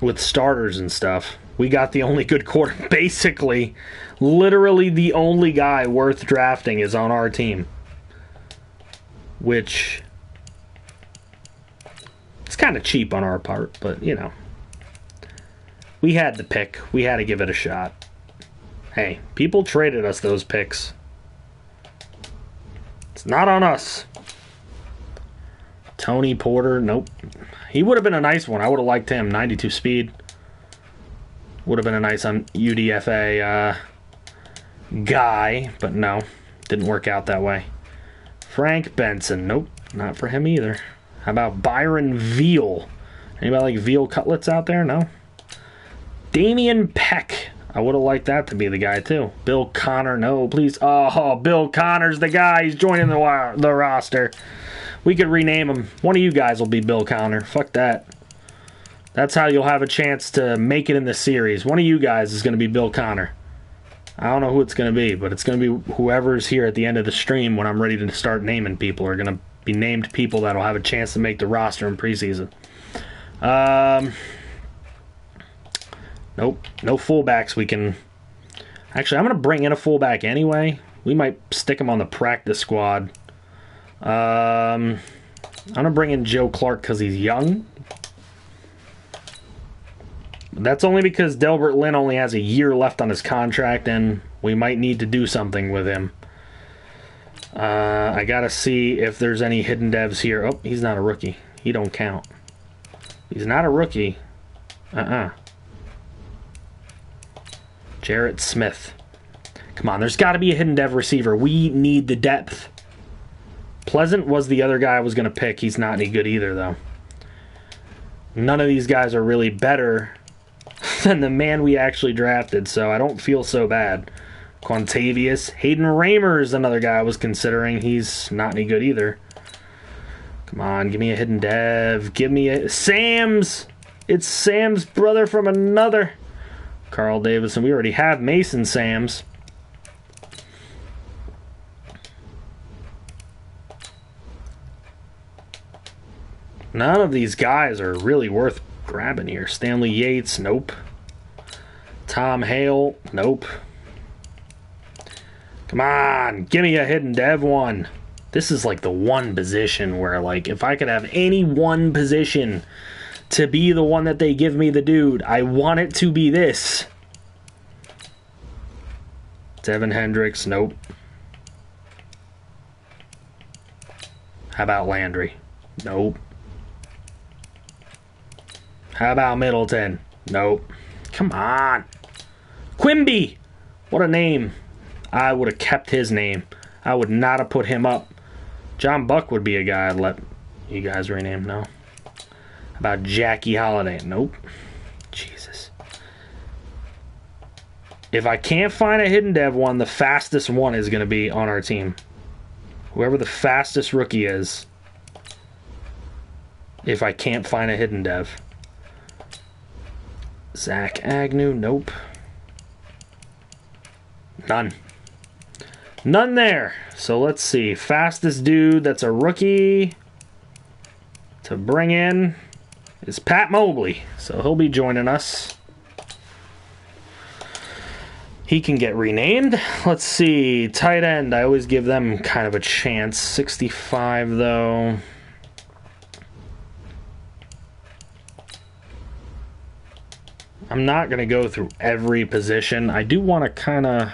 With starters and stuff. We got the only good quarter. Basically, literally the only guy worth drafting is on our team. Which, it's kind of cheap on our part, but, you know. We had the pick. We had to give it a shot. Hey, people traded us those picks. It's not on us. Tony Porter, nope. He would have been a nice one. I would have liked him. 92 speed. Would have been a nice UDFA guy, but no. Didn't work out that way. Frank Benson, nope. Not for him either. How about Byron Veal? Anybody like veal cutlets out there? No. Damian Peck. I would have liked that to be the guy too. Bill Connor, no, please. Oh, Bill Connor's the guy. He's joining the roster. We could rename him. One of you guys will be Bill Connor. Fuck that. That's how you'll have a chance to make it in the series. One of you guys is going to be Bill Connor. I don't know who it's going to be, but it's going to be whoever's here at the end of the stream when I'm ready to start naming people are going to be named people that'll have a chance to make the roster in preseason. Nope. No fullbacks we can... Actually, I'm going to bring in a fullback anyway. We might stick him on the practice squad. I'm going to bring in Joe Clark because he's young. That's only because Delbert Lynn only has a year left on his contract, and we might need to do something with him. I got to see if there's any hidden devs here. Oh, he's not a rookie. He don't count. He's not a rookie. Jarrett Smith. Come on, there's got to be a hidden dev receiver. We need the depth. Pleasant was the other guy I was going to pick. He's not any good either, though. None of these guys are really better than the man we actually drafted, so I don't feel so bad. Quantavius. Hayden Raymer is another guy I was considering. He's not any good either. Come on, give me a hidden dev. Give me a... Sam's! It's Sam's brother from another... Carl Davison. We already have Mason Sam's. None of these guys are really worth grabbing here. Stanley Yates, nope. Tom Hale, nope. Come on, give me a hidden dev one. This is like the one position where, like, if I could have any one position to be the one that they give me the dude, I want it to be this. Devin Hendricks, nope. How about Landry? Nope. How about Middleton? Nope. Come on. Quimby! What a name. I would have kept his name. I would not have put him up. John Buck would be a guy I'd let you guys rename. No. How about Jackie Holiday? Nope. Jesus. If I can't find a hidden dev one, the fastest one is going to be on our team. Whoever the fastest rookie is. If I can't find a hidden dev. Zach Agnew, nope. None. None there. So let's see. Fastest dude that's a rookie to bring in is Pat Mobley. So he'll be joining us. He can get renamed. Let's see. Tight end. I always give them kind of a chance. 65, though. I'm not going to go through every position. I do want to kind of... I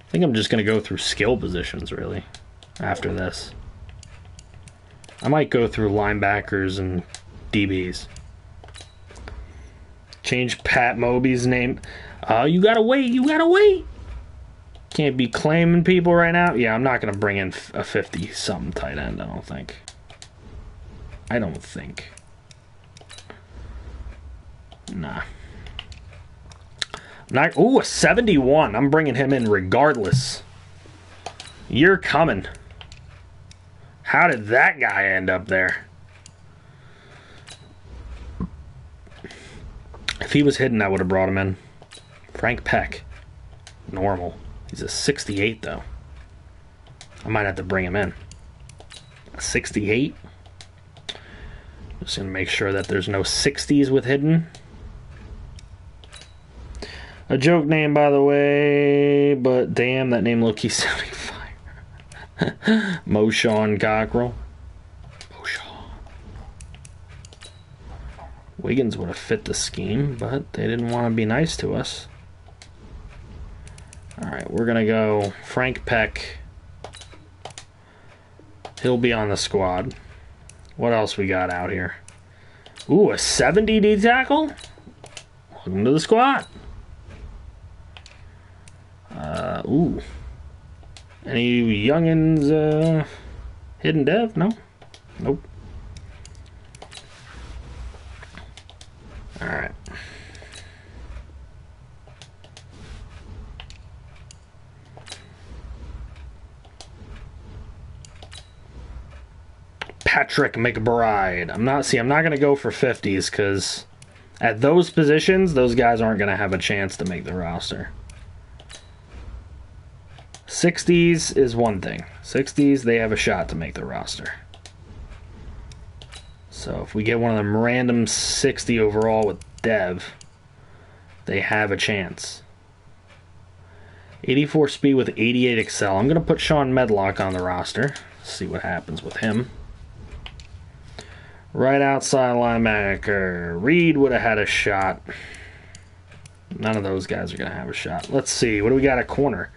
think I'm just going to go through skill positions, really, after this. I might go through linebackers and DBs. Change Pat Moby's name. You gotta wait. You gotta wait. Can't be claiming people right now. Yeah, I'm not gonna bring in a 50-something tight end. I don't think. Nah. Not. Ooh, a 71. I'm bringing him in regardless. You're coming. How did that guy end up there? If he was hidden, I would have brought him in. Frank Peck. Normal. He's a 68, though. I might have to bring him in. A 68? Just going to make sure that there's no 60s with hidden. A joke name, by the way, but damn, that name low-key sounding fire. Moshawn Cockrell. Wiggins would have fit the scheme, but they didn't want to be nice to us. Alright, we're going to go Frank Peck. He'll be on the squad. What else we got out here? Ooh, a 70 D tackle? Welcome to the squad. Ooh. Any youngins hidden dev? No? Nope. Alright. Patrick McBride. I'm not going to go for 50s because at those positions, those guys aren't going to have a chance to make the roster. 60s is one thing. 60s, they have a shot to make the roster. So if we get one of them random 60 overall with Dev, they have a chance. 84 speed with 88 excel. I'm going to put Sean Medlock on the roster. See what happens with him. Right outside linebacker. Reed would have had a shot. None of those guys are going to have a shot. Let's see. What do we got at corner?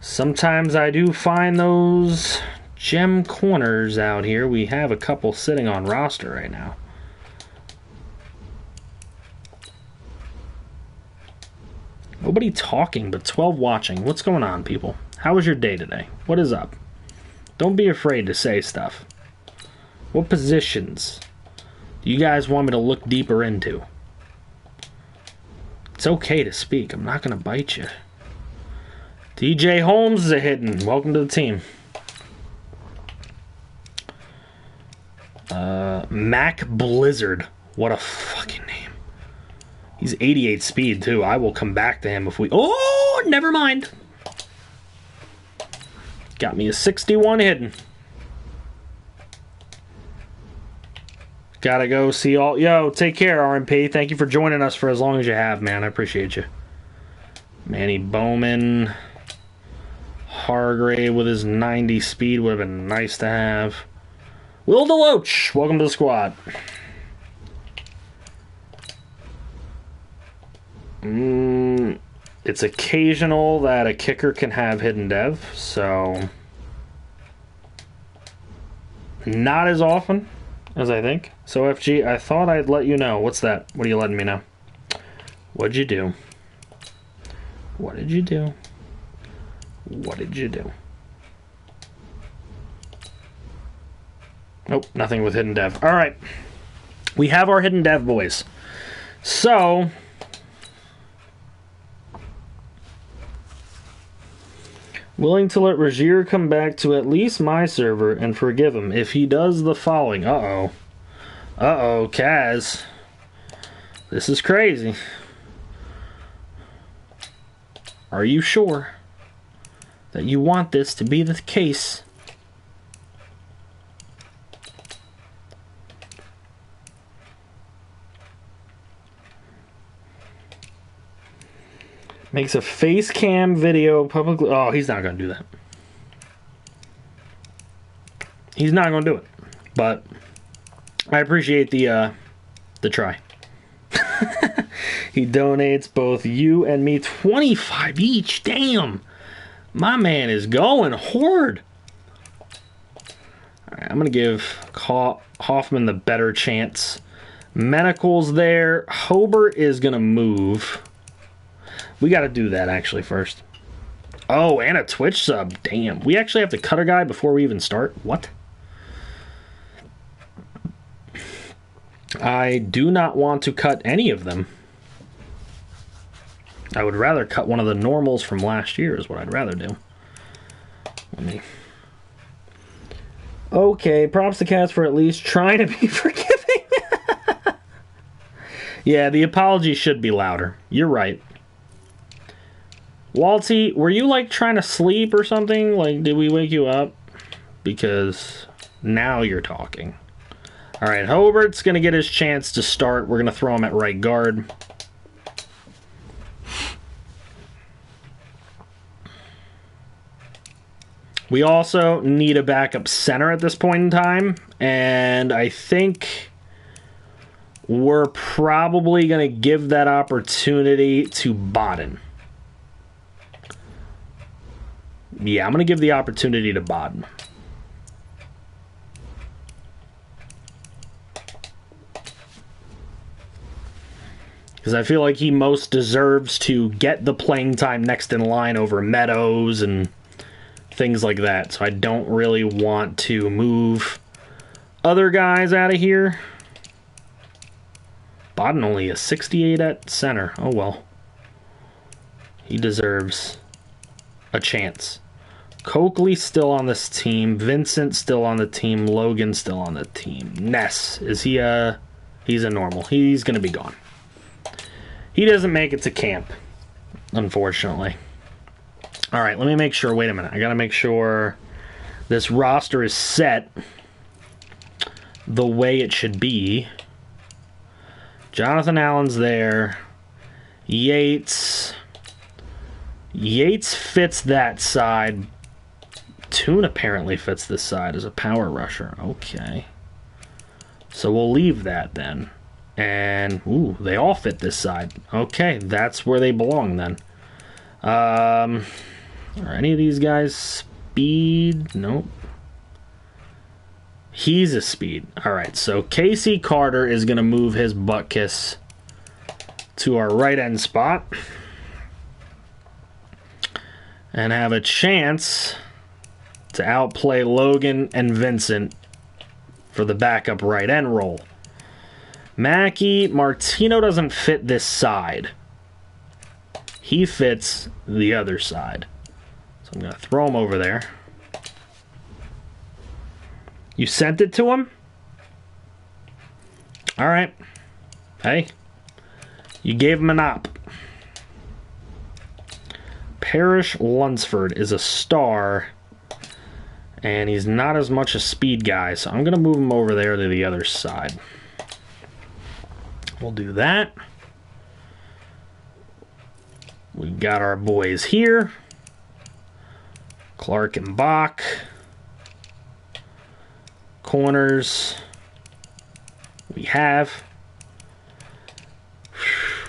Sometimes I do find those gem corners out here. We have a couple sitting on roster right now. Nobody talking, but 12 watching. What's going on, people? How was your day today? What is up? Don't be afraid to say stuff. What positions do you guys want me to look deeper into? It's okay to speak. I'm not going to bite you. DJ Holmes is a hidden. Welcome to the team. Mac Blizzard. What a fucking name. He's 88 speed, too. I will come back to him if we... Oh, never mind. Got me a 61 hidden. Gotta go see all... Yo, take care, RMP. Thank you for joining us for as long as you have, man. I appreciate you. Manny Bowman. Hargrave with his 90 speed would have been nice to have. Will DeLoach, welcome to the squad. It's occasional that a kicker can have hidden dev, so not as often as I think. So FG, I thought I'd let you know. What's that? What are you letting me know? What'd you do? What did you do? What did you do? Nope, nothing with hidden dev. All right. We have our hidden dev boys. So, Willing to let Rozier come back to at least my server and forgive him if he does the following. Uh-oh. Uh-oh, Kaz. This is crazy. Are you sure that you want this to be the case? Makes a face cam video publicly. Oh, he's not going to do that. He's not going to do it. But I appreciate the try. He donates both you and me 25 each. Damn. My man is going hard. All right, I'm going to give Hoffman the better chance. Medical's there. Hobart is going to move. We got to do that actually first. Oh, and a Twitch sub. Damn. We actually have to cut a guy before we even start? What? I do not want to cut any of them. I would rather cut one of the normals from last year is what I'd rather do. Let me... Okay, props to Cats for at least trying to be forgiving. Yeah, the apology should be louder. You're right. Walty, were you like trying to sleep or something? Like, did we wake you up? Because now you're talking. All right, Hobart's going to get his chance to start. We're going to throw him at right guard. We also need a backup center at this point in time. And I think we're probably going to give that opportunity to Bodden. Yeah, I'm going to give the opportunity to Bodden. Because I feel like he most deserves to get the playing time next in line over Meadows and things like that. So I don't really want to move other guys out of here. Bodden only a 68 at center. Oh well. He deserves a chance. Coakley still on this team. Vincent still on the team. Logan still on the team. Ness, is he he's a normal. He's going to be gone. He doesn't make it to camp, unfortunately. All right, let me make sure. Wait a minute. I got to make sure this roster is set the way it should be. Jonathan Allen's there. Yates fits that side. Toon apparently fits this side as a power rusher. Okay. So we'll leave that then. And, ooh, they all fit this side. Okay, that's where they belong then. Are any of these guys speed? Nope. He's a speed. All right, so Casey Carter is going to move his butt kiss to our right end spot. And have a chance to outplay Logan and Vincent for the backup right end role. Martino doesn't fit this side. He fits the other side. So I'm going to throw him over there. You sent it to him? All right. Hey, you gave him an op. Parrish Lunsford is a star, and he's not as much a speed guy, so I'm going to move him over there to the other side. We'll do that. We got our boys here. Clark and Bach. Corners. We have.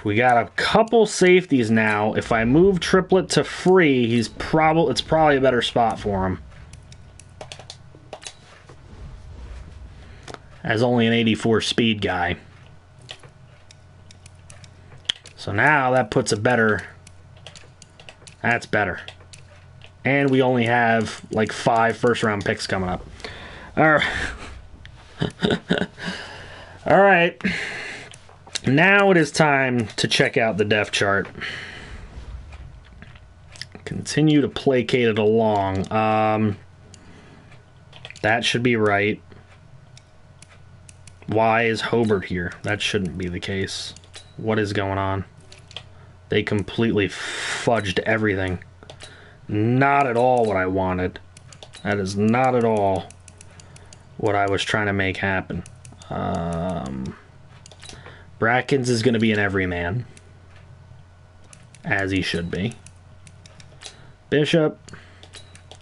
We got a couple safeties now. If I move Triplet to free, it's probably a better spot for him. As only an 84 speed guy. So now that puts a better... That's better. And we only have like 5 first-round picks coming up. All right. All right. Now it is time to check out the depth chart. Continue to placate it along. That should be right. Why is Hobart here? That shouldn't be the case. What is going on? They completely fudged everything. Not at all what I wanted. That is not at all what I was trying to make happen. Brackens is going to be an everyman. As he should be. Bishop.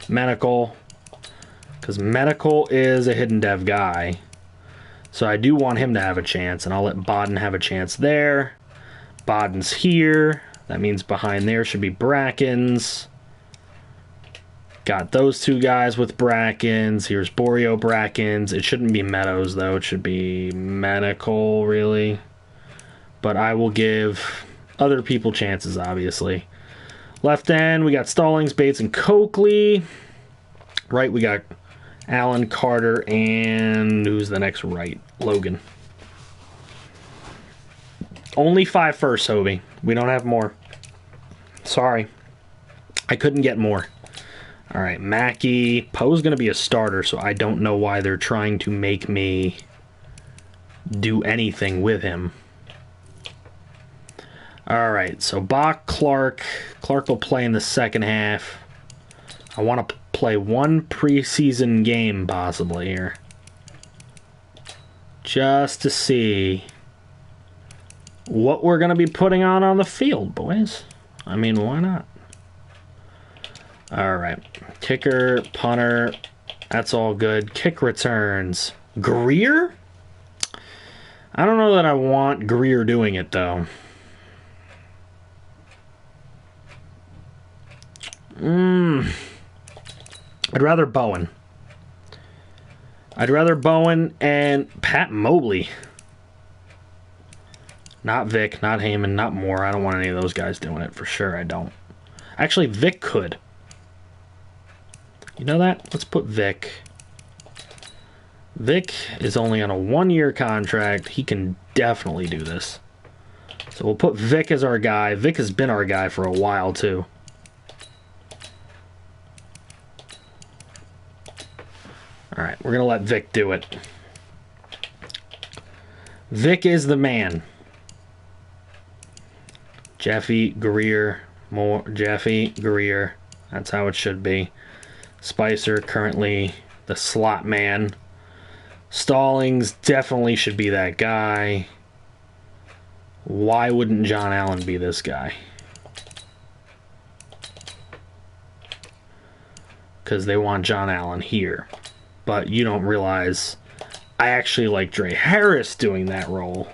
Medical. Because Medical is a hidden dev guy. So I do want him to have a chance, and I'll let Bodden have a chance there. Bodden's here. That means behind there should be Brackens. Got those two guys with Brackens. Here's Borio Brackens. It shouldn't be Meadows, though. It should be Medical, really. But I will give other people chances, obviously. Left end, we got Stallings, Bates, and Coakley. Right, we got Allen, Carter, and who's the next right? Logan. Only 5 first, Hobie. We don't have more. Sorry. I couldn't get more. All right, Mackey. Poe's going to be a starter, so I don't know why they're trying to make me do anything with him. All right, so Bach, Clark. Clark will play in the second half. I want to play one preseason game possibly here. Just to see what we're going to be putting on the field, boys. I mean, why not? All right. Kicker, punter. That's all good. Kick returns. Greer? I don't know that I want Greer doing it, though. I'd rather Bowen. I'd rather Bowen and Pat Mobley. Not Vic, not Heyman, not Moore. I don't want any of those guys doing it. For sure, I don't. Actually, Vic could. You know that? Let's put Vic. Vic is only on a 1-year contract. He can definitely do this. So we'll put Vic as our guy. Vic has been our guy for a while, too. All right, we're going to let Vic do it. Vic is the man. Jeffy, Greer, Moore, Jeffy, Greer. That's how it should be. Spicer, currently the slot man. Stallings definitely should be that guy. Why wouldn't John Allen be this guy? Because they want John Allen here. But you don't realize I actually like Dre Harris doing that role.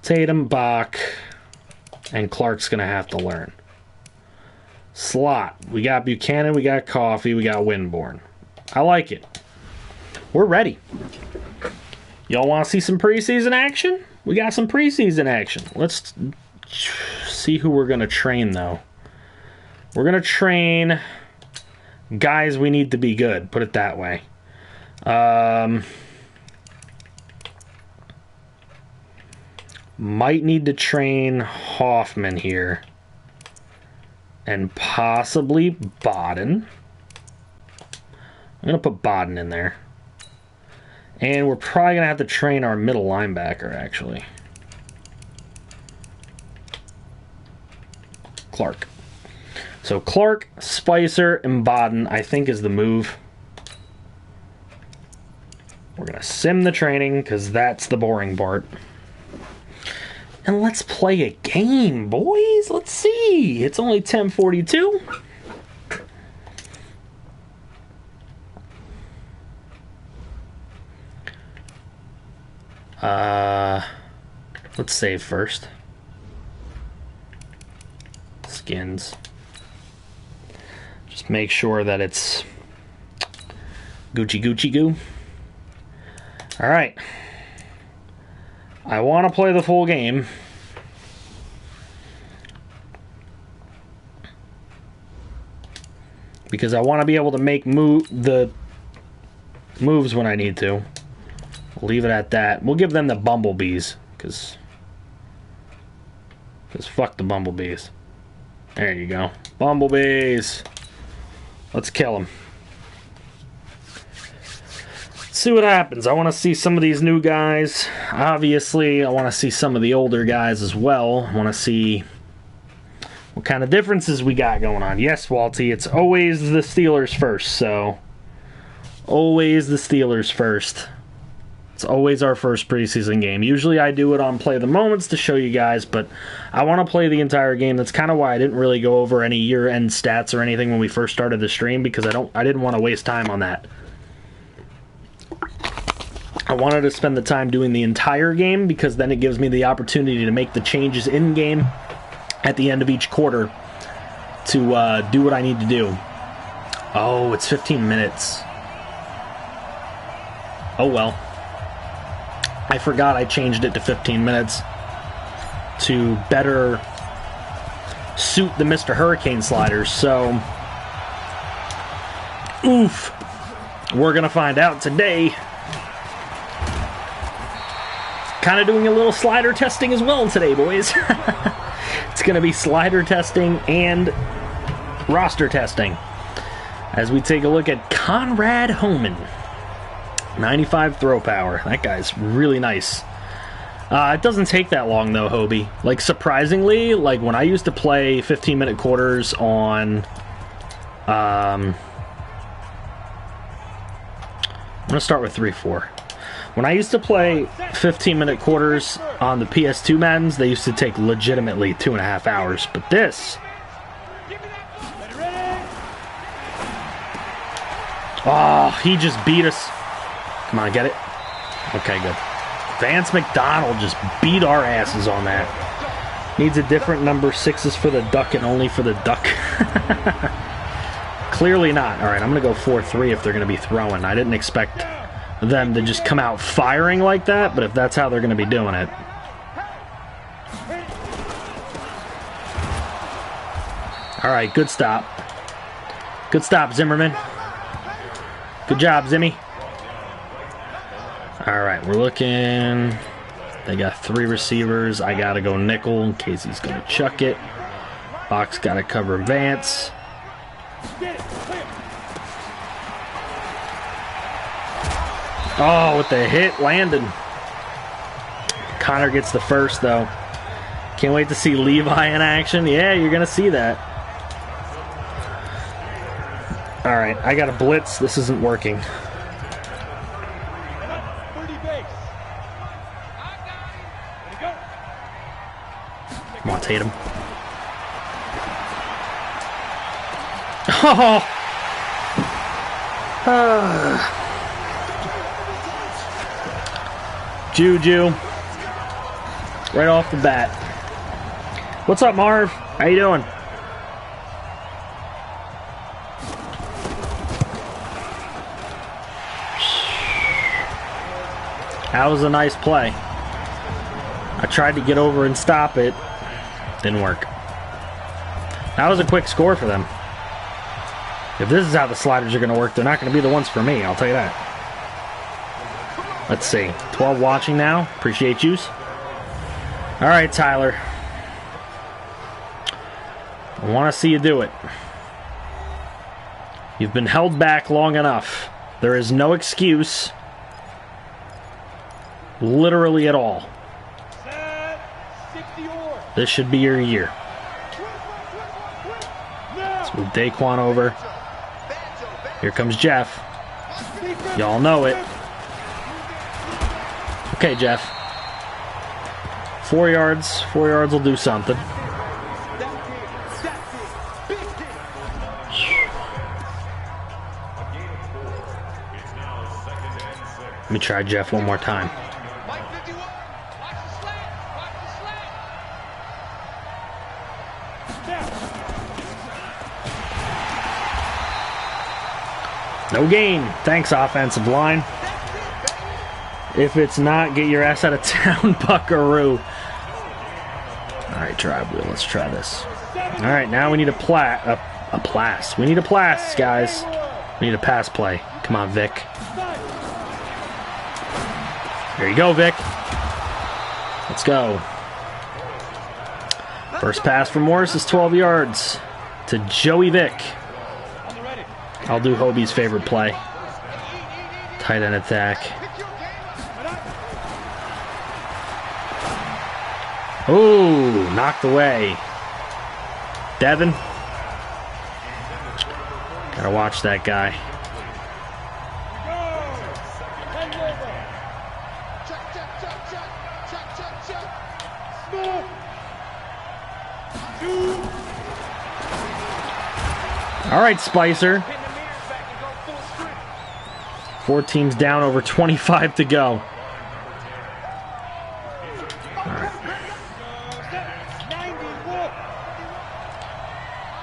Tatum, Bach, and Clark's going to have to learn. Slot. We got Buchanan, we got Coffee, we got Winborn. I like it. We're ready. Y'all want to see some preseason action? We got some preseason action. Let's see who we're going to train, though. We're going to train guys we need to be good. Put it that way. Might need to train Hoffman here. And possibly Bodden. I'm going to put Bodden in there. And we're probably going to have to train our middle linebacker, actually. Clark. So Clark, Spicer, and Bodden, I think, is the move. We're going to sim the training, because that's the boring part. And let's play a game, boys. Let's see. It's only 10:42. Let's save first. Skins. Just make sure that it's Gucci Gucci Goo. All right. I want to play the full game. Because I want to be able to make the moves when I need to. We'll leave it at that. We'll give them the bumblebees. Because Because fuck the bumblebees. There you go. Bumblebees. Let's kill them. See what happens. I want to see some of these new guys. Obviously, I want to see some of the older guys as well. I want to see what kind of differences we got going on. Yes, Walty, it's always the Steelers first, so always the Steelers first. It's always our first preseason game. Usually I do it on Play the Moments to show you guys, but I want to play the entire game. That's kind of why I didn't really go over any year-end stats or anything when we first started the stream, because I didn't want to waste time on that. I wanted to spend the time doing the entire game because then it gives me the opportunity to make the changes in-game at the end of each quarter to do what I need to do. Oh, it's 15 minutes. Oh well. I forgot I changed it to 15 minutes to better suit the Mr. Hurricane sliders, so oof. We're going to find out today. Kind of doing a little slider testing as well today, boys. It's going to be slider testing and roster testing as we take a look at Conrad Homan. 95 throw power. That guy's really nice. It doesn't take that long, though, Hobie. Like, surprisingly, like, when I used to play 15-minute quarters on... I'm going to start with 3-4. When I used to play 15-minute quarters on the PS2 Maddens, they used to take legitimately 2.5 hours. But this... Oh, he just beat us. Come on, get it? Okay, good. Vance McDonald just beat our asses on that. Needs a different number. 6 for the duck and only for the duck. Clearly not. All right, I'm going to go 4-3 if they're going to be throwing. I didn't expect them to just come out firing like that, but if that's how they're going to be doing it. All right, good stop. Good stop, Zimmerman. Good job, Zimmy. All right, we're looking. They got 3 receivers. I got to go nickel in case he's going to chuck it. Box got to cover Vance. Oh, with the hit, Landon. Connor gets the first, though. Can't wait to see Levi in action. Yeah, you're going to see that. All right, I got a blitz. This isn't working. Come on, Tatum. Oh! Juju. Right off the bat. What's up, Marv? How you doing? That was a nice play. I tried to get over and stop it. Didn't work. That was a quick score for them. If this is how the sliders are going to work, they're not going to be the ones for me, I'll tell you that. Let's see. 12 watching now. Appreciate yous. All right, Tyler. I want to see you do it. You've been held back long enough. There is no excuse. Literally at all. This should be your year. Let's move Daquan over. Here comes Jeff. Y'all know it. Okay, Jeff. 4 yards. 4 yards will do something. Let me try Jeff one more time. No gain. Thanks, offensive line. If it's not, get your ass out of town, Buckaroo. Alright, Tribe Wheel, let's try this. Alright, now we need a blast. We need a blast, guys. We need a pass play. Come on, Vic. There you go, Vic. Let's go. First pass for Morris is 12 yards to Joey Vick. I'll do Hobie's favorite play. Tight end attack. Ooh, knocked away. Devin. Gotta watch that guy. All right, Spicer. 4 teams down, over 25 to go.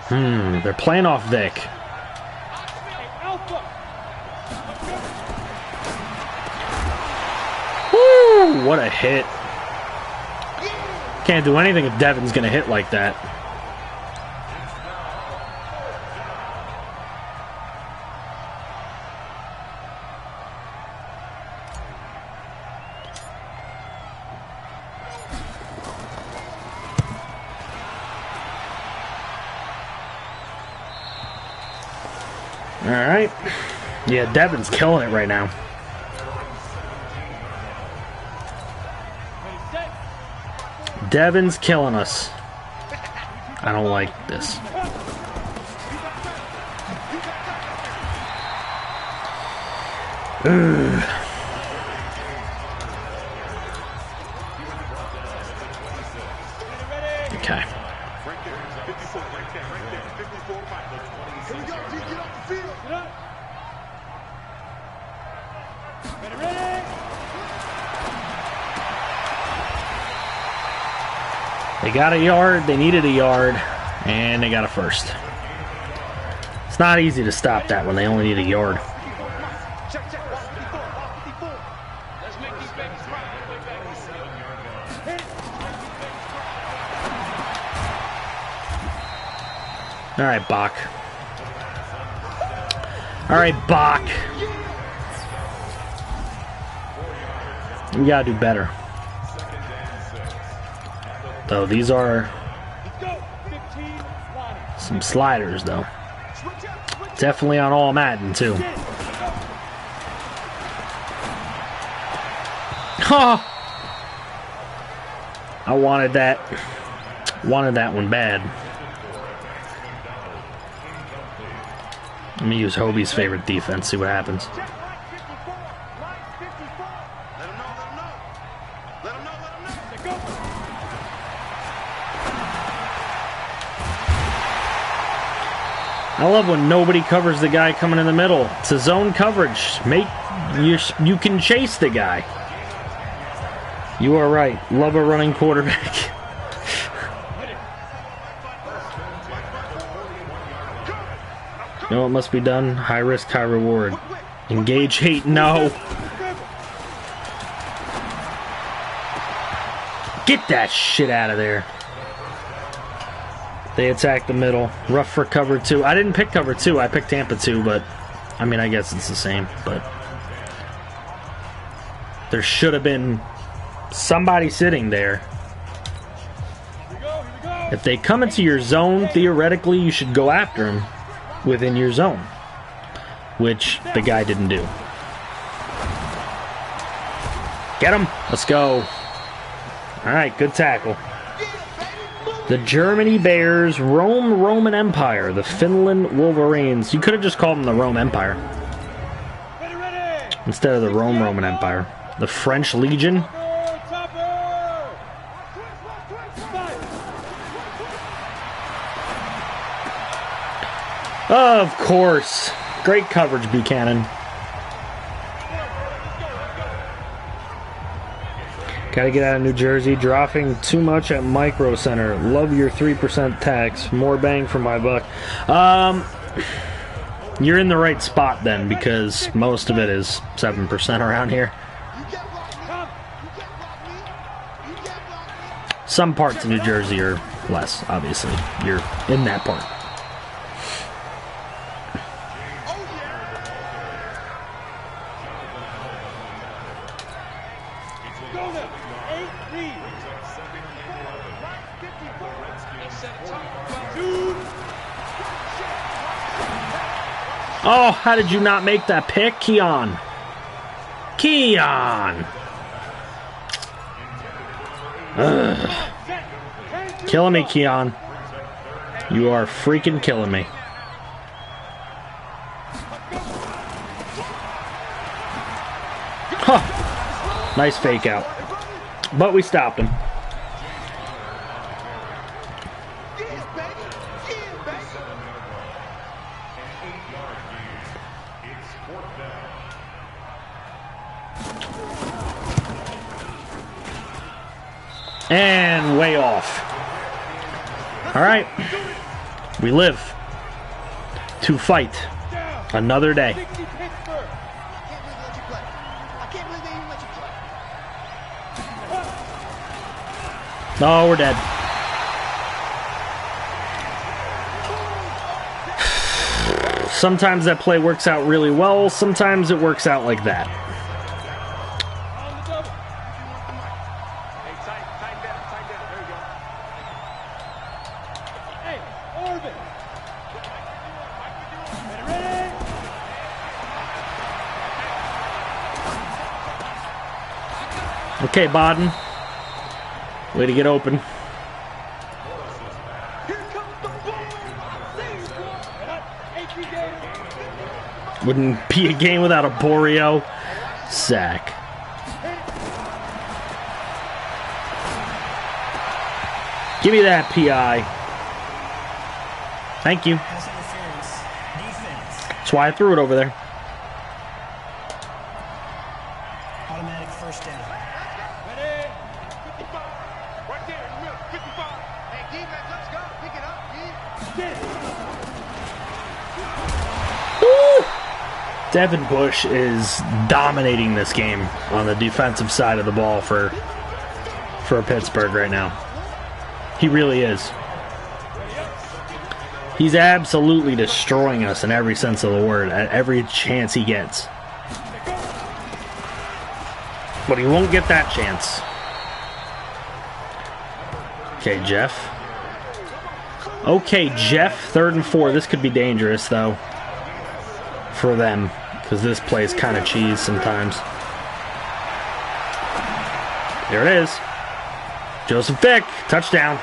They're playing off Vic. Woo! What a hit. Can't do anything if Devin's going to hit like that. All right. Yeah, Devin's killing it right now. Devin's killing us. I don't like this. Ugh. Okay. They got a yard, they needed a yard, and they got a first. It's not easy to stop that when they only need a yard. All right, Bach. All right, Bach. We gotta do better. Though these are some sliders, though. Definitely on all Madden, too. Oh! I wanted that. Wanted that one bad. Let me use Hobie's favorite defense, see what happens. I love when nobody covers the guy coming in the middle. It's a zone coverage. You can chase the guy. You are right. Love a running quarterback. You know what must be done? High risk, high reward. Engage hate. No. Get that shit out of there. They attack the middle. Rough for cover 2. I didn't pick cover 2. I picked Tampa 2, but I mean, I guess it's the same. But there should have been somebody sitting there. If they come into your zone, theoretically, you should go after them within your zone, which the guy didn't do. Get him. Let's go. All right, good tackle. The Germany Bears, Roman Empire, the Finland Wolverines. You could have just called them the Rome Empire instead of the Roman Empire. The French Legion. Of course. Great coverage, Buchanan. Gotta get out of New Jersey. Dropping too much at Micro Center. Love your 3% tax. More bang for my buck. You're in the right spot then, because most of it is 7% around here. Some parts of New Jersey are less, obviously. You're in that part. Oh, how did you not make that pick, Keon? Keon! Ugh. Killing me, Keon. You are freaking killing me. Huh. Nice fake out. But we stopped him. And way off. All right. We live to fight another day. Oh, we're dead. Sometimes that play works out really well. Sometimes it works out like that. Okay, Bodden. Way to get open. Wouldn't be a game without a Boreo sack. Give me that PI. Thank you. That's why I threw it over there.
Automatic first down. Ready? 55. Right there in the middle. 55. Hey, defense, let's go. Pick it up,
Devin Bush is dominating this game on the defensive side of the ball for Pittsburgh right now. He really is. He's absolutely destroying us in every sense of the word at every chance he gets. But he won't get that chance. Okay, Jeff. Okay, Jeff, 3rd and 4. This could be dangerous, though, for them, because this play is kind of cheese sometimes. There it is. Joseph Vick, touchdown.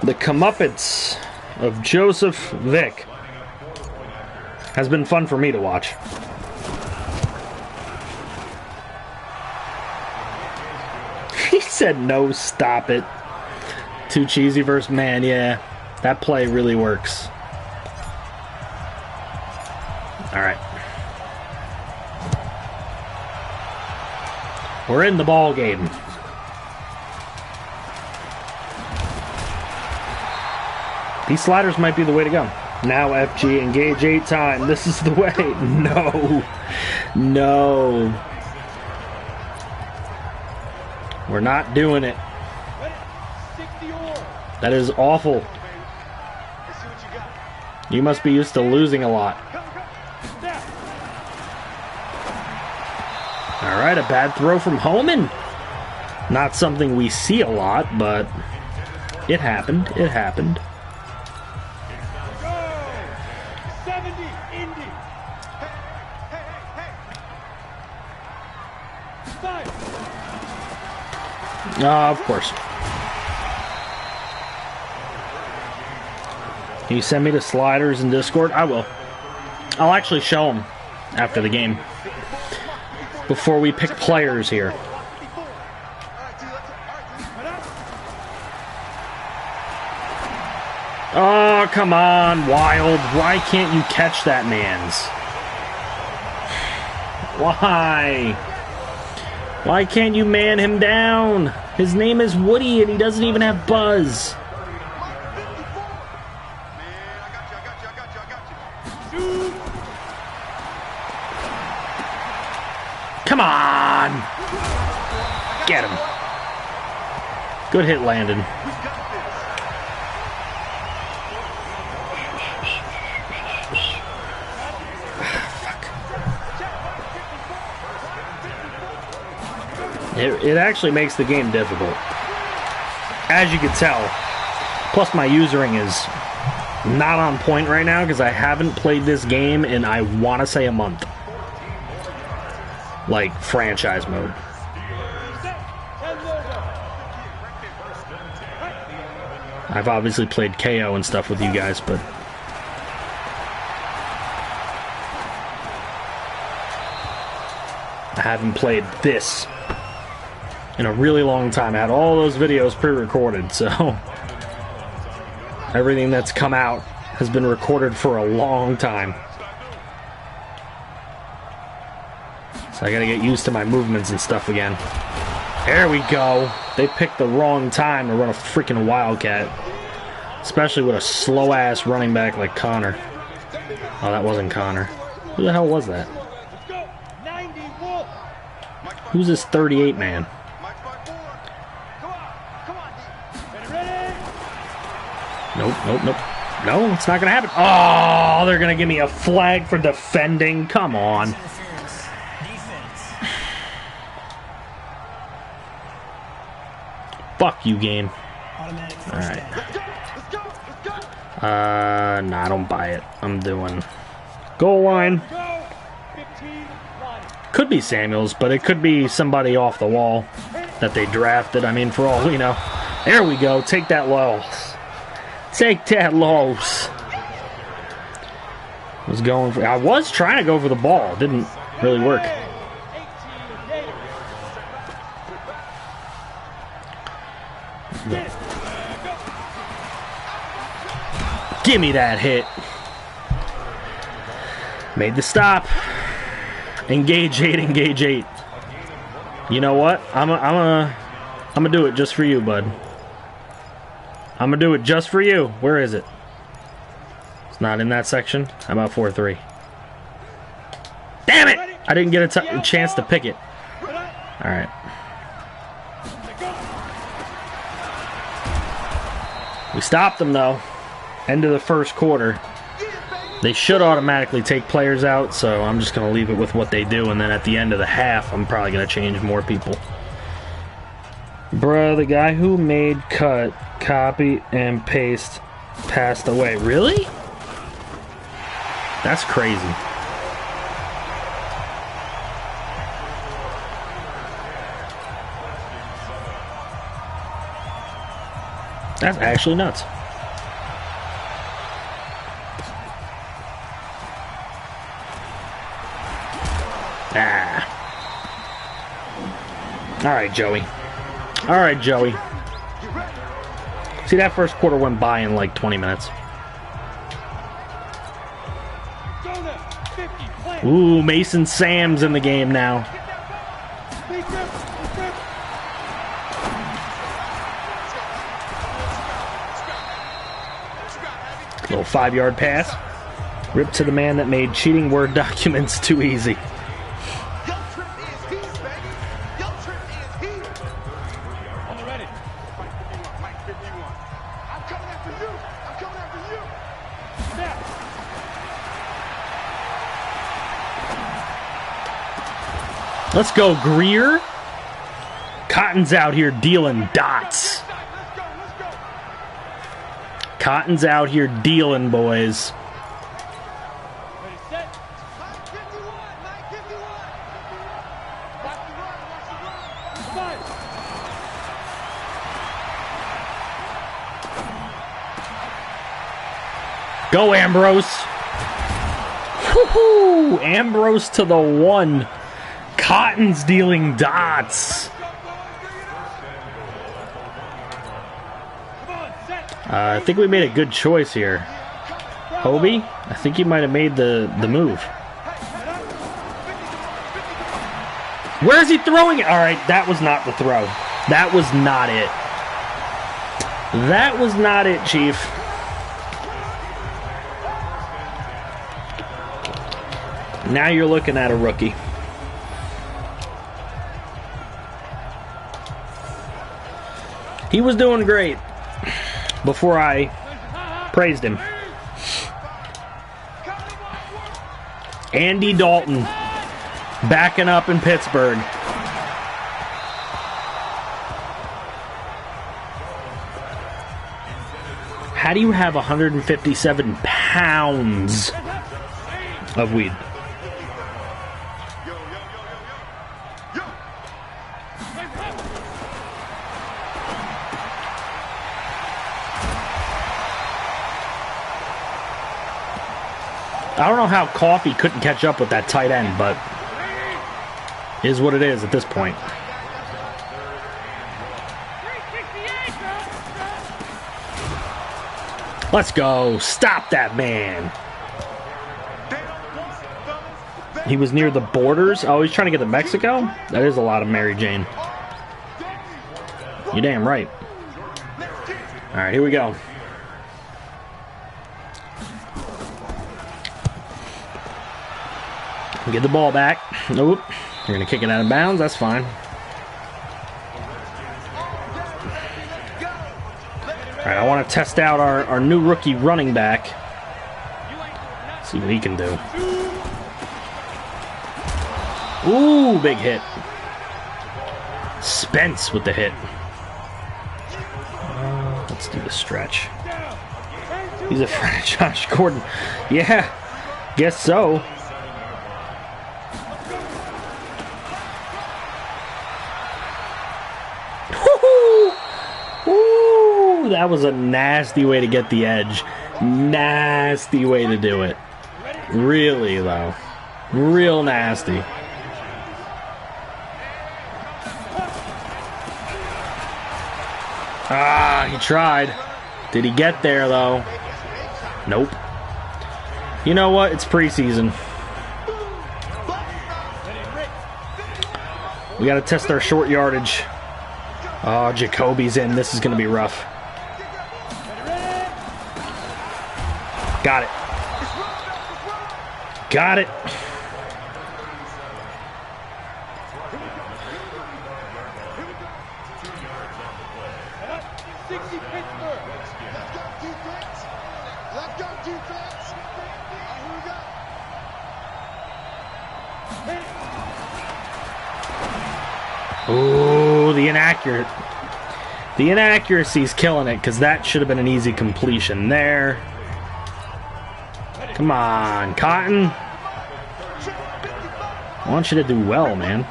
The comeuppance of Joseph Vick has been fun for me to watch. He said no, stop it. Too cheesy versus man, yeah. That play really works. Alright. We're in the ball game. These sliders might be the way to go. Now FG, engage 8 time. This is the way. No. No. We're not doing it. That is awful. You must be used to losing a lot. Alright, a bad throw from Homan. Not something we see a lot, but it happened. It happened. Of course. Can you send me the sliders in Discord? I will. I'll actually show them after the game. Before we pick players here. Oh, come on, Wild. Why can't you catch that man's? Why? Why can't you man him down? His name is Woody and he doesn't even have Buzz. Come on! Get him. Good hit, Landon. It actually makes the game difficult, as you can tell. Plus, my usering is not on point right now because I haven't played this game in, I want to say, a month. Like, franchise mode. I've obviously played KO and stuff with you guys, but I haven't played this in a really long time. I had all those videos pre-recorded, so everything that's come out has been recorded for a long time. So I gotta get used to my movements and stuff again. There we go. They picked the wrong time to run a freaking Wildcat. Especially with a slow-ass running back like Connor. Oh, that wasn't Connor. Who the hell was that? Who's this 38 man? Nope, nope, nope. No, it's not going to happen. Oh, they're going to give me a flag for defending. Come on. Fuck you, game. Alright. Nah, I don't buy it. I'm doing goal line. Could be Samuels, but it could be somebody off the wall that they drafted. I mean, for all we know. There we go. Take that loss. Take that loss. I was trying to go for the ball. Didn't really work. Give me that hit. Made the stop. Engage 8, engage 8. You know what? I'm gonna do it just for you, bud. I'm gonna do it just for you. Where is it? It's not in that section. How about 4-3? Damn it! I didn't get a chance to pick it. All right. We stopped them though. End of the first quarter. They should automatically take players out, so I'm just going to leave it with what they do, and then at the end of the half, I'm probably going to change more people. Bruh, the guy who made cut, copy, and paste passed away. Really? That's crazy. That's actually nuts. Ah. All right, Joey. All right, Joey. See, that first quarter went by in like 20 minutes. Ooh, Mason Sam's in the game now. Little 5-yard pass. Ripped to the man that made cheating Word documents too easy. Let's go, Greer. Cotton's out here dealing dots. Cotton's out here dealing, boys. Go, Ambrose. Woohoo! Ambrose to the 1. Cotton's dealing dots. I think we made a good choice here. Hobie, I think you might have made the move. Where is he throwing it? All right, that was not the throw. That was not it. That was not it, Chief. Now you're looking at a rookie. He was doing great before I praised him. Andy Dalton backing up in Pittsburgh. How do you have 157 pounds of weed? I don't know how Coffee couldn't catch up with that tight end, but is what it is at this point. Let's go. Stop that man. He was near the borders. Oh, he's trying to get to Mexico? That is a lot of Mary Jane. You're damn right. All right, here we go. Get the ball back. Nope. You're going to kick it out of bounds. That's fine. All right, I want to test out our new rookie running back. See what he can do. Ooh, big hit. Spence with the hit. Let's do the stretch. He's a friend of Josh Gordon. Yeah, guess so. Ooh, that was a nasty way to get the edge. Nasty way to do it. Really, though. Real nasty. Ah, he tried. Did he get there, though? Nope. You know what? It's preseason. We got to test our short yardage. Oh, Jacoby's in. This is going to be rough. Got it. Got it. Ooh, the inaccurate. The inaccuracy's killing it, because that should have been an easy completion there. Come on, Cotton. I want you to do well, man.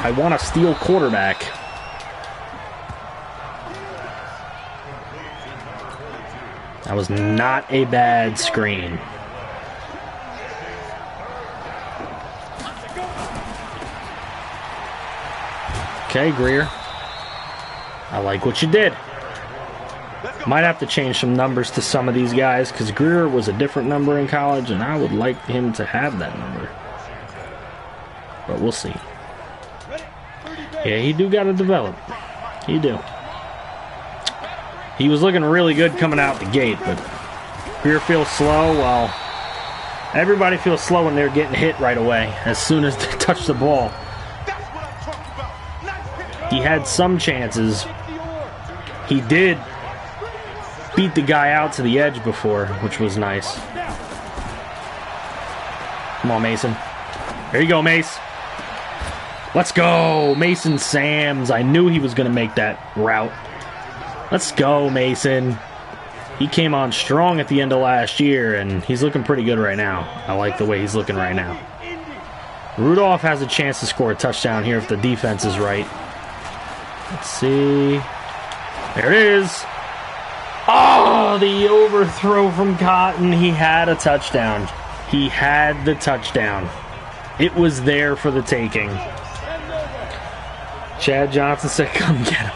I want to steal quarterback. That was not a bad screen. Okay, Greer. I like what you did. Might have to change some numbers to some of these guys, because Greer was a different number in college, and I would like him to have that number. But we'll see. Yeah, he do got to develop. He do. He was looking really good coming out the gate, but Greer feels slow. Well, everybody feels slow when they're getting hit right away as soon as they touch the ball. He had some chances. He did beat the guy out to the edge before, which was nice. Come on, Mason. There you go, Mace. Let's go, Mason Sams. I knew he was going to make that route. Let's go, Mason. He came on strong at the end of last year, and he's looking pretty good right now. I like the way he's looking right now. Rudolph has a chance to score a touchdown here if the defense is right. Let's see. There it is. Oh, the overthrow from Cotton. He had a touchdown. He had the touchdown. It was there for the taking. Chad Johnson said, come get him.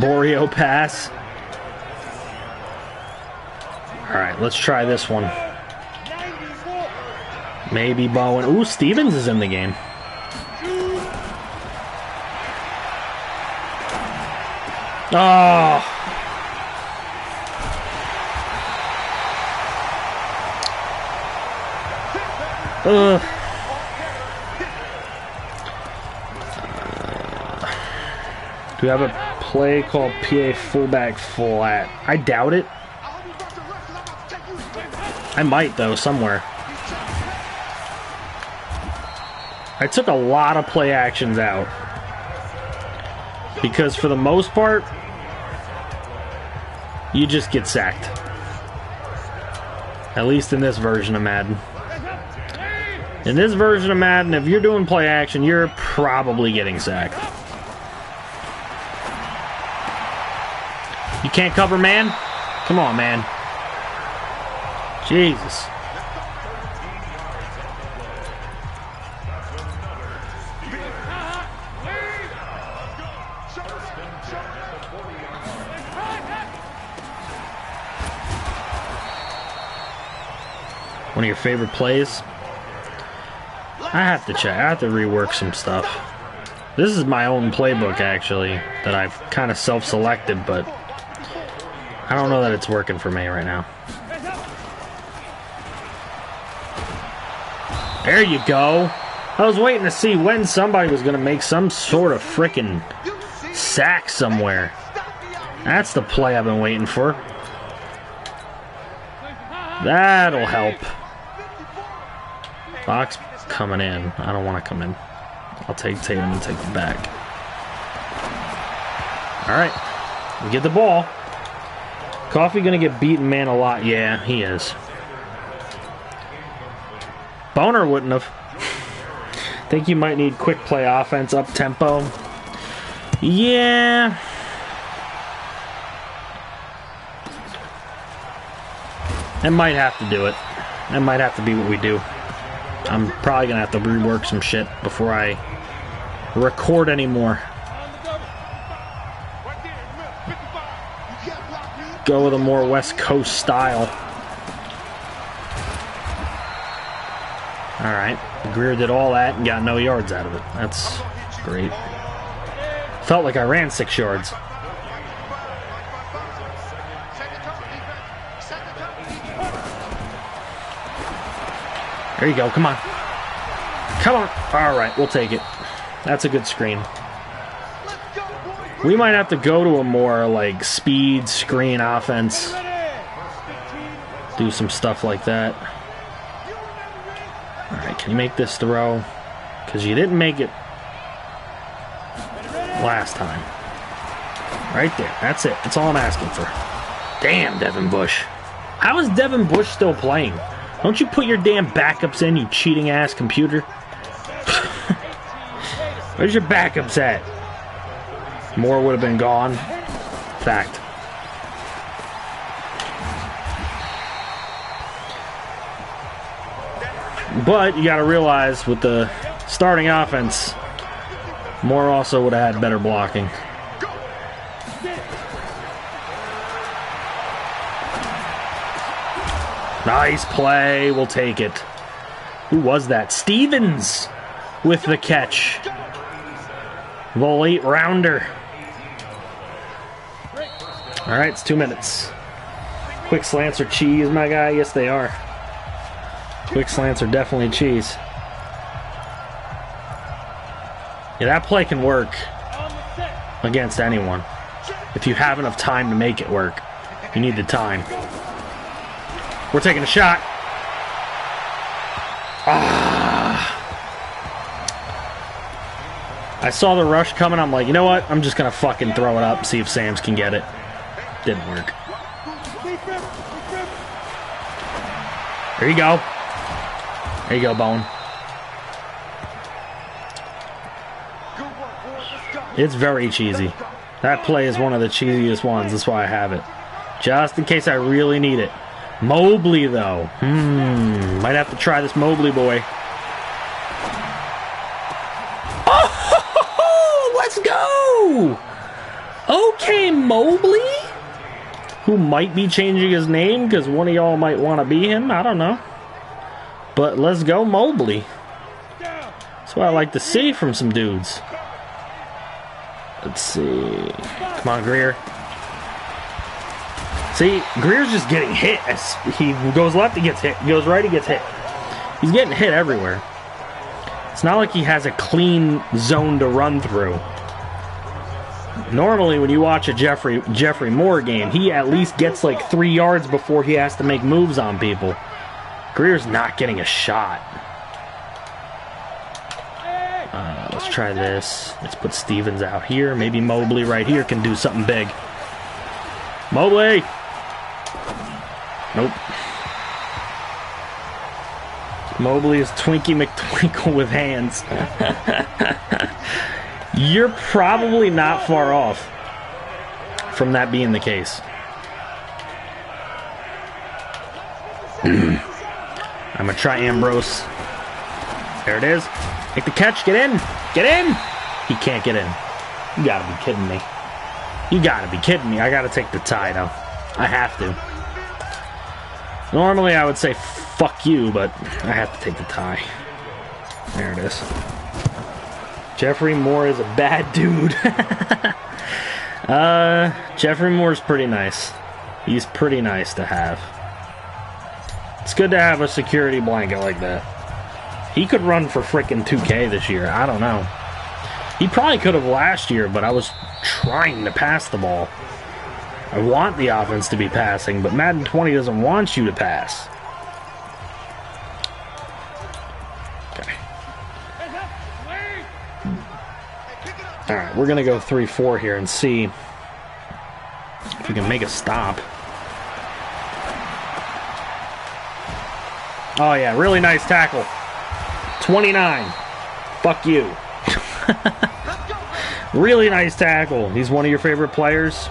Borio pass. All right, let's try this one. Maybe Bowen. Ooh, Stevens is in the game. Oh. Do we have a play called PA fullback flat? I doubt it. I might, though, somewhere. I took a lot of play actions out. Because for the most part, you just get sacked. At least in this version of Madden. In this version of Madden, if you're doing play action, you're probably getting sacked. You can't cover, man? Come on, man. Jesus. One of your favorite plays? I have to check. I have to rework some stuff. This is my own playbook, actually, that I've kind of self-selected, but I don't know that it's working for me right now. There you go. I was waiting to see when somebody was going to make some sort of frickin' sack somewhere. That's the play I've been waiting for. That'll help. Fox coming in. I don't want to come in. I'll take Tatum and take the back. Alright. We get the ball. Coffee gonna get beaten, man, a lot. Yeah, he is. Boner wouldn't have. Think you might need quick play offense, up tempo. Yeah. I might have to do it. That might have to be what we do. I'm probably gonna have to rework some shit before I record anymore. Go with a more West Coast style. Alright. Greer did all that and got no yards out of it. That's great. Felt like I ran 6 yards. There you go. Come on. Come on. Alright, we'll take it. That's a good screen. We might have to go to a more, like, speed screen offense. Do some stuff like that. Alright, can you make this throw? Because you didn't make it last time. Right there. That's it. That's all I'm asking for. Damn, Devin Bush. How is Devin Bush still playing? Don't you put your damn backups in, you cheating ass computer? Where's your backups at? Moore would have been gone. Fact. But you got to realize with the starting offense, Moore also would have had better blocking. Nice play. We'll take it. Who was that? Stevens with the catch. The late rounder. Alright, it's 2 minutes. Quick slants are cheese, my guy. Yes, they are. Quick slants are definitely cheese. Yeah, that play can work against anyone. If you have enough time to make it work. You need the time. We're taking a shot. I saw the rush coming. I'm like, you know what? I'm just going to fucking throw it up, see if Sam's can get it. Didn't work. There you go. There you go, Bone. It's very cheesy. That play is one of the cheesiest ones. That's why I have it. Just in case I really need it. Mobley, though. Might have to try this Mobley boy. Oh, let's go! Okay, Mobley? Who might be changing his name because one of y'all might want to be him. I don't know. But let's go, Mobley. That's what I like to see from some dudes. Let's see. Come on, Greer. See, Greer's just getting hit. As he goes left, he gets hit. He goes right, he gets hit. He's getting hit everywhere. It's not like he has a clean zone to run through. Normally, when you watch a Jeffrey Moore game, he at least gets like 3 yards before he has to make moves on people. Greer's not getting a shot. Let's try this. Let's put Stevens out here. Maybe Mobley right here can do something big. Mobley! Nope. Mobley is Twinkie McTwinkle with hands. You're probably not far off from that being the case. I'm going to try Ambrose. There it is. Make the catch. Get in. Get in. He can't get in. You got to be kidding me. You got to be kidding me. I got to take the tie, though. I have to. Normally, I would say fuck you, but I have to take the tie. There it is. Jeffrey Moore is a bad dude. Jeffrey Moore's pretty nice. He's pretty nice to have. It's good to have a security blanket like that. He could run for frickin' 2K this year. I don't know. He probably could have last year, but I was trying to pass the ball. I want the offense to be passing, but Madden 20 doesn't want you to pass. Okay. Alright, we're going to go 3-4 here and see if we can make a stop. Oh yeah, really nice tackle. 29. Fuck you. Really nice tackle. He's one of your favorite players.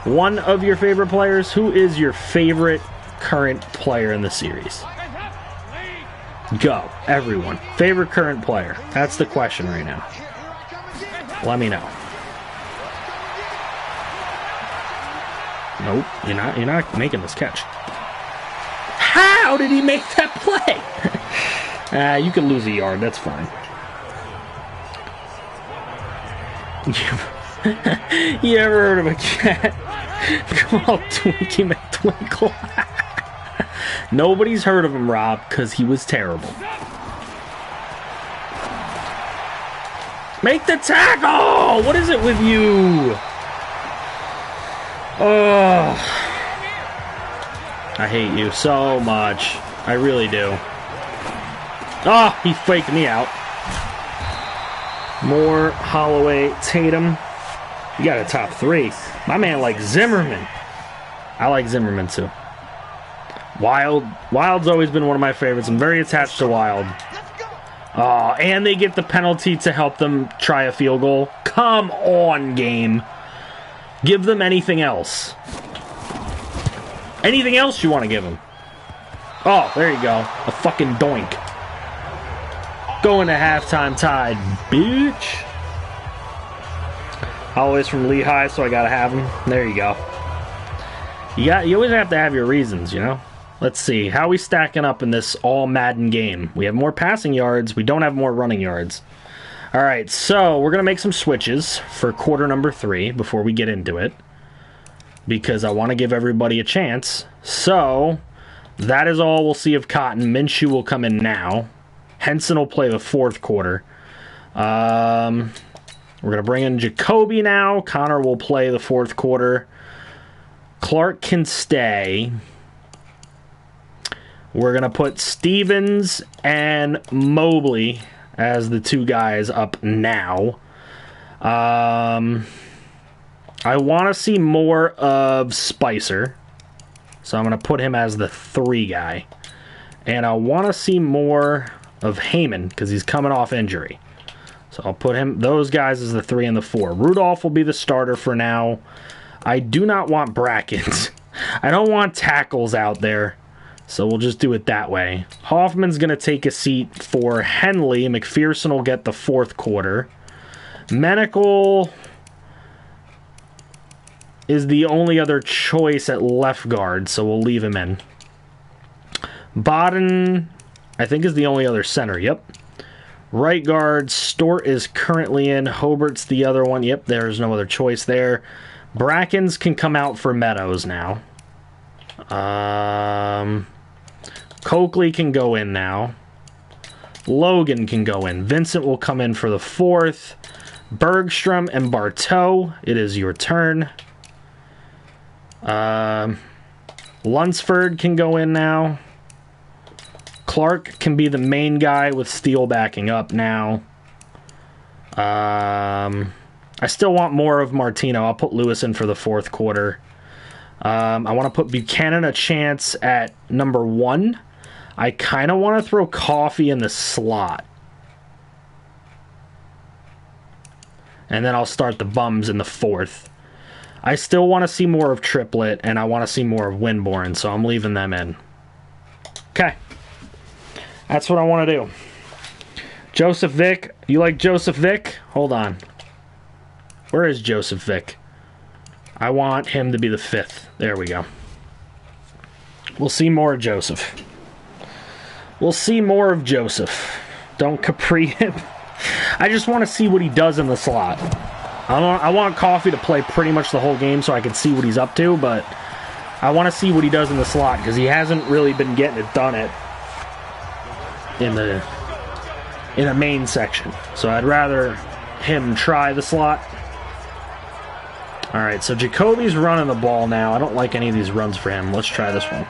One of your favorite players? Who is your favorite current player in the series? Go. Everyone. Favorite current player. That's the question right now. Let me know. Nope. You're not making this catch. How did he make that play? You can lose a yard. That's fine. You ever heard of a cat called Twinkie McTwinkle? Nobody's heard of him, Rob, because he was terrible. Make the tackle! What is it with you? Oh, I hate you so much. I really do. Oh, he faked me out. Moore, Holloway, Tatum. You got a top 3. My man likes Zimmerman. I like Zimmerman too. Wild's always been one of my favorites. I'm very attached to Wild. Oh, and they get the penalty to help them try a field goal. Come on, game. Give them anything else. Anything else you want to give them. Oh, there you go. A fucking doink. Going to halftime tied, bitch. Always from Lehigh, so I gotta have him. There you go. You always have to have your reasons, you know? Let's see. How are we stacking up in this all Madden game? We have more passing yards. We don't have more running yards. Alright, so we're going to make some switches for quarter number 3 before we get into it. Because I want to give everybody a chance. So, that is all we'll see of Cotton. Minshew will come in now. Henson will play the 4th quarter. We're going to bring in Jacoby now. Connor will play the 4th quarter. Clark can stay. We're going to put Stevens and Mobley as the 2 guys up now. I want to see more of Spicer. So I'm going to put him as the 3 guy. And I want to see more of Heyman because he's coming off injury. So I'll put those guys as the 3 and the 4. Rudolph will be the starter for now. I do not want brackets. I don't want tackles out there. So we'll just do it that way. Hoffman's going to take a seat for Henley. McPherson will get the 4th quarter. Menical is the only other choice at left guard, so we'll leave him in. Bodden, I think, is the only other center. Yep. Right guard, Stort is currently in. Hobart's the other one. Yep, there's no other choice there. Brackens can come out for Meadows now. Coakley can go in now. Logan can go in. Vincent will come in for the 4th. Bergstrom and Bartow, it is your turn. Lunsford can go in now. Clark can be the main guy with Steele backing up now. I still want more of Martino. I'll put Lewis in for the fourth quarter. I want to put Buchanan a chance at number 1. I kind of want to throw Coffee in the slot. And then I'll start the bums in the fourth. I still want to see more of Triplett, and I want to see more of Winborn, so I'm leaving them in. Okay. That's what I want to do. Joseph Vick. You like Joseph Vick? Hold on. Where is Joseph Vick? I want him to be the 5th. There we go. We'll see more of Joseph. We'll see more of Joseph. Don't Capri him. I just want to see what he does in the slot. I want Coffee to play pretty much the whole game so I can see what he's up to, but I want to see what he does in the slot because he hasn't really been getting it done in a main section. So I'd rather him try the slot. All right, so Jacoby's running the ball now. I don't like any of these runs for him. Let's try this one.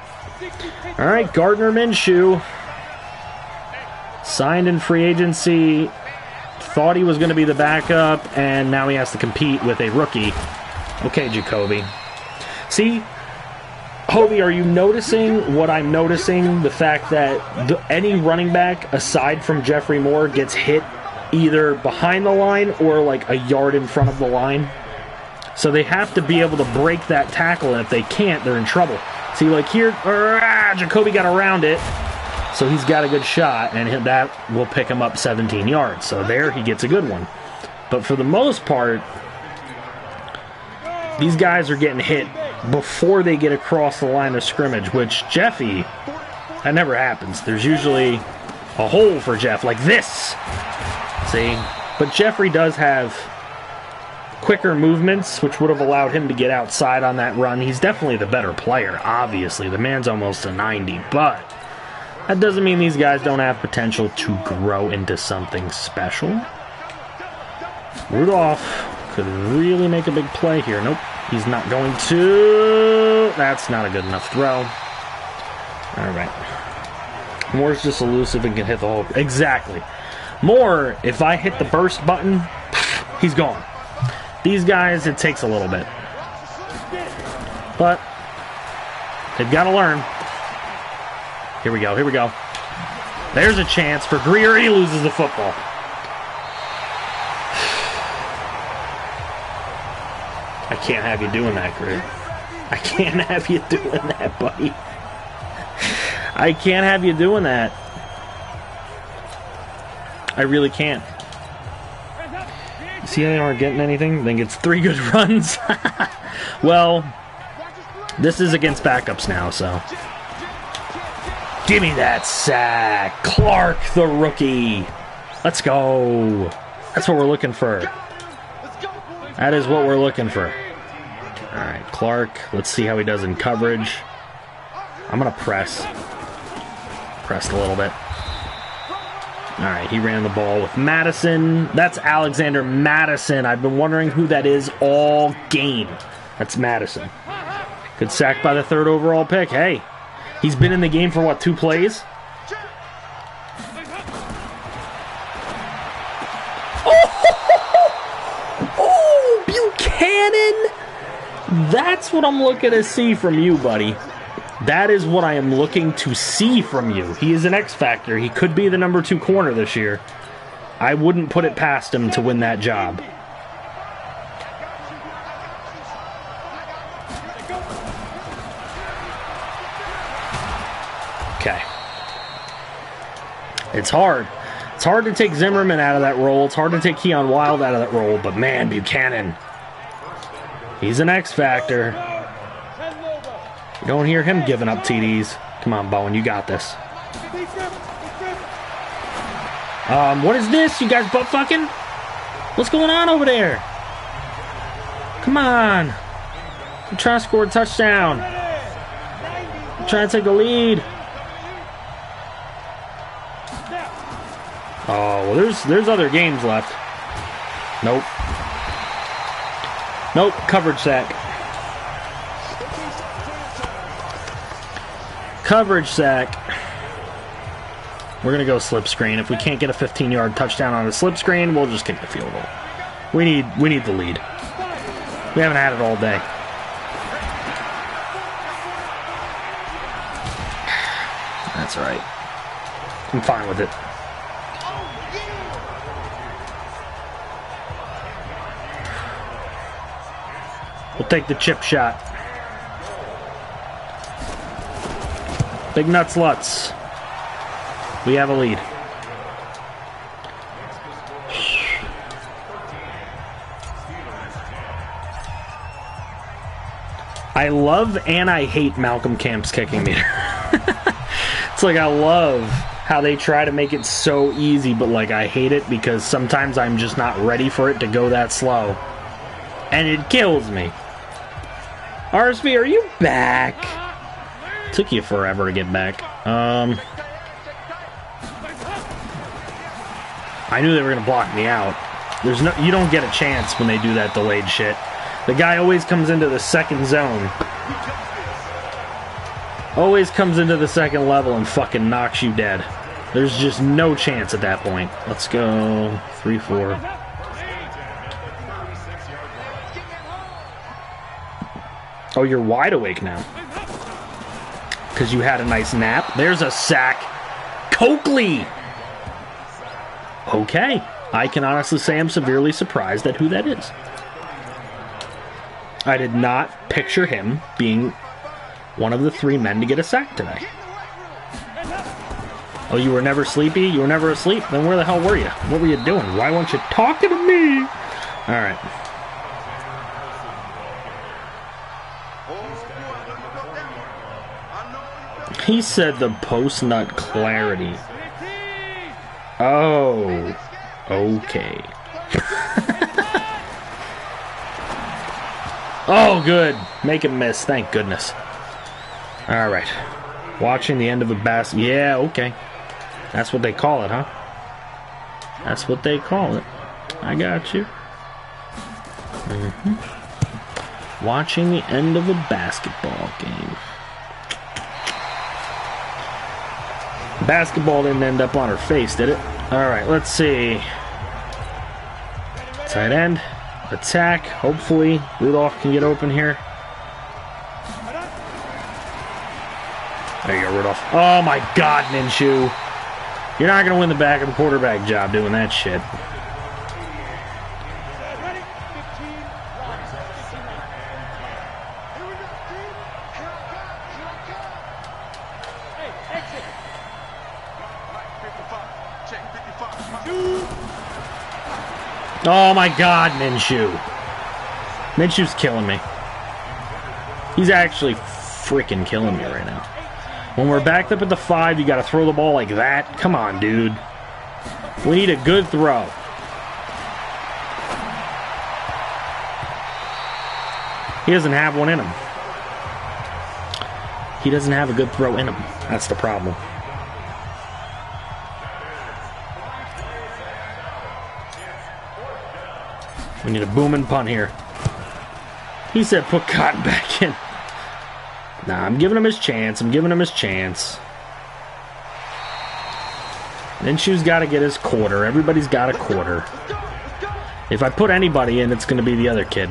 All right, Gardner Minshew. Signed in free agency. Thought he was going to be the backup, and now he has to compete with a rookie. Okay, Jacoby. See, Hobie, are you noticing what I'm noticing? The fact that any running back, aside from Jeffrey Moore, gets hit either behind the line or like a yard in front of the line. So they have to be able to break that tackle, and if they can't, they're in trouble. See, like here, Jacoby got around it. So he's got a good shot, and that will pick him up 17 yards. So there he gets a good one. But for the most part, these guys are getting hit before they get across the line of scrimmage, which Jeffy, that never happens. There's usually a hole for Jeff, like this. See? But Jeffrey does have quicker movements, which would have allowed him to get outside on that run. He's definitely the better player, obviously. The man's almost a 90, but that doesn't mean these guys don't have potential to grow into something special. Rudolph could really make a big play here. Nope, he's not going to. That's not a good enough throw. All right. Moore's just elusive and can hit the hole. Exactly. Moore, if I hit the burst button, he's gone. These guys, it takes a little bit. But they've got to learn. Here we go, here we go. There's a chance for Greer. He loses the football. I can't have you doing that, Greer. I can't have you doing that, buddy. I can't have you doing that. I really can't. See how they aren't getting anything? Then gets 3 good runs. Well, this is against backups now, so. Give me that sack. Clark, the rookie. Let's go. That's what we're looking for. That is what we're looking for. All right, Clark. Let's see how he does in coverage. I'm going to press. Pressed a little bit. All right, he ran the ball with Madison. That's Alexander Madison. I've been wondering who that is all game. That's Madison. Good sack by the 3rd overall pick. Hey. He's been in the game for, what, 2 plays? Oh, Buchanan! That's what I'm looking to see from you, buddy. That is what I am looking to see from you. He is an X factor. He could be the number 2 corner this year. I wouldn't put it past him to win that job. Okay. It's hard. It's hard to take Zimmerman out of that role. It's hard to take Keon Wild out of that role. But, man, Buchanan, he's an X factor. You don't hear him giving up TDs. Come on, Bowen, you got this. What is this? You guys butt fucking? What's going on over there? Come on. I'm trying to score a touchdown. I'm trying to take a lead. Oh, well, there's other games left. Nope. Nope. Coverage sack. Coverage sack. We're going to go slip screen. If we can't get a 15-yard touchdown on a slip screen, we'll just kick the field goal. We need the lead. We haven't had it all day. That's all right. I'm fine with it. We'll take the chip shot. Big nuts Lutz. We have a lead. I love and I hate Malcolm Camp's kicking meter. It's like I love how they try to make it so easy, but like I hate it because sometimes I'm just not ready for it to go that slow. And it kills me. RSV, are you back? Took you forever to get back. I knew they were gonna block me out. You don't get a chance when they do that delayed shit. The guy always comes into the second zone. Always comes into the second level and fucking knocks you dead. There's just no chance at that point. Let's go 3-4. Oh, you're wide awake now. Because you had a nice nap. There's a sack. Coakley! Okay. I can honestly say I'm severely surprised at who that is. I did not picture him being one of the 3 men to get a sack today. Oh, you were never sleepy? You were never asleep? Then where the hell were you? What were you doing? Why weren't you talking to me? Alright. He said the post-nut clarity. Oh. Okay. Oh, good. Make him miss. Thank goodness. Alright. Watching the end of a basket. Yeah, okay. That's what they call it, huh? That's what they call it. I got you. Watching the end of a basketball game. Basketball didn't end up on her face, did it? Alright, let's see. Tight end. Attack. Hopefully, Rudolph can get open here. There you go, Rudolph. Oh my God, Minshew. You're not going to win the back of the quarterback job doing that shit. Oh my God, Minshew. Minshew's killing me. He's actually freaking killing me right now. When we're backed up at the 5, you gotta throw the ball like that? Come on, dude. We need a good throw. He doesn't have one in him. He doesn't have a good throw in him. That's the problem. We need a booming punt here. He said put Cotton back in. Nah, I'm giving him his chance. I'm giving him his chance. Minshew's got to get his quarter. Everybody's got a quarter. If I put anybody in, it's going to be the other kid.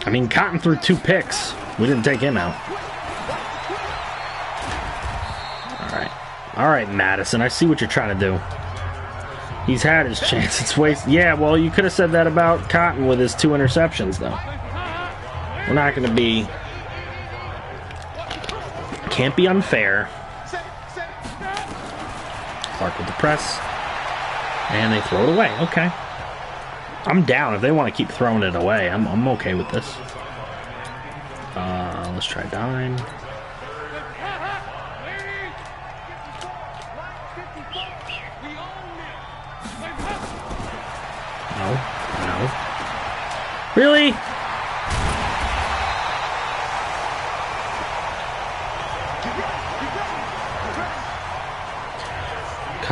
I mean, Cotton threw 2 picks. We didn't take him out. All right, Madison. I see what you're trying to do. He's had his chance. It's waste. Yeah, well, you could have said that about Cotton with his 2 interceptions, though. We're not going to be... Can't be unfair. Clark with the press. And they throw it away. Okay. I'm down. If they want to keep throwing it away, I'm okay with this. Let's try dime. No. Really?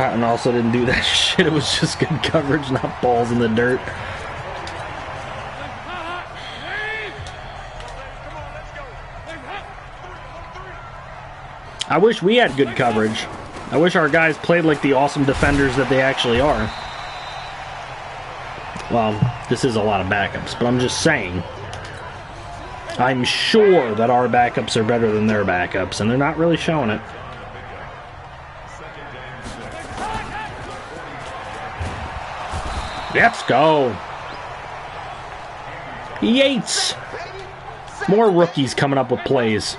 Cotton also didn't do that shit. It was just good coverage, not balls in the dirt. I wish we had good coverage. I wish our guys played like the awesome defenders that they actually are. Well, this is a lot of backups, but I'm just saying. I'm sure that our backups are better than their backups, and they're not really showing it. Let's go. Yates. More rookies coming up with plays.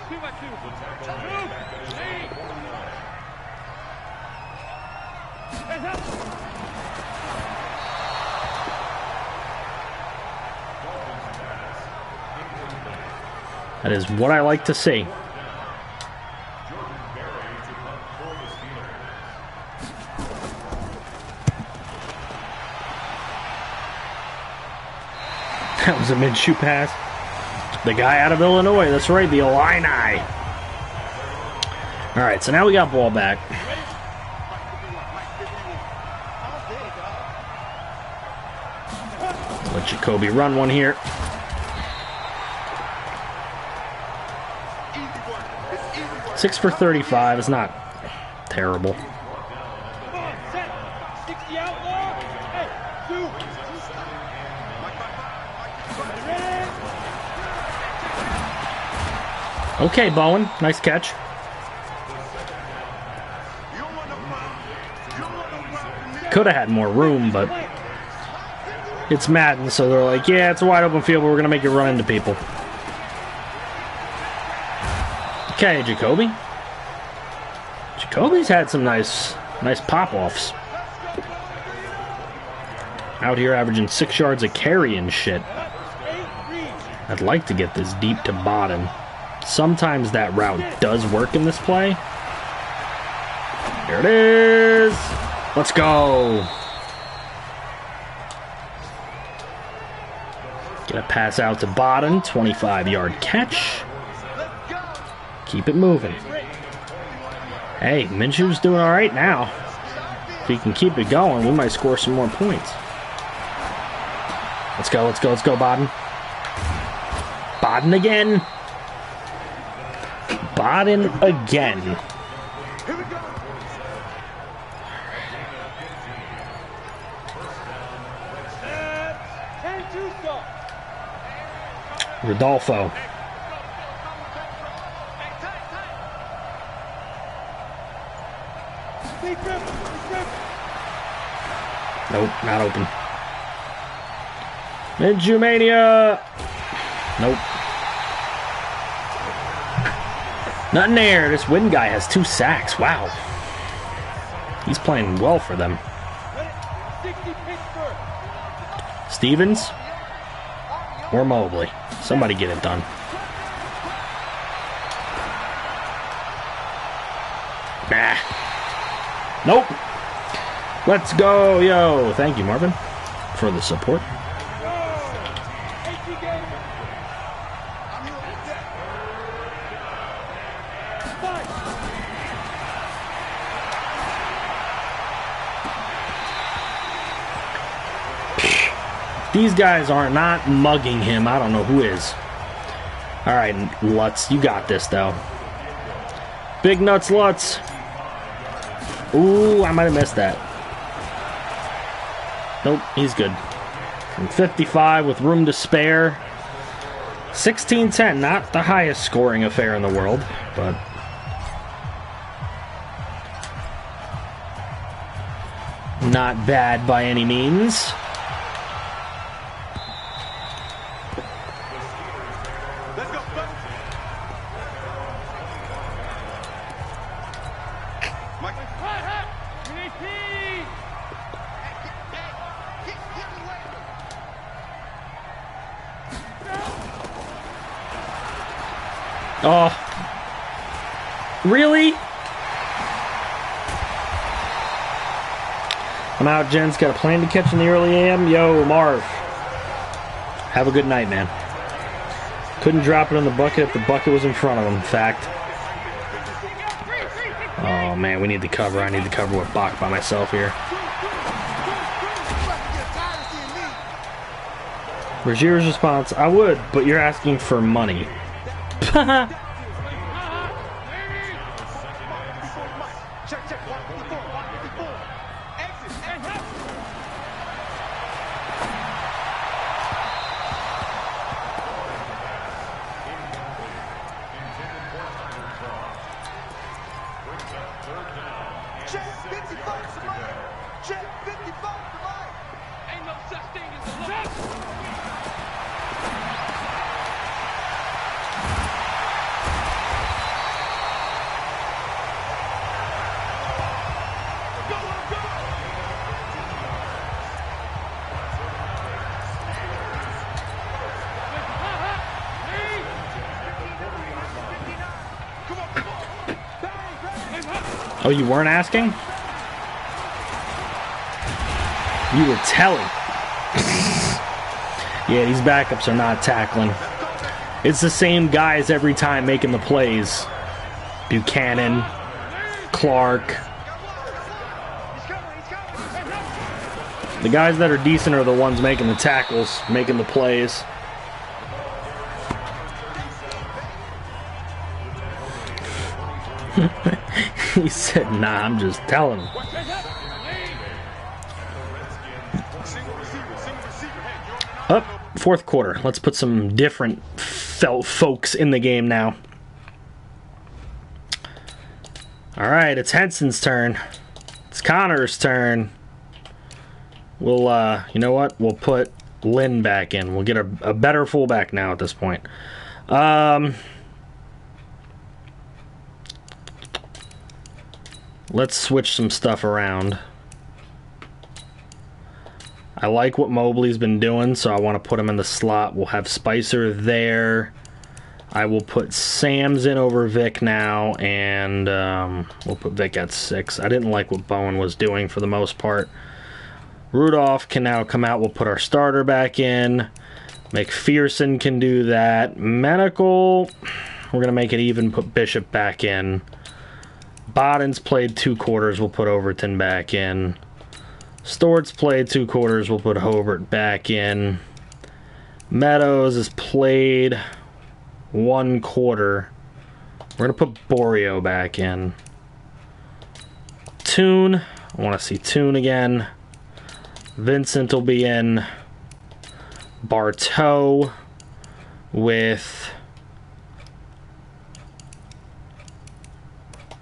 That is what I like to see. That was a mid-shoot pass. The guy out of Illinois. That's right, the Illini. All right, so now we got ball back. Let Jacoby run one here. Six for 35 is not terrible. Okay, Bowen. Nice catch. Could have had more room, but it's Madden, so they're like, yeah, it's a wide open field, but we're going to make you run into people. Okay, Jacoby. Jacoby's had some nice pop-offs. Out here averaging 6 yards a carry and shit. I'd like to get this deep to Bodden. Sometimes that route does work in this play. Here it is. Let's go. Get a pass out to Bodden. 25-yard catch. Keep it moving. Hey, Minshew's doing all right now. If he can keep it going, we might score some more points. Let's go, let's go, let's go, Bodden. Bodden again. Bodden again. Rodolfo. Nope, not open. Minshewmania. Nope. Nothing there. This Wynn guy has 2 sacks. Wow. He's playing well for them. Stevens or Mobley. Somebody get it done. Nah. Nope. Let's go, yo. Thank you, Marvin, for the support. These guys are not mugging him. I don't know who is. All right, Lutz, you got this, though. Big nuts, Lutz. Ooh, I might have missed that. Nope, he's good. From 55 with room to spare. 16-10, not the highest scoring affair in the world, but not bad by any means. Oh, really? I'm out, gents. Got a plane to catch in the early AM. Yo, Marv. Have a good night, man. Couldn't drop it in the bucket if the bucket was in front of him, in fact. Oh. Oh man, we need the cover. I need the cover with Bach by myself here. Rogier's response, I would, but you're asking for money. Oh, you weren't asking? You were telling. Yeah, these backups are not tackling. It's the same guys every time making the plays. Buchanan, Clark. The guys that are decent are the ones making the tackles, making the plays. He said, nah, I'm just telling him. Up, fourth quarter. Let's put some different folks in the game now. All right, it's Henson's turn. It's Connor's turn. We'll, you know what? We'll put Lynn back in. We'll get a better fullback now at this point. Let's switch some stuff around. I like what Mobley's been doing, so I want to put him in the slot. We'll have Spicer there. I will put Sam's in over Vic now, and we'll put Vic at 6. I didn't like what Bowen was doing for the most part. Rudolph can now come out. We'll put our starter back in. McPherson can do that. Medical, we're going to make it even, put Bishop back in. Bodden's played 2 quarters, we'll put Overton back in. Stewart's played 2 quarters, we'll put Hobart back in. Meadows has played 1 quarter. We're going to put Borio back in. Toon, I want to see Toon again. Vincent will be in. Bartow with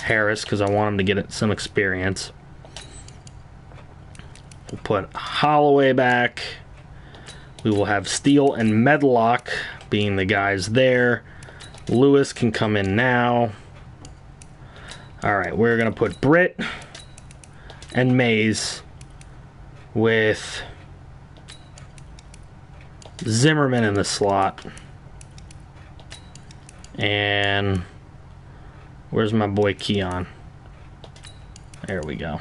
Harris, because I want him to get some experience. We'll put Holloway back. We will have Steele and Medlock being the guys there. Lewis can come in now. Alright, we're going to put Britt and Mays with Zimmerman in the slot. And where's my boy Keon? There we go.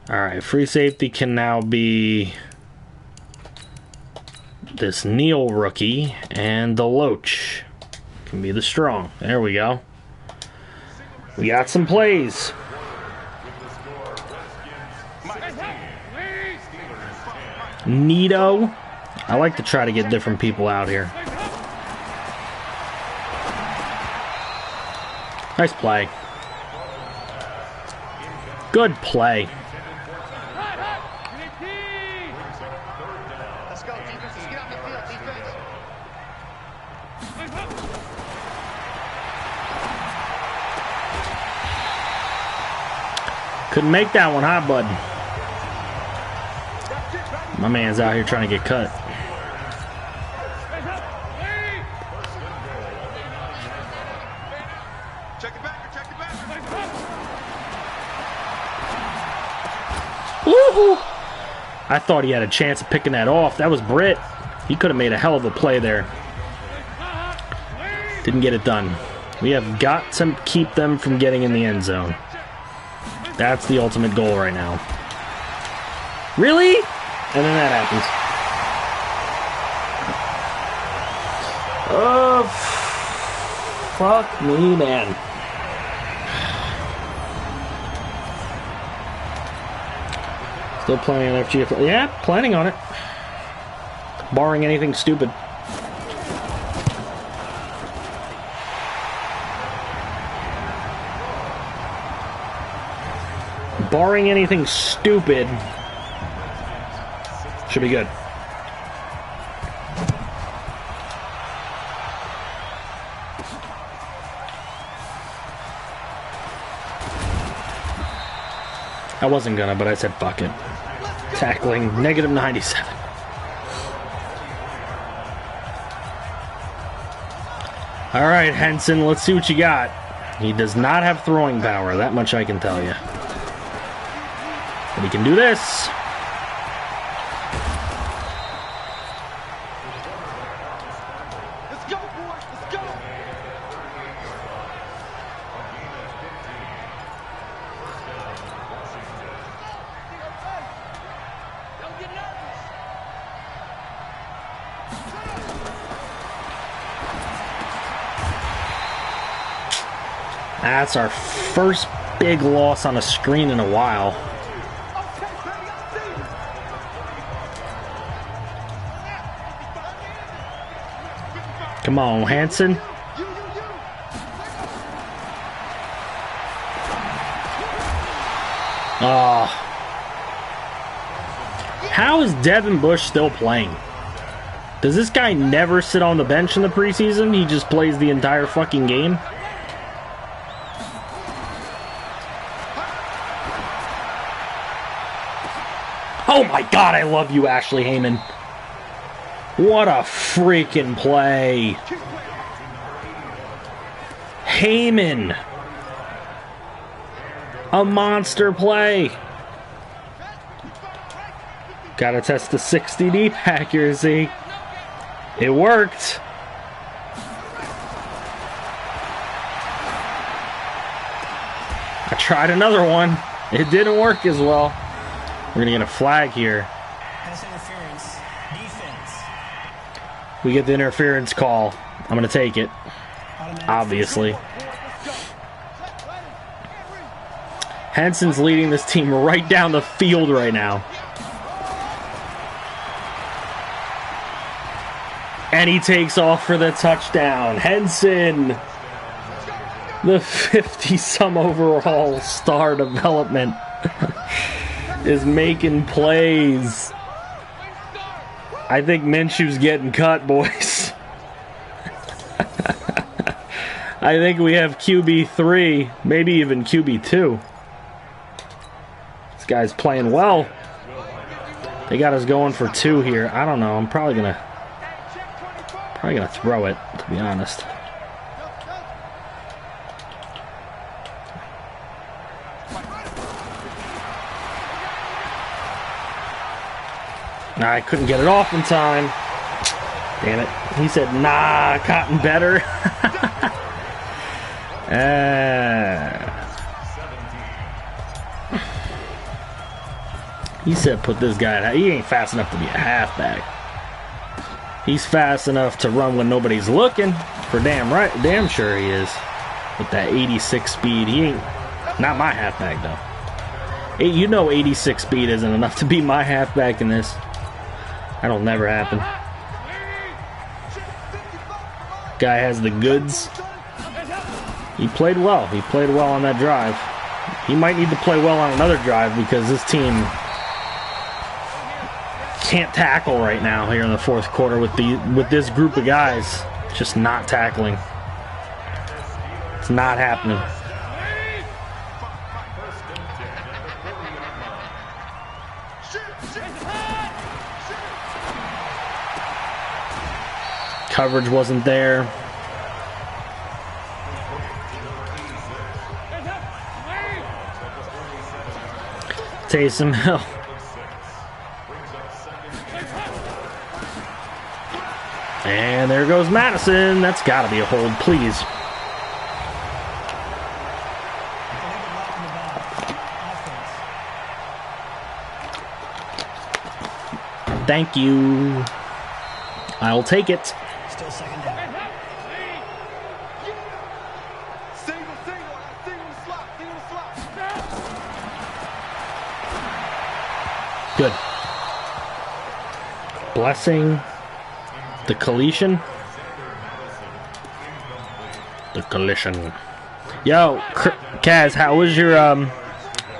Alright, free safety can now be this Neal rookie, and the Loach can be the strong. There we go. We got some plays. Nito. I like to try to get different people out here. Nice play. Good play.
Let's go, defense. Let's get out the field, defense.
Couldn't make that one, huh, bud? My man's out here trying to get cut. Woohoo! I thought he had a chance of picking that off. That was Britt. He could have made a hell of a play there. Didn't get it done. We have got to keep them from getting in the end zone. That's the ultimate goal right now. Really? And then that happens. Oh, fuck me, man. Still planning on FGF. Yeah, planning on it. Barring anything stupid. Barring anything stupid, should be good. I wasn't gonna, but I said fuck it. Tackling, -97. All right, Henson, let's see what you got. He does not have throwing power, that much I can tell you. But he can do this.
Let's go, boys. Let's go. Don't get nervous.
That's our first big loss on a screen in a while. Come on, Hanson. Oh. How is Devin Bush still playing? Does this guy never sit on the bench in the preseason? He just plays the entire fucking game? Oh my god, I love you, Ashley Heyman. What a freaking play. Heyman. A monster play. Gotta test the 60 deep accuracy. It worked. I tried another one. It didn't work as well. We're gonna get a flag here.
Pass interference. Defense.
We get the interference call. I'm gonna take it. Obviously. Henson's leading this team right down the field right now. And he takes off for the touchdown. Henson, the 50-some overall star development, is making plays. I think Minshew's getting cut, boys. I think we have QB3, maybe even QB2. This guy's playing well. They got us going for 2 here. I don't know. I'm probably gonna throw it, to be honest. I couldn't get it off in time. Damn it. He said, nah, cotton better. He said put this guy at, he ain't fast enough to be a halfback. He's fast enough to run when nobody's looking. For damn sure he is. With that 86 speed. He ain't, not my halfback though. You know 86 speed isn't enough to beat my halfback in this. That'll never happen. Guy has the goods. He played well. He played well on that drive. He might need to play well on another drive because this team can't tackle right now here in the fourth quarter with this group of guys just not tackling. It's not happening. Coverage wasn't there. Taysom Hill. And there goes Madison. That's got to be a hold, please. Thank you. I'll take it.
Still second down. Single slot.
Good. Blessing. The collision. The collision. Yo, Kaz, how was your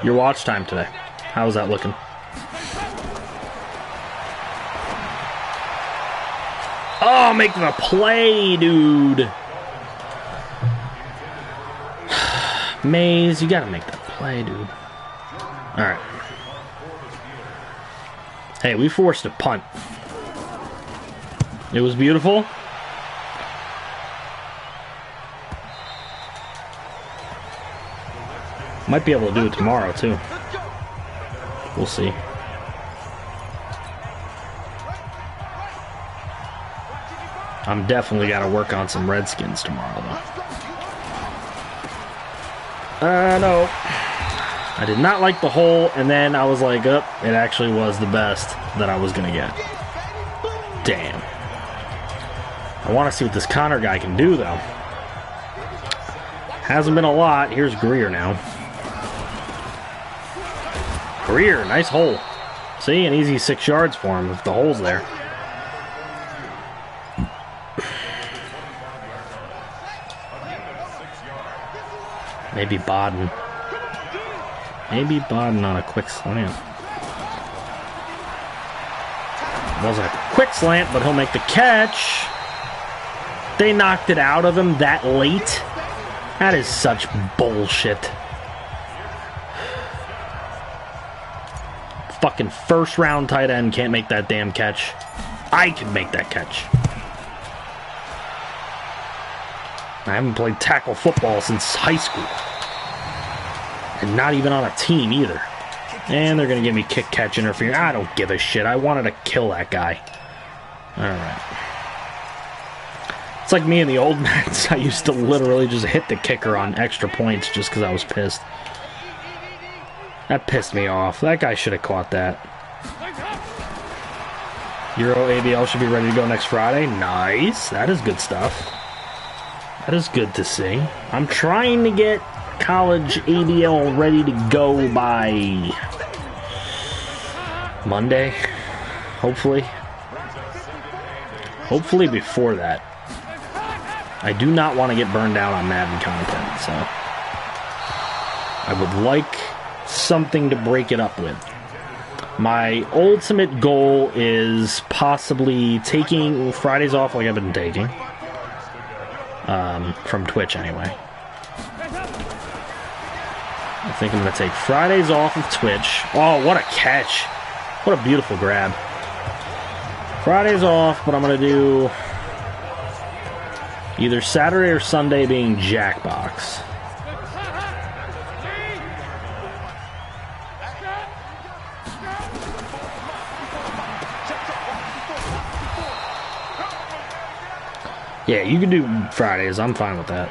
watch time today? How was that looking? Oh, make the play, dude. Maze, you gotta make that play, dude. Alright. Hey, we forced a punt. It was beautiful. Might be able to do it tomorrow, too. We'll see. I'm definitely got to work on some Redskins tomorrow, though. No. I did not like the hole, and then I was like, oh, it actually was the best that I was going to get. Damn. I want to see what this Connor guy can do, though. Hasn't been a lot. Here's Greer now. Greer, nice hole. See, an easy 6 yards for him if the hole's there. Maybe Bodden. Maybe Bodden on a quick slant. Wasn't a quick slant, but he'll make the catch. They knocked it out of him that late. That is such bullshit. Fucking first round tight end can't make that damn catch. I can make that catch. I haven't played tackle football since high school. And not even on a team either. And they're going to give me kick-catch interference. I don't give a shit. I wanted to kill that guy. Alright. It's like me in the old Madden. I used to literally just hit the kicker on extra points just because I was pissed. That pissed me off. That guy should have caught that. Euro ABL should be ready to go next Friday. Nice. That is good stuff. That is good to see. I'm trying to get college ABL ready to go by Monday. Hopefully. Hopefully before that. I do not want to get burned down on Madden content, so I would like something to break it up with. My ultimate goal is possibly taking Fridays off like I've been taking. From Twitch anyway. I think I'm going to take Fridays off of Twitch. Oh, what a catch. What a beautiful grab. Fridays off, but I'm going to do either Saturday or Sunday being Jackbox. Yeah, you can do Fridays. I'm fine with that.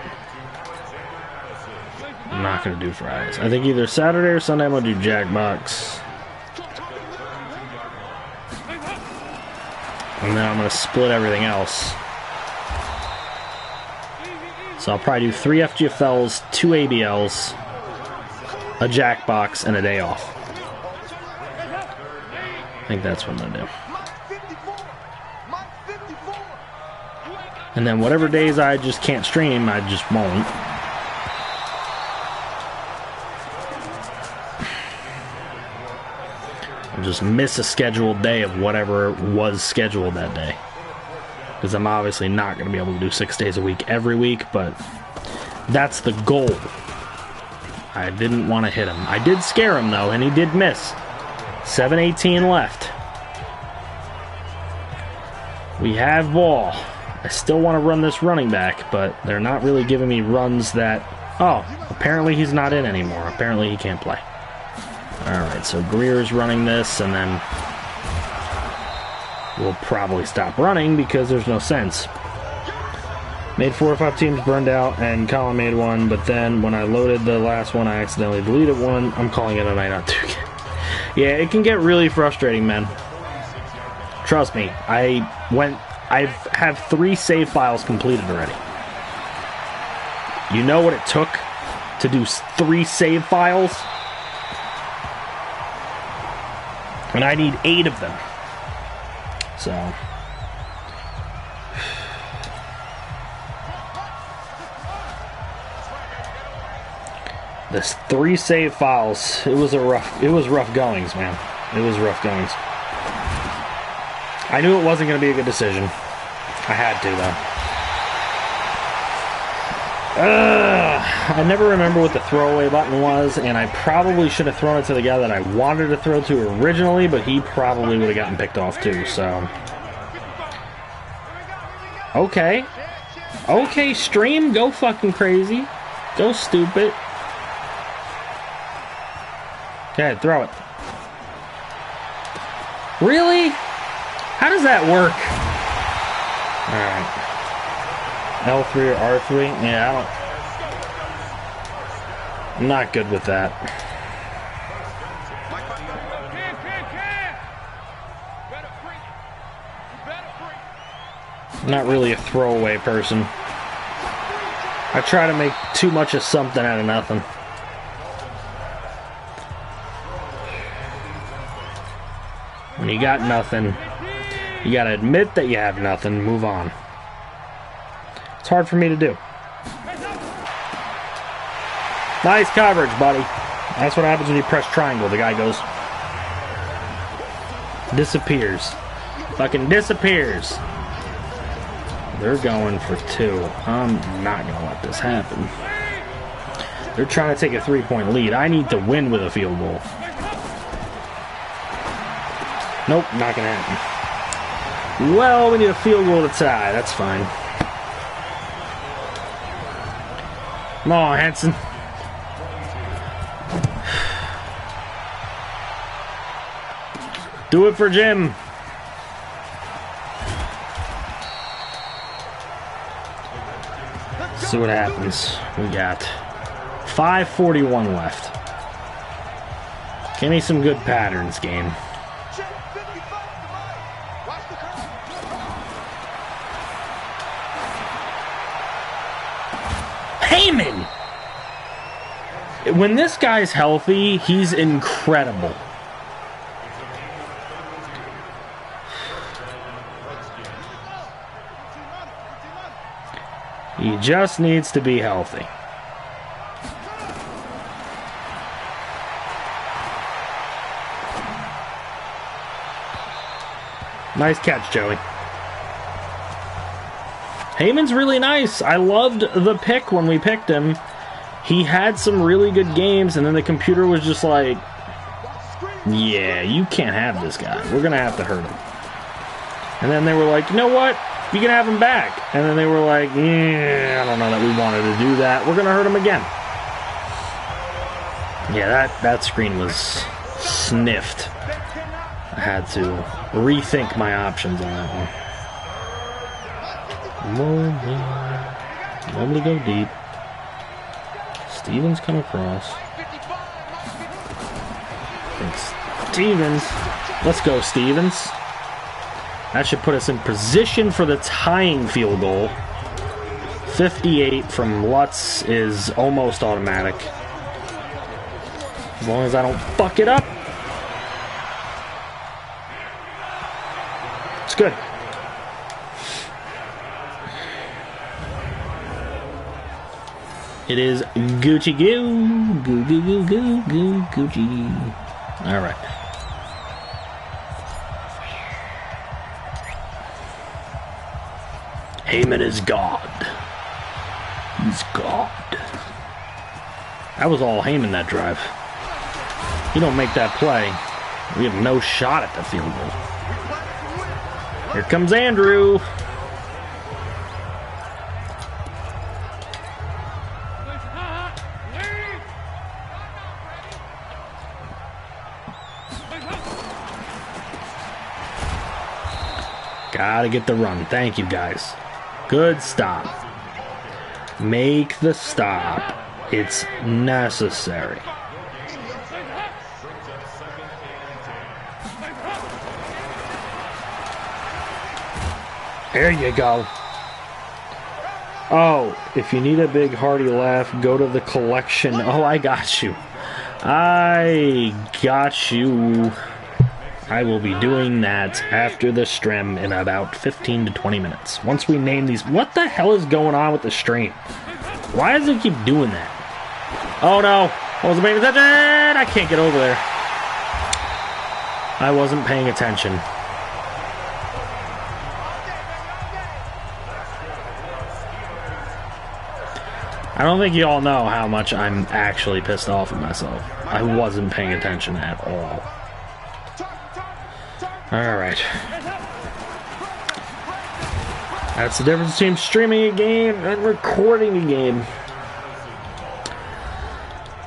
I'm not going to do Fridays. I think either Saturday or Sunday I'm going to do Jackbox. And then I'm going to split everything else. So I'll probably do 3 FGFLs, 2 ABLs, a Jackbox, and a day off. I think that's what I'm going to do. And then whatever days I just can't stream, I just won't. I'll just miss a scheduled day of whatever was scheduled that day. Because I'm obviously not going to be able to do 6 days a week every week, but that's the goal. I didn't want to hit him. I did scare him, though, and he did miss. 7:18 left. We have ball. I still want to run this running back, but they're not really giving me runs that... Oh, apparently he's not in anymore. Apparently he can't play. Alright, so Greer's running this, and then we'll probably stop running because there's no sense. Made 4 or 5 teams, burned out, and Colin made one, but then when I loaded the last one, I accidentally deleted one. I'm calling it a night on 2K. Yeah, it can get really frustrating, man. Trust me, I have 3 save files completed already. You know what it took to do 3 save files? And I need 8 of them. So. This 3 save files. It was rough goings, man. It was rough goings. I knew it wasn't going to be a good decision. I had to, though. I never remember what the throwaway button was, and I probably should have thrown it to the guy that I wanted to throw to originally, but he probably would have gotten picked off too, so. Okay. Okay, stream, go fucking crazy. Go stupid. Okay, throw it. Really? How does that work? Alright. L3 or R3? Yeah, I'm not good with that. I'm not really a throwaway person. I try to make too much of something out of nothing. When you got nothing, you gotta admit that you have nothing, move on. It's hard for me to do. Nice coverage, buddy. That's what happens when you press triangle. The guy goes... disappears. Fucking disappears. They're going for 2. I'm not gonna let this happen. They're trying to take a 3-point lead. I need to win with a field goal. Nope, not gonna happen. Well, we need a field goal to tie. That's fine. Come on, Hanson. Do it for Jim. See what happens. We got 5:41 left. Give me some good patterns, game. Heyman! When this guy's healthy, he's incredible. He just needs to be healthy. Nice catch, Joey. Heyman's really nice. I loved the pick when we picked him. He had some really good games, and then the computer was just like, yeah, you can't have this guy. We're going to have to hurt him. And then they were like, you know what? You can have him back. And then they were like, yeah, I don't know that we wanted to do that. We're going to hurt him again. Yeah, that screen was sniffed. I had to rethink my options on that one. Nobody go deep. Stevens come across. Thanks, Stevens. Let's go, Stevens. That should put us in position for the tying field goal. 58 from Lutz is almost automatic. As long as I don't fuck it up. It's good. It is Gucci Goo. Goo goo goo goo goo Gucci. Alright. Heyman is God. He's God. That was all Heyman that drive. You don't make that play, we have no shot at the field goal. Here comes Andrew. Gotta get the run. Thank you, guys. Good stop. Make the stop. It's necessary. There you go. Oh, if you need a big hearty laugh, go to the collection. Oh, I got you. I got you. I will be doing that after the stream in about 15 to 20 minutes. Once we name these... What the hell is going on with the stream? Why does it keep doing that? Oh no! I wasn't paying attention! I can't get over there. I wasn't paying attention. I don't think you all know how much I'm actually pissed off at myself. I wasn't paying attention at all. Alright. That's the difference between streaming a game and recording a game.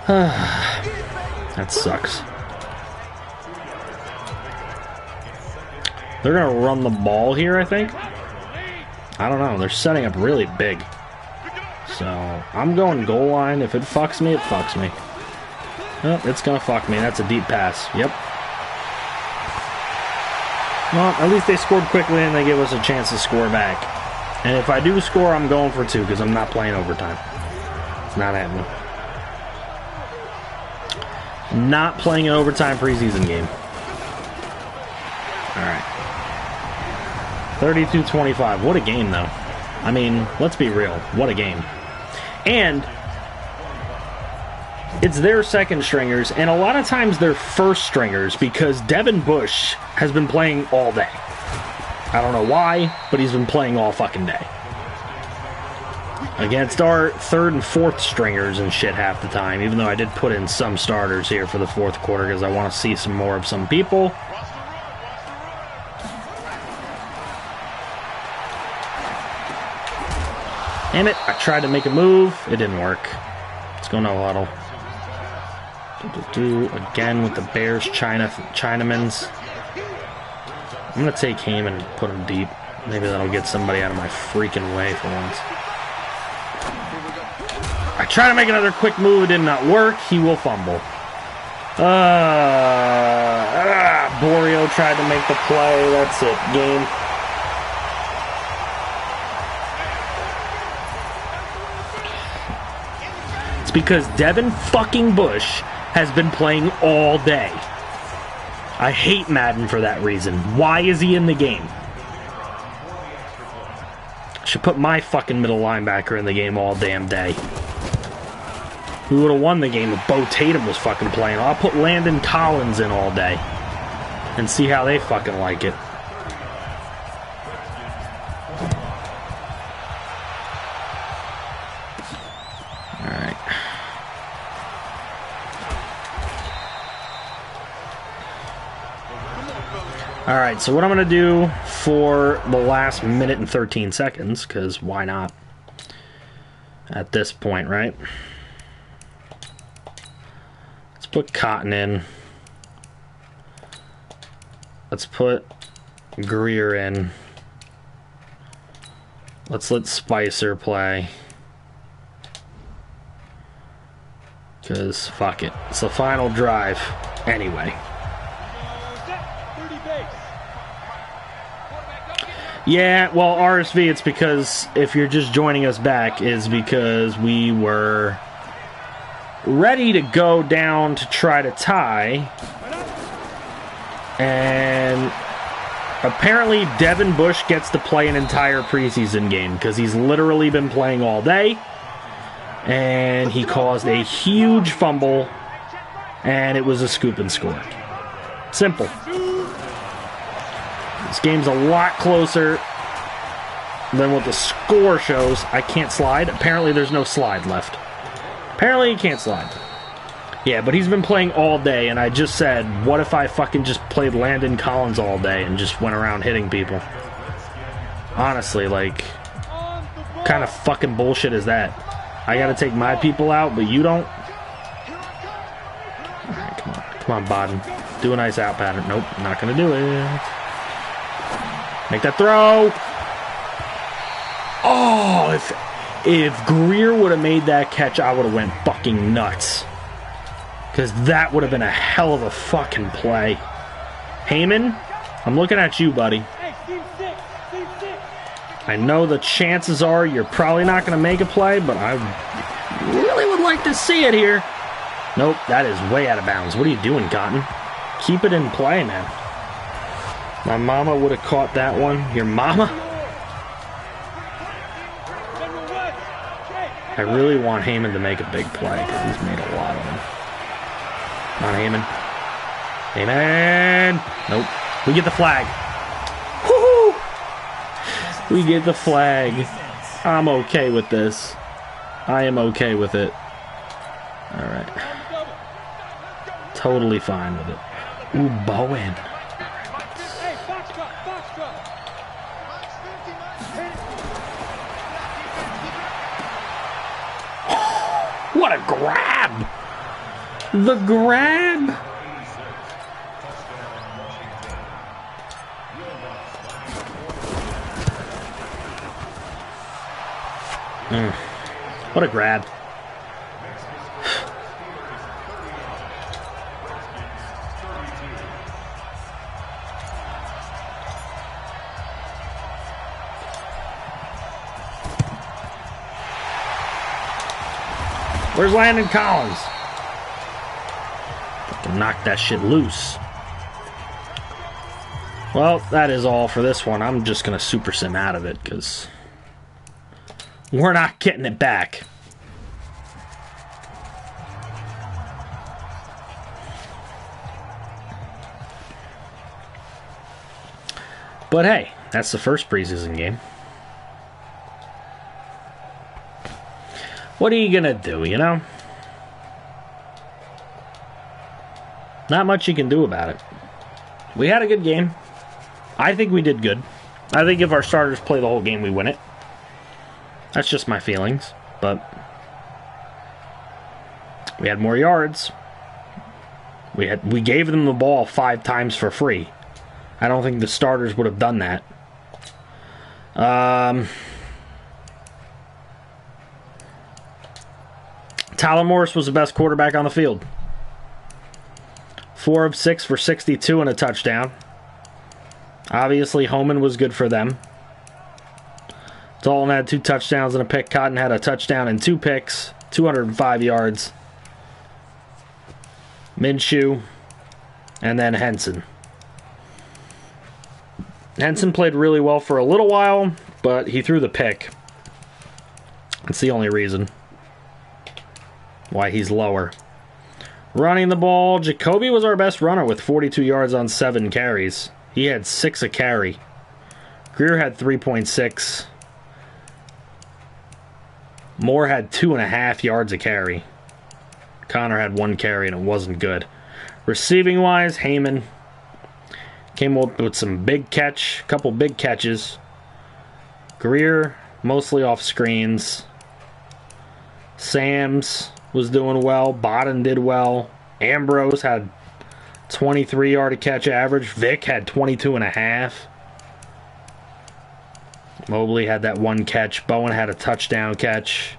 That sucks. They're gonna run the ball here, I think. I don't know. They're setting up really big. So, I'm going goal line. If it fucks me, it fucks me. Oh, it's gonna fuck me. That's a deep pass. Yep. Well, at least they scored quickly and they give us a chance to score back. And if I do score, I'm going for 2 because I'm not playing overtime. It's not happening. Not playing an overtime preseason game. Alright. 32-25. What a game, though. I mean, let's be real. What a game. And it's their second stringers, and a lot of times they're first stringers because Devin Bush has been playing all day. I don't know why, but he's been playing all fucking day. Against our third and fourth stringers and shit half the time, even though I did put in some starters here for the fourth quarter because I want to see some more of some people. Damn it, I tried to make a move. It didn't work. Let's go no huddle. Again with the Bears Chinamans. I'm going to take him and put him deep. Maybe that'll get somebody out of my freaking way for once. I try to make another quick move. It did not work. He will fumble. Borio tried to make the play. That's it. Game. It's because Devin fucking Bush has been playing all day. I hate Madden for that reason. Why is he in the game? Should put my fucking middle linebacker in the game all damn day. We would have won the game if Bo Tatum was fucking playing. I'll put Landon Collins in all day and see how they fucking like it. Alright. Alright, so what I'm going to do for the last minute and 13 seconds, because why not? At this point, right? Let's put Cotton in. Let's put Greer in. Let's let Spicer play. Because, fuck it. It's the final drive anyway. Yeah, well, RSV, it's because, if you're just joining us back, is because we were ready to go down to try to tie. And apparently Devin Bush gets to play an entire preseason game because he's literally been playing all day. And he caused a huge fumble, and it was a scoop and score. Simple. This game's a lot closer than what the score shows. I can't slide. Apparently there's no slide left. Apparently he can't slide. Yeah, but he's been playing all day, and I just said, what if I fucking just played Landon Collins all day and just went around hitting people? Honestly, like, what kind of fucking bullshit is that? I gotta take my people out, but you don't? Alright, come on. Come on, Bodden. Do a nice out pattern. Nope, not gonna do it. Make that throw! Oh, if Greer would have made that catch, I would have went fucking nuts. Because that would have been a hell of a fucking play. Heyman, I'm looking at you, buddy. I know the chances are you're probably not going to make a play, but I really would like to see it here. Nope, that is way out of bounds. What are you doing, Cotton? Keep it in play, man. My mama would have caught that one. Your mama? I really want Heyman to make a big play because he's made a lot of them. Come on, Heyman. Heyman! Nope. We get the flag. Woohoo! We get the flag. I'm okay with this. I am okay with it. Alright. Totally fine with it. Ooh, Bowen. What a grab! The grab! What a grab. Where's Landon Collins? Fucking knock that shit loose. Well, that is all for this one. I'm just going to super sim out of it because we're not getting it back. But hey, that's the first preseason game. What are you gonna do, you know? Not much you can do about it. We had a good game. I think we did good. I think if our starters play the whole game, we win it. That's just my feelings. But we had more yards. We gave them the ball 5 times for free. I don't think the starters would have done that. Tyler Morris was the best quarterback on the field. 4 of 6 for 62 and a touchdown. Obviously, Homan was good for them. Dalton had 2 touchdowns and a pick. Cotton had a touchdown and 2 picks. 205 yards. Minshew. And then Henson. Henson played really well for a little while, but he threw the pick. That's the only reason why he's lower. Running the ball, Jacoby was our best runner with 42 yards on 7 carries. He had 6 a carry. Greer had 3.6. Moore had 2.5 yards a carry. Connor had 1 carry and it wasn't good. Receiving wise, Heyman came up with some big catch, couple big catches. Greer mostly off screens. Sams was doing well. Bodden did well. Ambrose had 23 yard a catch average. Vic had 22.5. Mobley had that 1 catch. Bowen had a touchdown catch.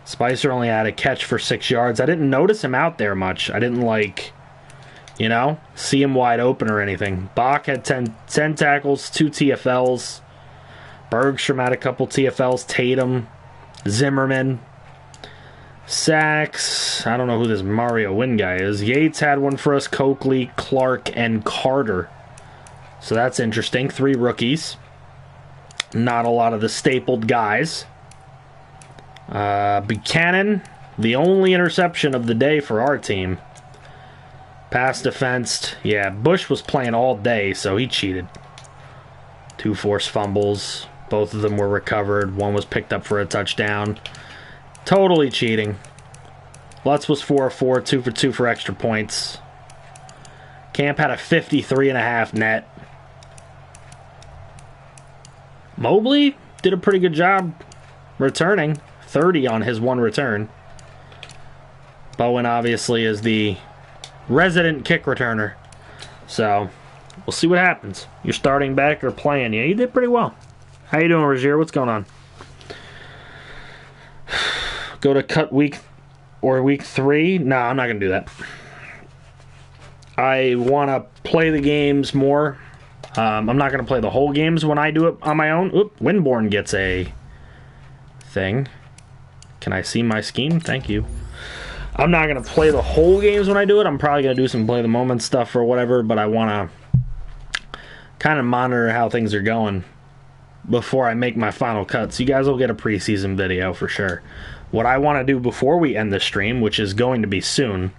Spicer only had a catch for 6 yards. I didn't notice him out there much. I didn't see him wide open or anything. Bach had 10 tackles, 2 TFLs. Bergstrom had a couple TFLs. Tatum, Zimmerman. Sacks. I don't know who this Mario Wynn guy is. Yates had 1 for us. Coakley, Clark, and Carter. So that's interesting. 3 rookies. Not a lot of the stapled guys. Buchanan, the only interception of the day for our team. Pass defensed. Yeah, Bush was playing all day, so he cheated. 2 forced fumbles. Both of them were recovered. 1 was picked up for a touchdown. Totally cheating. Lutz was 4 of 4, 2 for 2 for extra points. Camp had a 53.5 net. Mobley did a pretty good job returning. 30 on his 1 return. Bowen obviously is the resident kick returner. So, we'll see what happens. You're starting back or playing. Yeah, you did pretty well. How you doing, Rozier? What's going on? Go to cut week 3? No, I'm not going to do that. I want to play the games more. I'm not going to play the whole games when I do it on my own. Oop, Winborn gets a thing. Can I see my scheme? Thank you. I'm not going to play the whole games when I do it. I'm probably going to do some play the moment stuff or whatever, but I want to kind of monitor how things are going before I make my final cuts. You guys will get a preseason video for sure. What I want to do before we end the stream, which is going to be soon,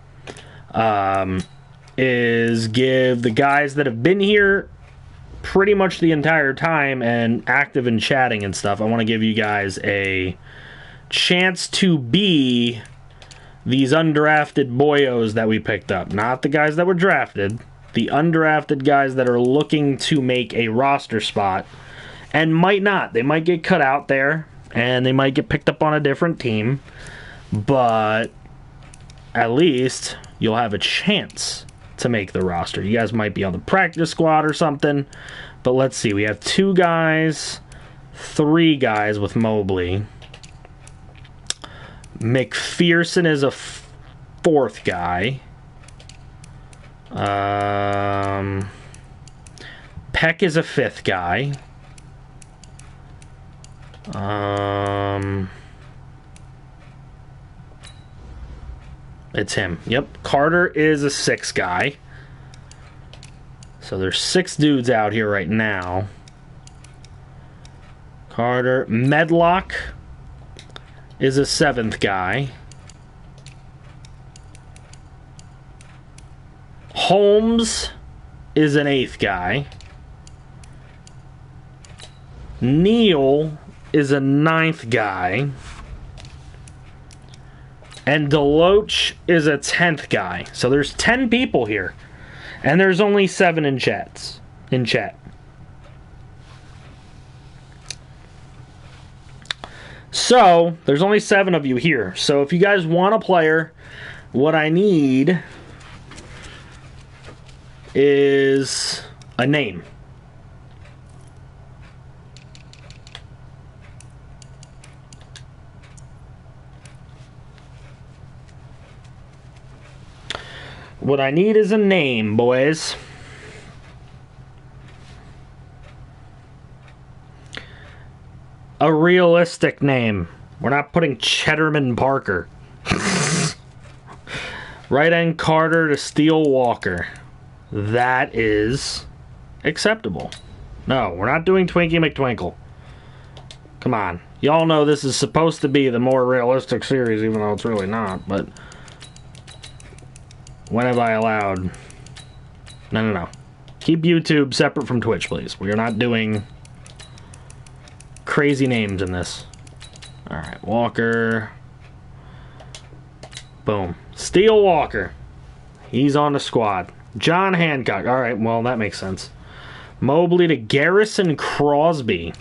is give the guys that have been here pretty much the entire time and active in chatting and stuff, I want to give you guys a chance to be these undrafted boyos that we picked up. Not the guys that were drafted, the undrafted guys that are looking to make a roster spot and might not. They might get cut out there and they might get picked up on a different team, but at least you'll have a chance to make the roster. You guys might be on the practice squad or something, but let's see. We have 2 guys, 3 guys with Mobley. McPherson is a 4th guy. Peck is a 5th guy. It's him. Yep. Carter is a 6th guy. So there's 6 dudes out here right now. Carter. Medlock is a 7th guy. Holmes is an 8th guy. Neal is a 9th guy. And Deloach is a 10th guy. So there's 10 people here. And there's only 7 in chat. So, there's only 7 of you here. So if you guys want a player, what I need is a name. What I need is a name, boys. A realistic name. We're not putting Cheddarman Parker. Right end Carter to Steele Walker. That is acceptable. No, we're not doing Twinkie McTwinkle. Come on. Y'all know this is supposed to be the more realistic series, even though it's really not, but when have I allowed? No. Keep YouTube separate from Twitch, please. We are not doing crazy names in this. Alright, Walker. Boom. Steele Walker. He's on the squad. John Hancock. Alright, well, that makes sense. Mobley to Garrison Crosby.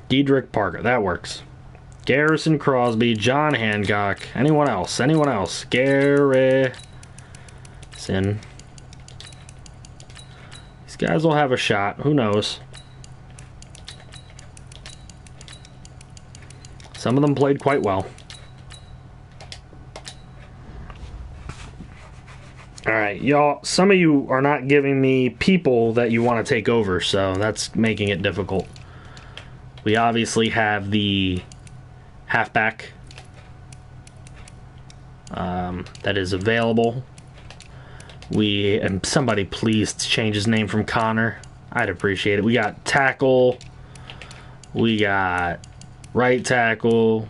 Dedrick Parker. That works. Garrison Crosby. John Hancock. Anyone else? Garrison. These guys will have a shot. Who knows? Some of them played quite well. Alright, y'all. Some of you are not giving me people that you want to take over, so that's making it difficult. We obviously have the halfback that is available. And somebody please change his name from Connor. I'd appreciate it. We got tackle. We got right tackle.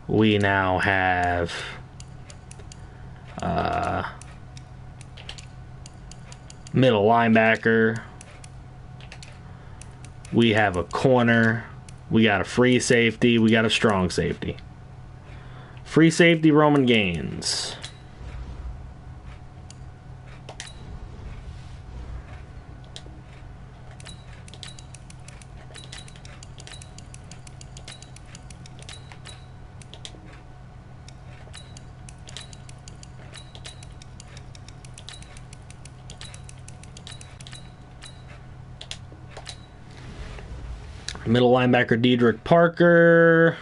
We now have middle linebacker. We have a corner. We got a free safety. We got a strong safety. Free safety, Roman Gaines. Middle linebacker, Dedrick Parker.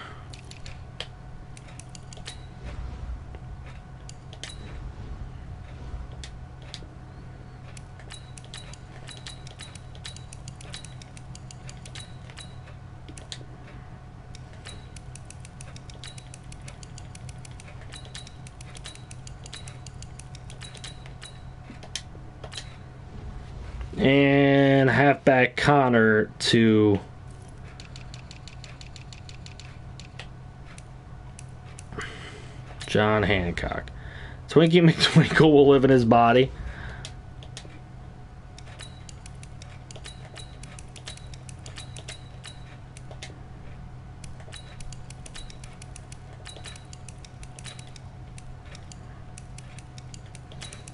And halfback Connor to John Hancock. Twinkie McTwinkle will live in his body.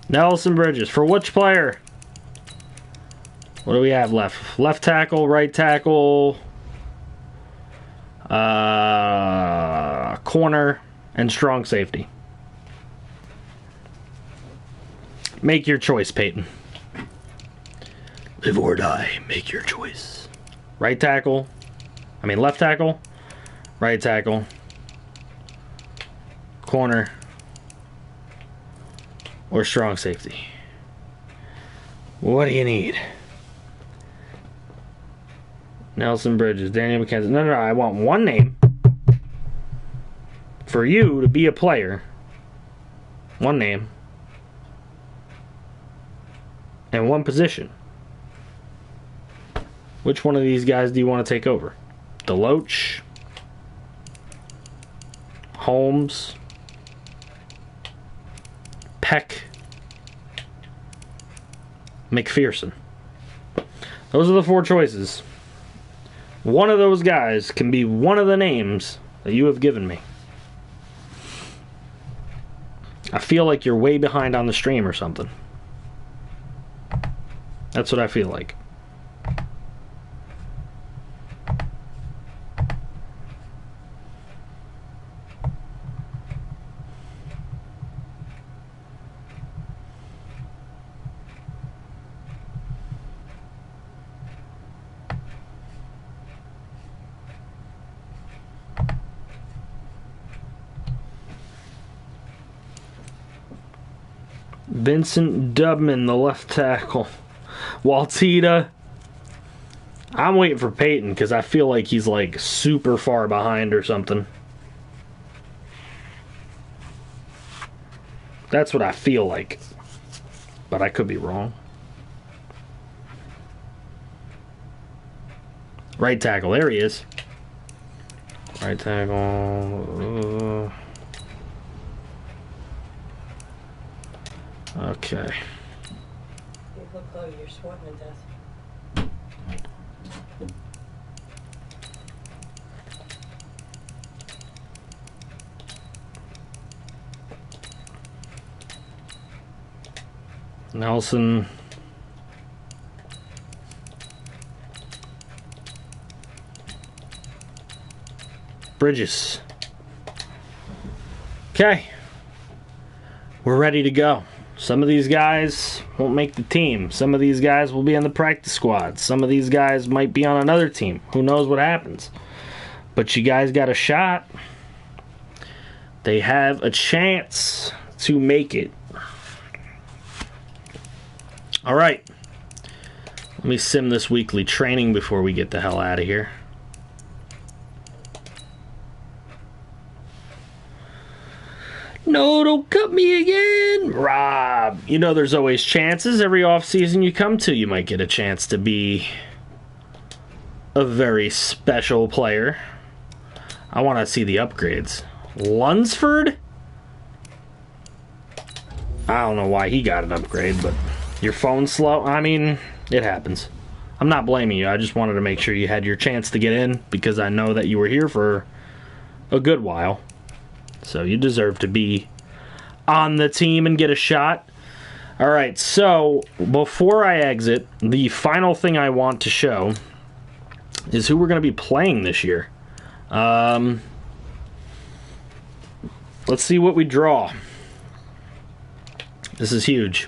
Nelson Bridges. For which player? What do we have left? Left tackle, right tackle, corner, and strong safety. Make your choice, Peyton. Live or die, make your choice. Left tackle, right tackle, corner, or strong safety. What do you need? Nelson Bridges, Daniel McKenzie. No, I want one name for you to be a player. One name. And one position. Which one of these guys do you want to take over? Deloach, Holmes, Peck, McPherson. Those are the 4 choices. One of those guys can be one of the names that you have given me. I feel like you're way behind on the stream or something. That's what I feel like. Vincent Dubman, the left tackle. Waltita. I'm waiting for Peyton because I feel like he's like super far behind or something. That's what I feel like. But I could be wrong. Right tackle. There he is. Right tackle. Okay.
You look like you're sweating to death.
Nelson. Bridges. Okay. We're ready to go. Some of these guys won't make the team. Some of these guys will be on the practice squad. Some of these guys might be on another team. Who knows what happens? But you guys got a shot. They have a chance to make it. All right. Let me sim this weekly training before we get the hell out of here. No, don't cut me again, Rob. You know there's always chances. Every offseason you come to, you might get a chance to be a very special player. I want to see the upgrades. Lunsford? I don't know why he got an upgrade, but your phone's slow. I mean, it happens. I'm not blaming you. I just wanted to make sure you had your chance to get in because I know that you were here for a good while. So you deserve to be on the team and get a shot. All right, so before I exit, the final thing I want to show is who we're going to be playing this year. Let's see what we draw. This is huge.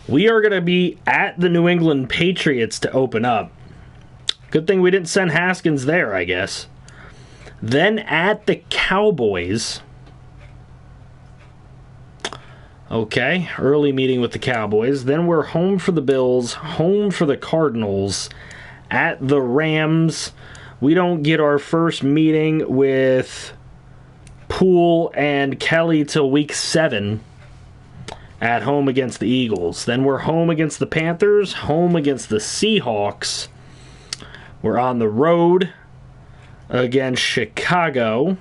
We are going to be at the New England Patriots to open up. Good thing we didn't send Haskins there, I guess. Then at the Cowboys. Okay, early meeting with the Cowboys. Then we're home for the Bills, home for the Cardinals, at the Rams. We don't get our first meeting with Poole and Kelly till week 7. at home against the Eagles. Then we're home against the Panthers, home against the Seahawks. We're on the road against Chicago.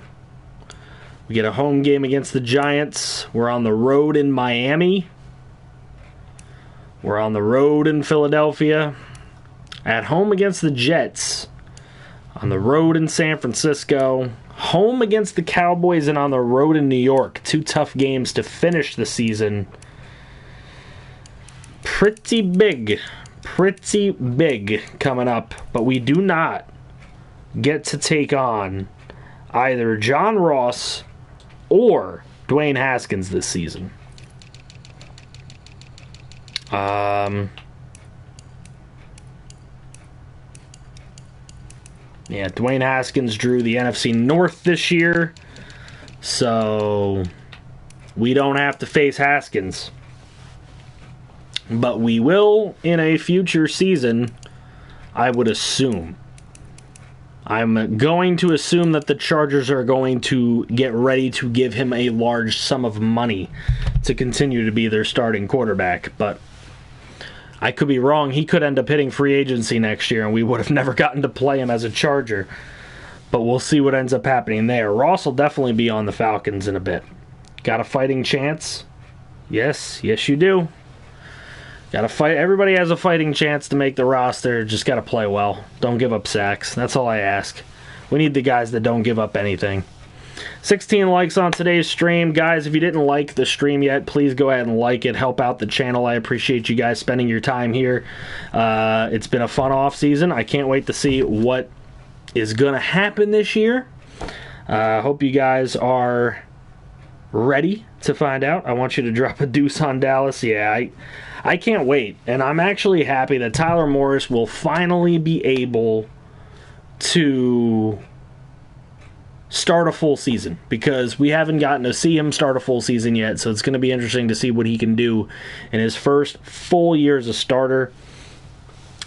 We get a home game against the Giants. We're on the road in Miami. We're on the road in Philadelphia. At home against the Jets. On the road in San Francisco. Home against the Cowboys and on the road in New York. 2 tough games to finish the season. Pretty big coming up. But we do not get to take on either John Ross or Dwayne Haskins this season. Yeah, Dwayne Haskins drew the NFC North this year, so we don't have to face Haskins. But we will in a future season, I would assume. I'm going to assume that the Chargers are going to get ready to give him a large sum of money to continue to be their starting quarterback, but I could be wrong. He could end up hitting free agency next year, and we would have never gotten to play him as a Charger. But we'll see what ends up happening there. Ross will definitely be on the Falcons in a bit. Got a fighting chance? Yes you do. Got to fight. Everybody has a fighting chance to make the roster. Just got to play well. Don't give up sacks. That's all I ask. We need the guys that don't give up anything. 16 likes on today's stream. Guys, if you didn't like the stream yet, please go ahead and like it. Help out the channel. I appreciate you guys spending your time here. It's been a fun off season. I can't wait to see what is going to happen this year. Hope you guys are ready to find out. I want you to drop a deuce on Dallas. Yeah, I can't wait. And I'm actually happy that Tyler Morris will finally be able to start a full season, because we haven't gotten to see him start a full season yet, so it's going to be interesting to see what he can do in his first full year as a starter.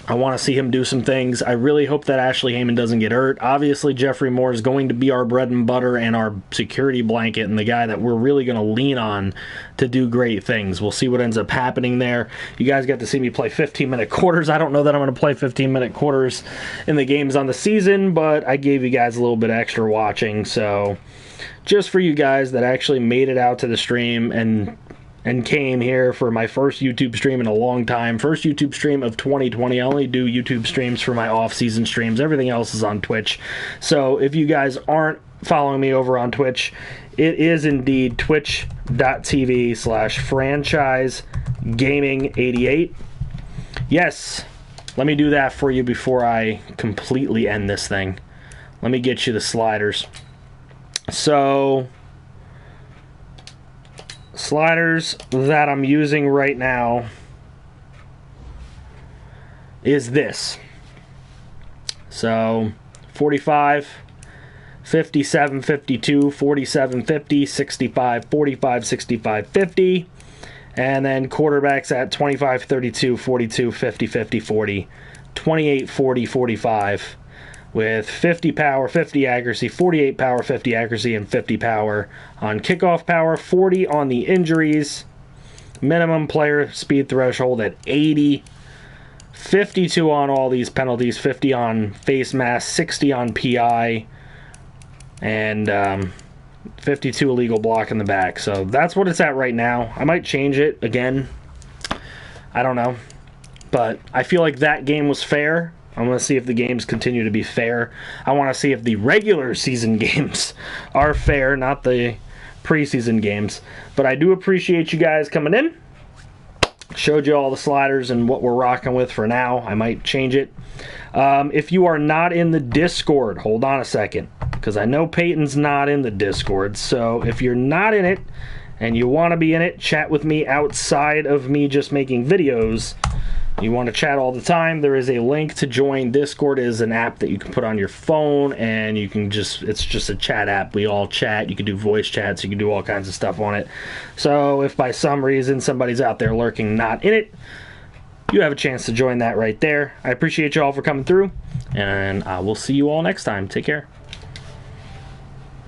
I want to see him do some things. I really hope that Ashley Heyman doesn't get hurt. Obviously, Jeffrey Moore is going to be our bread and butter and our security blanket and the guy that we're really going to lean on to do great things. We'll see what ends up happening there. You guys got to see me play 15-minute quarters. I don't know that I'm going to play 15-minute quarters in the games on the season, but I gave you guys a little bit extra watching. So just for you guys that actually made it out to the stream and came here for my first YouTube stream in a long time. First YouTube stream of 2020. I only do YouTube streams for my off-season streams. Everything else is on Twitch. So if you guys aren't following me over on Twitch, it is indeed twitch.tv/franchisegaming88. Yes, let me do that for you before I completely end this thing. Let me get you the sliders. So sliders that I'm using right now is this. So 45, 57, 52, 47, 50, 65, 45, 65, 50. And then quarterbacks at 25, 32, 42, 50, 50, 40, 28, 40, 45. With 50 power, 50 accuracy, 48 power, 50 accuracy, and 50 power on kickoff power, 40 on the injuries, minimum player speed threshold at 80, 52 on all these penalties, 50 on face mask, 60 on PI, and 52 illegal block in the back. So that's what it's at right now. I might change it again. I don't know. But I feel like that game was fair. I want to see if the games continue to be fair. I want to see if the regular season games are fair, not the preseason games. But I do appreciate you guys coming in. Showed you all the sliders and what we're rocking with for now. I might change it. If you are not in the Discord, hold on a second, because I know Peyton's not in the Discord. So if you're not in it and you want to be in it, chat with me outside of me just making videos. You want to chat all the time, there is a link to join. Discord is an app that you can put on your phone, and you can it's just a chat app. We all chat. You can do voice chats. You can do all kinds of stuff on it. So if by some reason somebody's out there lurking not in it, you have a chance to join that right there. I appreciate you all for coming through, and I will see you all next time. Take care.